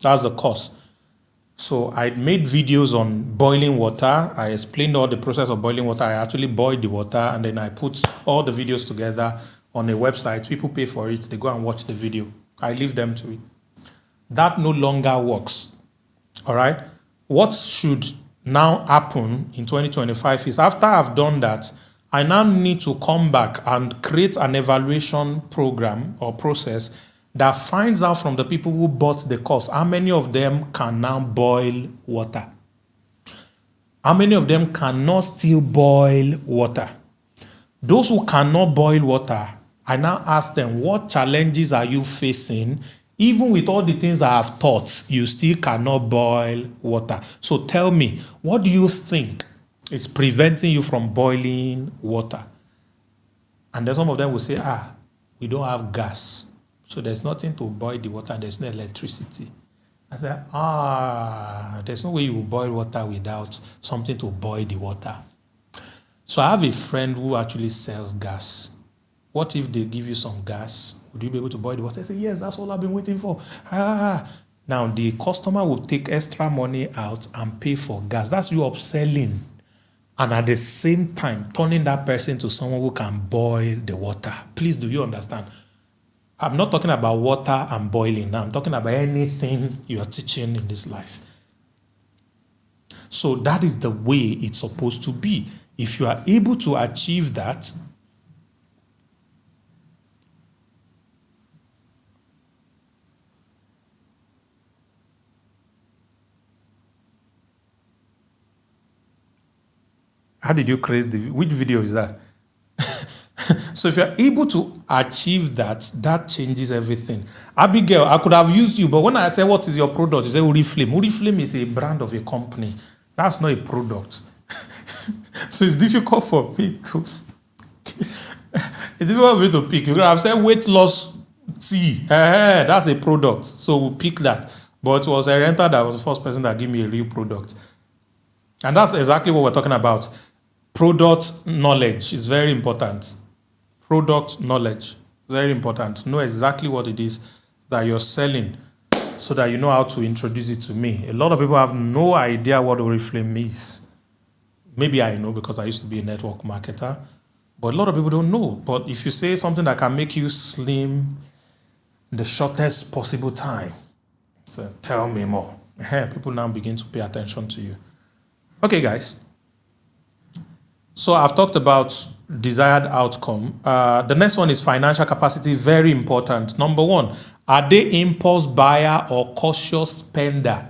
That's the course. So I made videos on boiling water. I explained all the process of boiling water. I actually boiled the water, and then I put all the videos together on a website. People pay for it. They go and watch the video. I leave them to it. That no longer works. All right? What should now happen in 2025 is after I've done that, I now need to come back and create an evaluation program or process that finds out from the people who bought the course how many of them can now boil water. How many of them cannot still boil water? Those who cannot boil water, I now ask them, what challenges are you facing? Even with all the things I have taught, you still cannot boil water. So tell me, what do you think is preventing you from boiling water? And then some of them will say, we don't have gas. So there's nothing to boil the water and there's no electricity. I said, there's no way you will boil water without something to boil the water. So I have a friend who actually sells gas. What if they give you some gas? Would you be able to boil the water? I say, yes, that's all I've been waiting for. Now the customer will take extra money out and pay for gas. That's you upselling. And at the same time, turning that person to someone who can boil the water. Please, do you understand? I'm not talking about water and boiling now. I'm talking about anything you are teaching in this life. So that is the way it's supposed to be. If you are able to achieve that, how did you create which video is that? So if you're able to achieve that, that changes everything. Abigail, I could have used you, but when I say, what is your product? You say Oriflame. Oriflame is a brand of a company. That's not a product. So it's difficult for me to pick. You could have said weight loss tea. That's a product. So we'll pick that. But it was a renter that was the first person that gave me a real product. And that's exactly what we're talking about. Product knowledge is very important. Product knowledge, very important. Know exactly what it is that you're selling so that you know how to introduce it to me. A lot of people have no idea what Oriflame is. Maybe I know because I used to be a network marketer, but a lot of people don't know. But if you say something that can make you slim in the shortest possible time, so tell me more. People now begin to pay attention to you. Okay, guys. So I've talked about desired outcome. The next one is financial capacity, very important. Number one, are they impulse buyer or cautious spender?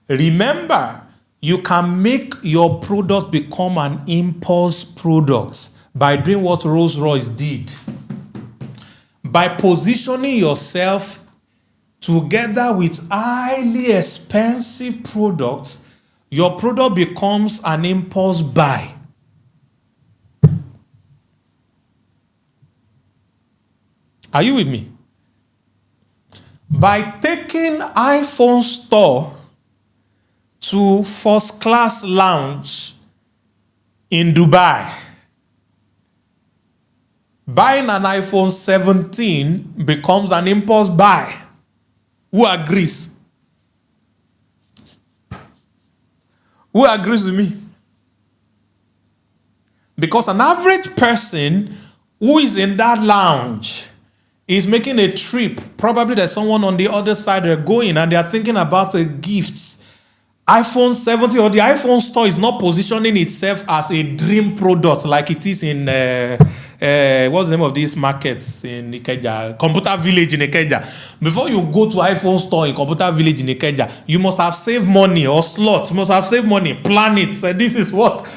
Remember, you can make your product become an impulse product by doing what Rolls-Royce did. By positioning yourself together with highly expensive products, your product becomes an impulse buy. Are you with me? By taking iPhone store to first class lounge in Dubai, buying an iPhone 17 becomes an impulse buy. Who agrees? Who agrees with me? Because an average person who is in that lounge is making a trip. Probably there's someone on the other side they're going and they're thinking about a gift. iPhone 70 or the iPhone store is not positioning itself as a dream product like it is in what's the name of these markets in Ikeja? Computer Village in Ikeja. Before you go to iPhone store in Computer Village in Ikeja, you must have saved money or slots. You must have saved money. Plan it. Say, this is what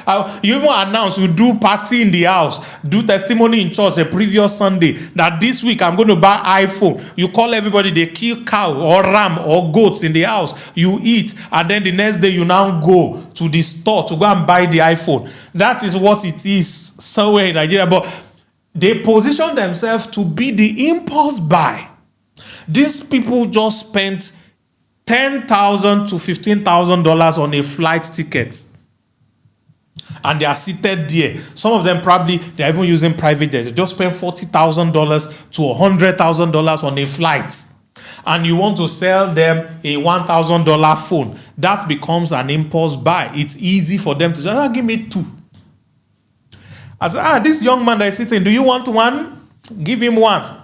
you even announce. You do party in the house, do testimony in church the previous Sunday that this week I'm going to buy iPhone. You call everybody. They kill cow or ram or goats in the house. You eat, and then the next day you now go to the store to go and buy the iPhone. That is what it is somewhere in Nigeria. But they position themselves to be the impulse buy. These people just spent $10,000 to $15,000 on a flight ticket. And they are seated there. Some of them probably, they're even using private jets. They just spent $40,000 to $100,000 on a flight. And you want to sell them a $1,000 phone. That becomes an impulse buy. It's easy for them to say, give me two. I said, this young man that is sitting, do you want one? Give him one.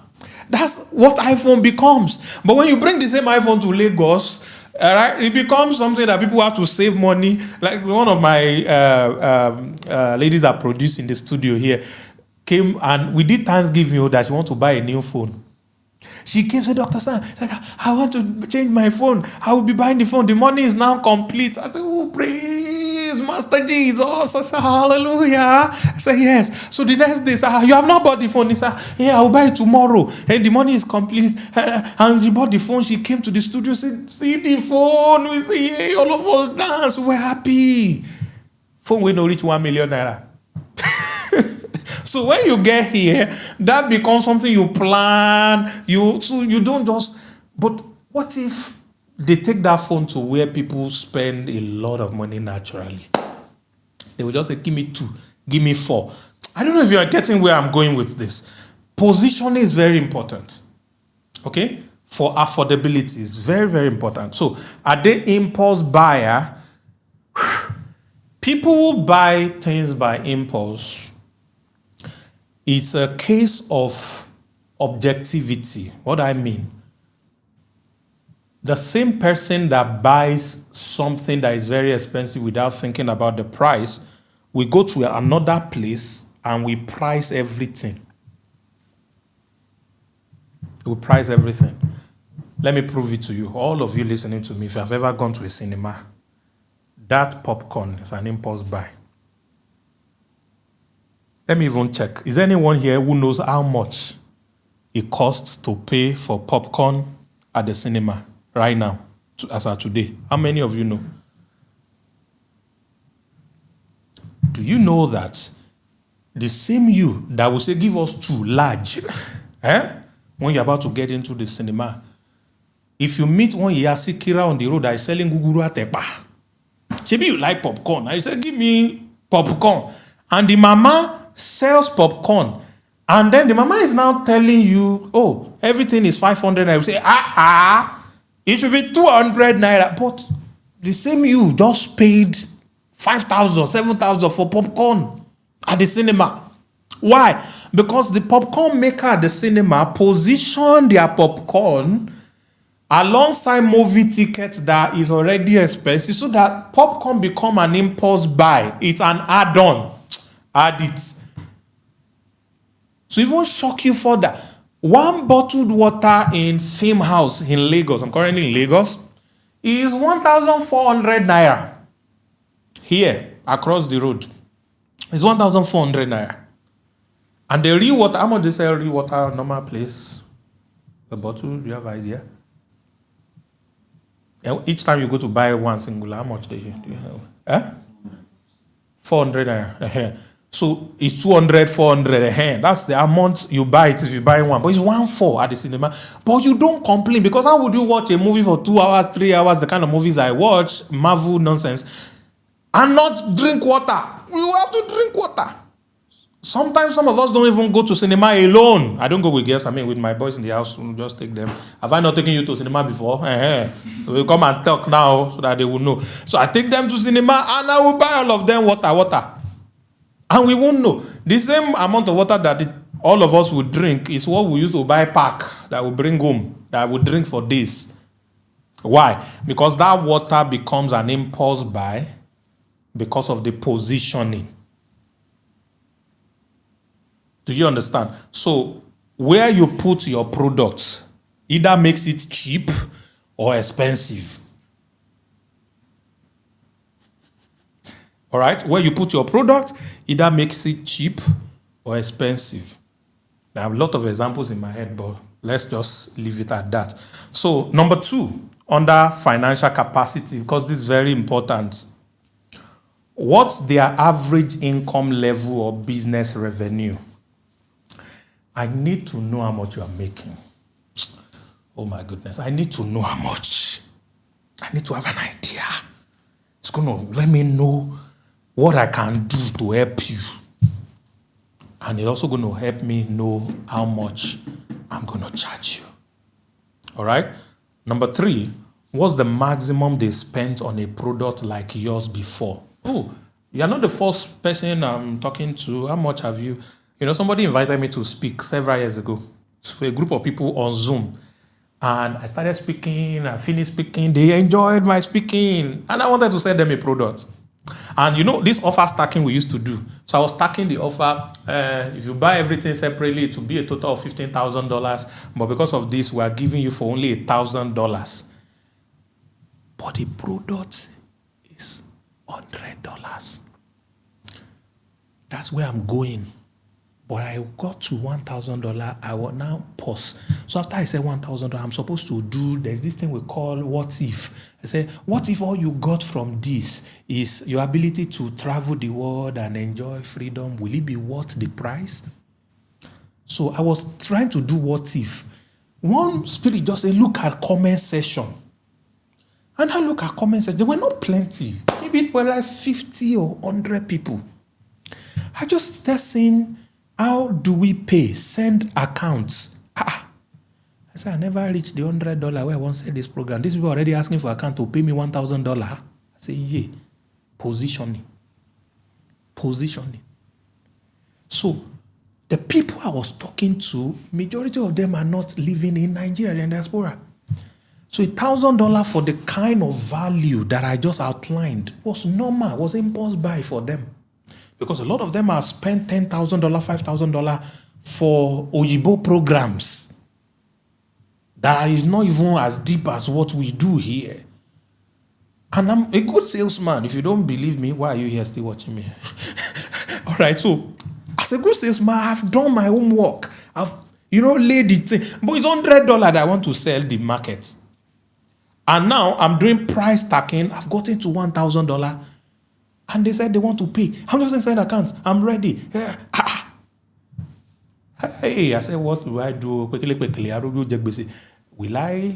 That's what iPhone becomes. But when you bring the same iPhone to Lagos, it becomes something that people have to save money. Like one of my ladies that produce in the studio here came and we did Thanksgiving that she want to buy a new phone. She came and said, Dr. Sam, I want to change my phone. I will be buying the phone. The money is now complete. I said, oh, praise Master Jesus. I said, hallelujah. I said, yes. So the next day, you have not bought the phone. He said, yeah, I will buy it tomorrow. And the money is complete. And she bought the phone. She came to the studio, said, see the phone. We say, hey, all of us dance. We're happy. Phone will not reach 1 million naira. So when you get here, that becomes something you plan. So you don't just. But what if they take that phone to where people spend a lot of money naturally? They will just say, give me 2, give me 4. I don't know if you are getting where I'm going with this. Positioning is very important. Okay? For affordability is very, very important. So are they impulse buyer? People who buy things by impulse. It's a case of objectivity. What do I mean? The same person that buys something that is very expensive without thinking about the price, we go to another place and we price everything. We price everything. Let me prove it to you. All of you listening to me, if you have ever gone to a cinema, that popcorn is an impulse buy. Let me even check. Is there anyone here who knows how much it costs to pay for popcorn at the cinema right now, as of today? How many of you know? Do you know that the same you that will say, give us 2 large, when you're about to get into the cinema, if you meet one Yasikira on the road that is selling guguru atepa, maybe you like popcorn, I say, give me popcorn. And the mama sells popcorn. And then the mama is now telling you, oh, everything is 500 naira. You say, it should be 200 naira. But the same you just paid 5,000, 7,000 for popcorn at the cinema. Why? Because the popcorn maker at the cinema positioned their popcorn alongside movie tickets that is already expensive, so that popcorn become an impulse buy. It's an add-on. Add it. So even shock you further. 1 bottled water in Fame House in Lagos, I'm currently in Lagos, is 1,400 naira. Here, across the road, it's 1,400 naira. And the real water, how much they sell real water, normal place? The bottle, do you have idea? And each time you go to buy one singular, how much do you have? 400 naira. So it's 200, 400. That's the amount you buy it if you buy one. But it's 1,400 at the cinema. But you don't complain, because how would you watch a movie for 2 hours, 3 hours, the kind of movies I watch, Marvel nonsense, and not drink water? You have to drink water. Sometimes some of us don't even go to cinema alone. I don't go with girls. I mean, with my boys in the house, we'll just take them. Have I not taken you to cinema before? We'll come and talk now so that they will know. So I take them to cinema and I will buy all of them water. And we won't know. The same amount of water that all of us would drink is what we used to buy pack that we bring home, that we drink for days. Why? Because that water becomes an impulse buy because of the positioning. Do you understand? So where you put your product either makes it cheap or expensive. All right? Where you put your product either makes it cheap or expensive. I have a lot of examples in my head, but let's just leave it at that. So number 2, under financial capacity, because this is very important. What's their average income level or business revenue? I need to know how much you are making. Oh my goodness, I need to know how much. I need to have an idea. It's going to let me know what I can do to help you. And it's also going to help me know how much I'm going to charge you. All right? Number 3, what's the maximum they spent on a product like yours before? Oh, you're not the first person I'm talking to. How much have you? You know, somebody invited me to speak several years ago to a group of people on Zoom. And I started speaking, I finished speaking. They enjoyed my speaking. And I wanted to sell them a product. And you know, this offer stacking we used to do. So I was stacking the offer. If you buy everything separately, it will be a total of $15,000. But because of this, we are giving you for only $1,000. But the product is $100. That's where I'm going. But I got to $1,000. I will now pause. So after I said $1,000, I'm supposed to do, there's this thing we call what if. I say, what if all you got from this is your ability to travel the world and enjoy freedom? Will it be worth the price? So I was trying to do what if. One spirit just said, look at comment section. And I look at comment section. There were not plenty. Maybe it were like 50 or 100 people. I just started saying, how do we pay? Send accounts. I said, I never reached the $100 where I once said this program. These people are already asking for account to pay me $1,000. I say, yeah. Positioning. So, the people I was talking to, majority of them are not living in Nigeria, they're in diaspora. So $1,000 for the kind of value that I just outlined was normal, was impulse buy for them. Because a lot of them have spent $10,000, $5,000 for Oyibo programs that is not even as deep as what we do here. And I'm a good salesman. If you don't believe me, why are you here still watching me? All right, so as a good salesman, I've done my homework. I've, laid it in. But it's $100 that I want to sell the market. And now I'm doing price stacking. I've gotten to $1,000. And they said they want to pay. I'm just inside accounts. I'm ready. Hey, I said, what do I do? Quickly. Will I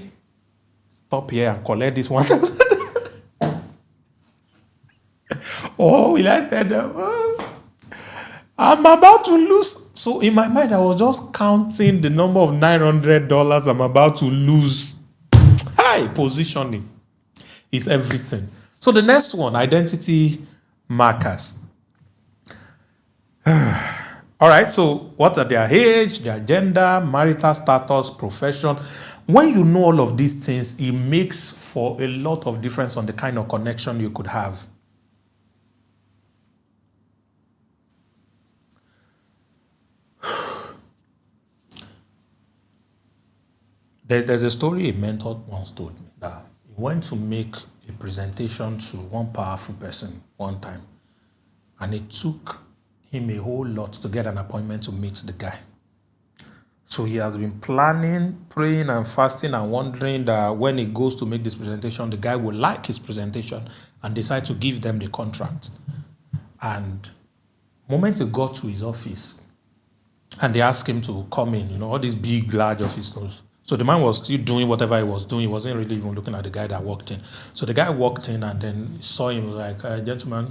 stop here and collect this 1,000? Or will I spend them? I'm about to lose. So in my mind, I was just counting the number of $900 I'm about to lose. Hi, positioning is everything. So the next one, identity markers. All right, so what are their age, their gender, marital status, profession? When you know all of these things, it makes for a lot of difference on the kind of connection you could have. There's a story a mentor once told me that he went to make a presentation to one powerful person one time, and it took him a whole lot to get an appointment to meet the guy. So he has been planning, praying and fasting and wondering that when he goes to make this presentation, the guy will like his presentation and decide to give them the contract. And the moment he got to his office and they asked him to come in, all these big, large offices. So the man was still doing whatever he was doing. He wasn't really even looking at the guy that walked in. So the guy walked in and then saw him like, gentleman.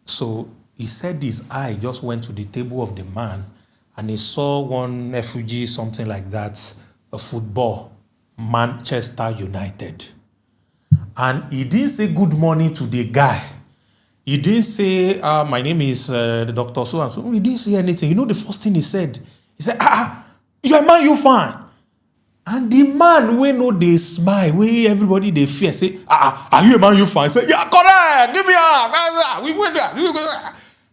So he said his eye just went to the table of the man and he saw one effigy, something like that, a football, Manchester United. And he didn't say good morning to the guy. He didn't say, my name is the Dr. So-and-so. He didn't say anything. The first thing he said? He said, you're a Man U fan. And the man, we know they smile, we everybody they fear, say, are you a Man U fan? He said, yeah, correct, give me up. We went there.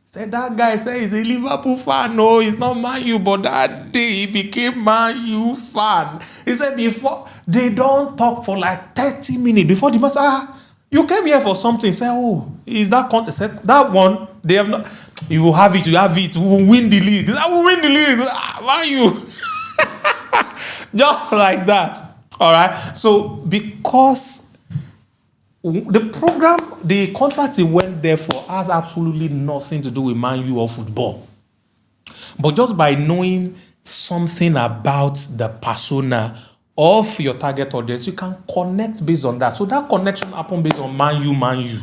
Said that guy say he's a Liverpool fan. No, he's not Man U, but that day he became Man U fan. He said before, they don't talk for like 30 minutes. Before the man said, you came here for something. Say, is that contest? Said, that one, they have not. You will have it, we will win the league. I will win the league. Man U. Just like that. All right. So because the program, the contract he went there for has absolutely nothing to do with Man U or football. But just by knowing something about the persona of your target audience, you can connect based on that. So that connection happened based on Man U.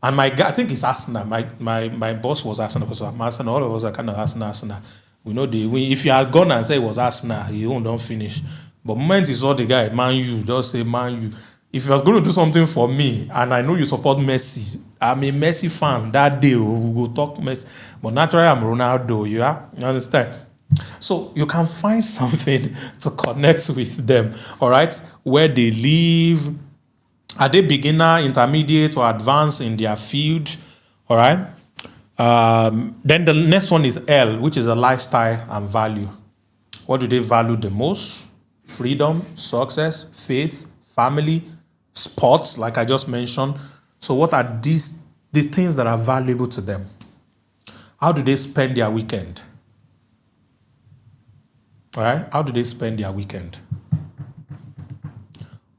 And my guy, I think it's Arsenal. My boss was Arsenal because I'm Arsenal. All of us are kind of Arsenal. We know they win. If you had gone and said it was Arsenal, you don't finish. But the moment you saw the guy, Man U, just say Man U. If you was going to do something for me, and I know you support Messi, I'm a Messi fan. That day, we'll go talk Messi. But naturally, I'm Ronaldo, you understand? So you can find something to connect with them, all right? Where they live. Are they beginner, intermediate, or advanced in their field? All right? Then the next one is L, which is a lifestyle and value. What do they value the most? Freedom, success, faith, family, sports, like I just mentioned. So what are the things that are valuable to them? How do they spend their weekend? All right? How do they spend their weekend?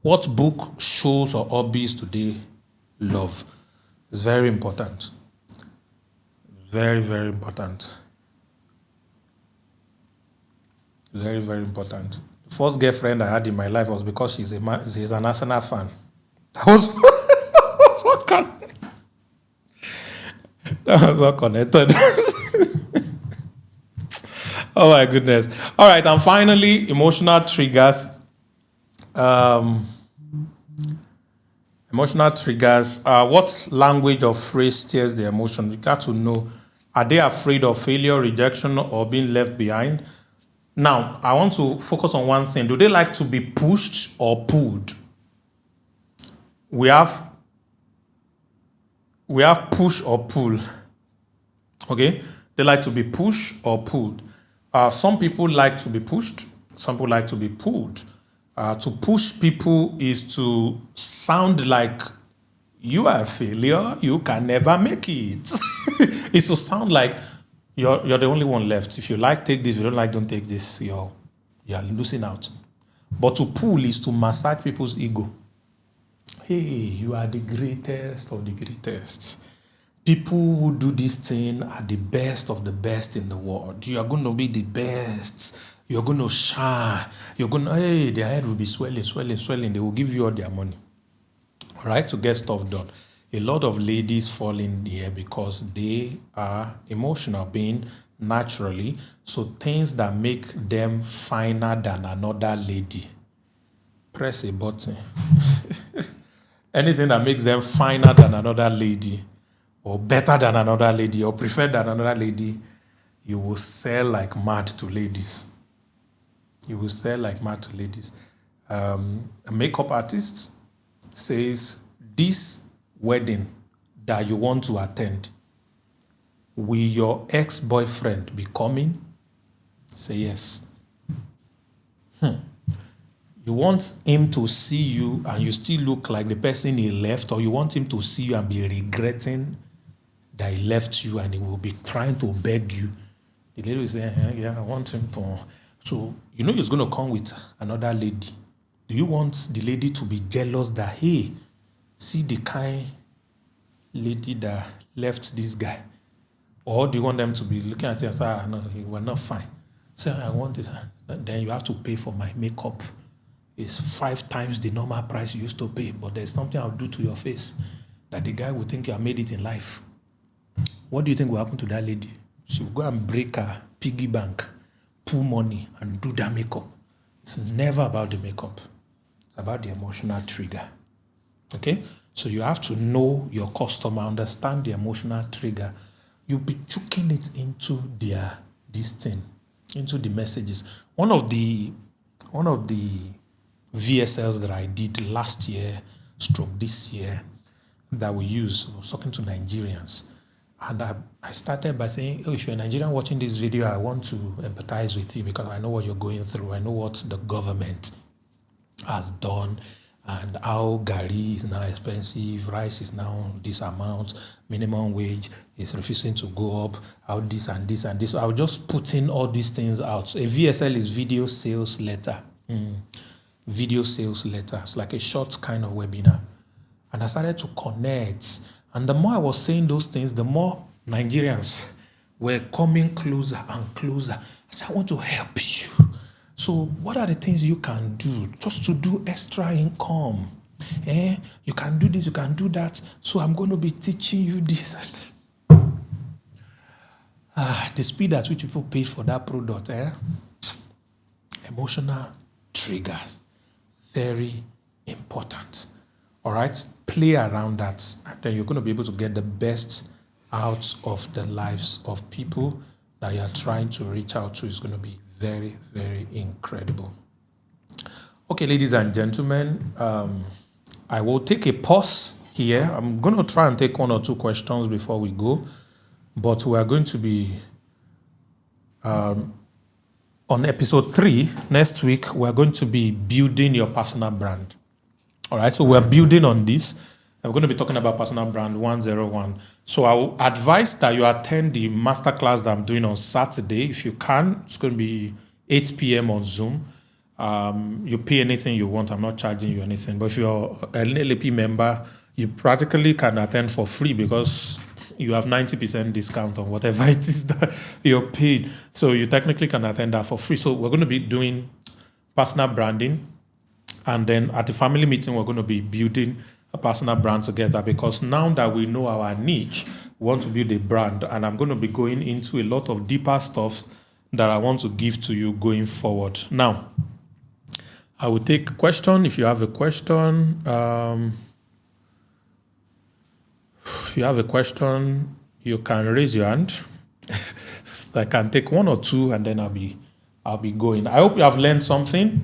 What book, shows, or hobbies do they love? It's very important. Very, very important. Very, very important. The first girlfriend I had in my life was because she's an Arsenal fan. That was what connected. Oh my goodness. All right, and finally, emotional triggers. Emotional triggers. What language or phrase steers the emotion? You got to know. Are they afraid of failure, rejection, or being left behind? Now, I want to focus on one thing. Do they like to be pushed or pulled? We have push or pull. Okay? They like to be pushed or pulled. Some people like to be pushed. Some people like to be pulled. To push people is to sound like you are a failure. You can never make it. It's to sound like you're the only one left. If you like, take this. If you don't like, don't take this. You're losing out. But to pull is to massage people's ego. Hey, you are the greatest of the greatest. People who do this thing are the best of the best in the world. You are going to be the best. You're going to shine. Their head will be swelling. They will give you all their money. All right, to get stuff done. A lot of ladies fall in here because they are emotional being naturally. So things that make them finer than another lady. Press a button. Anything that makes them finer than another lady, or better than another lady, or preferred than another lady, you will sell like mad to ladies. You will sell like mad to ladies. A makeup artist says, this wedding that you want to attend, will your ex-boyfriend be coming? Say yes. You want him to see you and you still look like the person he left, or you want him to see you and be regretting that he left you and he will be trying to beg you? The lady will say, yeah, I want him to. So, you know he's going to come with another lady. Do you want the lady to be jealous that, hey, see the kind lady that left this guy? Or do you want them to be looking at you and say, no, we're not fine. Say, I want this. Then you have to pay for my makeup. It's 5 times the normal price you used to pay, but there's something I'll do to your face that the guy will think you have made it in life. What do you think will happen to that lady? She will go and break her piggy bank, pull money, and do that makeup. It's never about the makeup. It's about the emotional trigger. Okay? So you have to know your customer, understand the emotional trigger. You'll be choking it into this thing, into the messages. One of the VSLs that I did last year, this year, that we use, I was talking to Nigerians. And I started by saying, if you're a Nigerian watching this video, I want to empathize with you because I know what you're going through. I know what the government has done and how gari is now expensive, rice is now this amount, minimum wage is refusing to go up, how this and this and this. So I was just putting all these things out. So a VSL is video sales letter. Video sales letter. It's like a short kind of webinar. And I started to connect. And the more I was saying those things, the more Nigerians were coming closer and closer. I said, I want to help you. So what are the things you can do just to do extra income? You can do this, you can do that. So I'm going to be teaching you this. The speed at which people pay for that product. Emotional triggers. Very important. All right? Play around that. And then you're going to be able to get the best out of the lives of people that you're trying to reach out to. Is going to be very, very incredible. Okay, ladies and gentlemen, I will take a pause here. I'm going to try and take 1 or 2 questions before we go. But we are going to be on episode 3 next week. We're going to be building your personal brand. All right, so we're building on this. We're going to be talking about personal brand 101. So I will advise that you attend the masterclass that I'm doing on Saturday. If you can, it's going to be 8 p.m. on Zoom. You pay anything you want. I'm not charging you anything. But if you're an LAP member, you practically can attend for free because you have 90% discount on whatever it is that you're paid. So you technically can attend that for free. So we're going to be doing personal branding. And then at the family meeting, we're going to be building a personal brand together because now that we know our niche, we want to build a brand. And I'm going to be going into a lot of deeper stuff that I want to give to you going forward. Now, I will take a question. If you have a question, you can raise your hand. I can take 1 or 2 and then I'll be I'll be going. I hope you have learned something.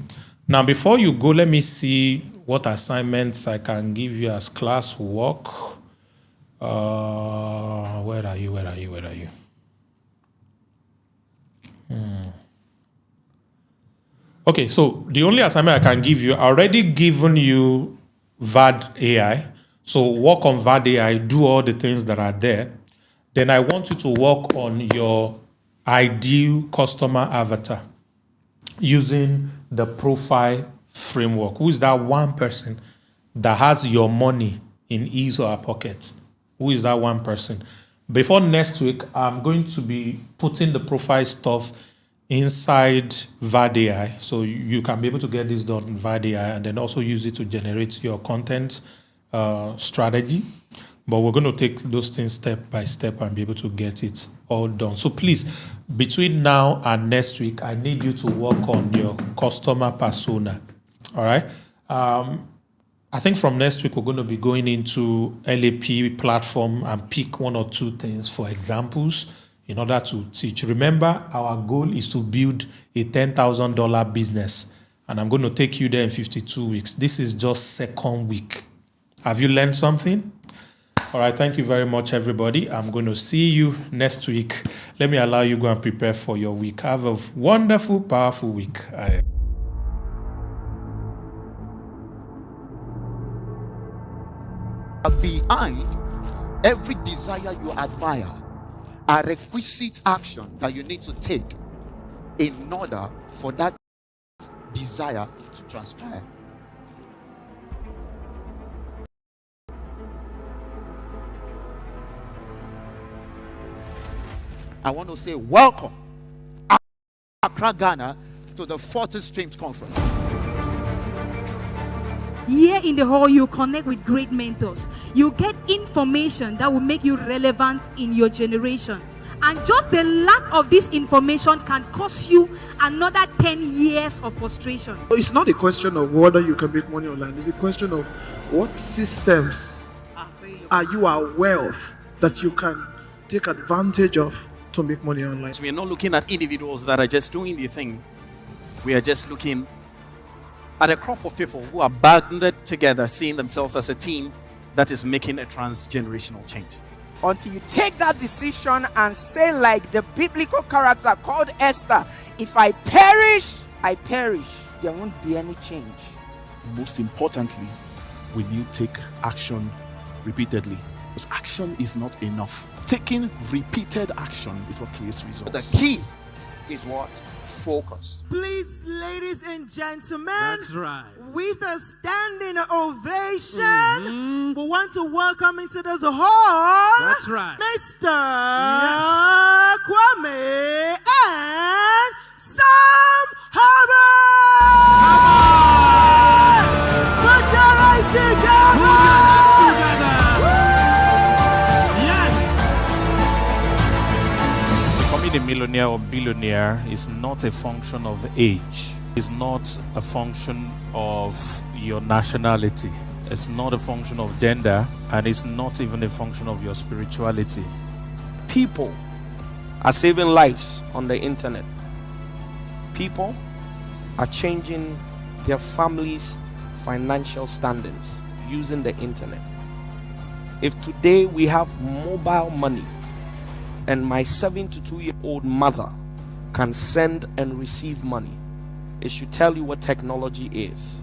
Now, before you go, let me see what assignments I can give you as class work. Where are you? Okay, so the only assignment I can give you, I already given you VAD AI. So work on VAD AI, do all the things that are there. Then I want you to work on your ideal customer avatar using the profile framework. Who is that one person that has your money in his or her pocket? Who is that one person? Before next week, I'm going to be putting the profile stuff inside VAD AI, so you can be able to get this done in VAD AI and then also use it to generate your content strategy. But we're going to take those things step by step and be able to get it all done. So please, between now and next week, I need you to work on your customer persona. All right? I think from next week, we're going to be going into LAP platform and pick one or two things for examples in order to teach. Remember, our goal is to build a $10,000 business, and I'm going to take you there in 52 weeks. This is just second week. Have you learned something? All right, thank you very much, everybody. I'm going to see you next week. Let me allow you go and prepare for your week. Have a wonderful, powerful week. Behind every desire you admire are requisite action that you need to take in order for that desire to transpire. I want to say welcome, Accra, Ghana, to the 40 Streams Conference. Here in the hall, you connect with great mentors. You get information that will make you relevant in your generation. And just the lack of this information can cost you another 10 years of frustration. It's not a question of whether you can make money online. It's a question of what systems are you aware of that you can take advantage of to make money online. So we are not looking at individuals that are just doing the thing. We are just looking at a crop of people who are banded together, seeing themselves as a team that is making a transgenerational change. Until you take that decision and say, like the biblical character called Esther, if I perish, there won't be any change. Most importantly, will you take action repeatedly? Because action is not enough. Taking repeated action is what creates results. The key is what? Focus. Please, ladies and gentlemen, That's right. with a standing ovation, we want to welcome into this hall, That's right. Mr. Yes. Kwame and Sam Harvard. Put your eyes together. Becoming a millionaire or billionaire is not a function of age. It's not a function of your nationality. It's not a function of gender, and it's not even a function of your spirituality. People are saving lives on the internet. People are changing their families' financial standings using the internet. If today we have mobile money and my 72-year-old mother can send and receive money, it should tell you what technology is.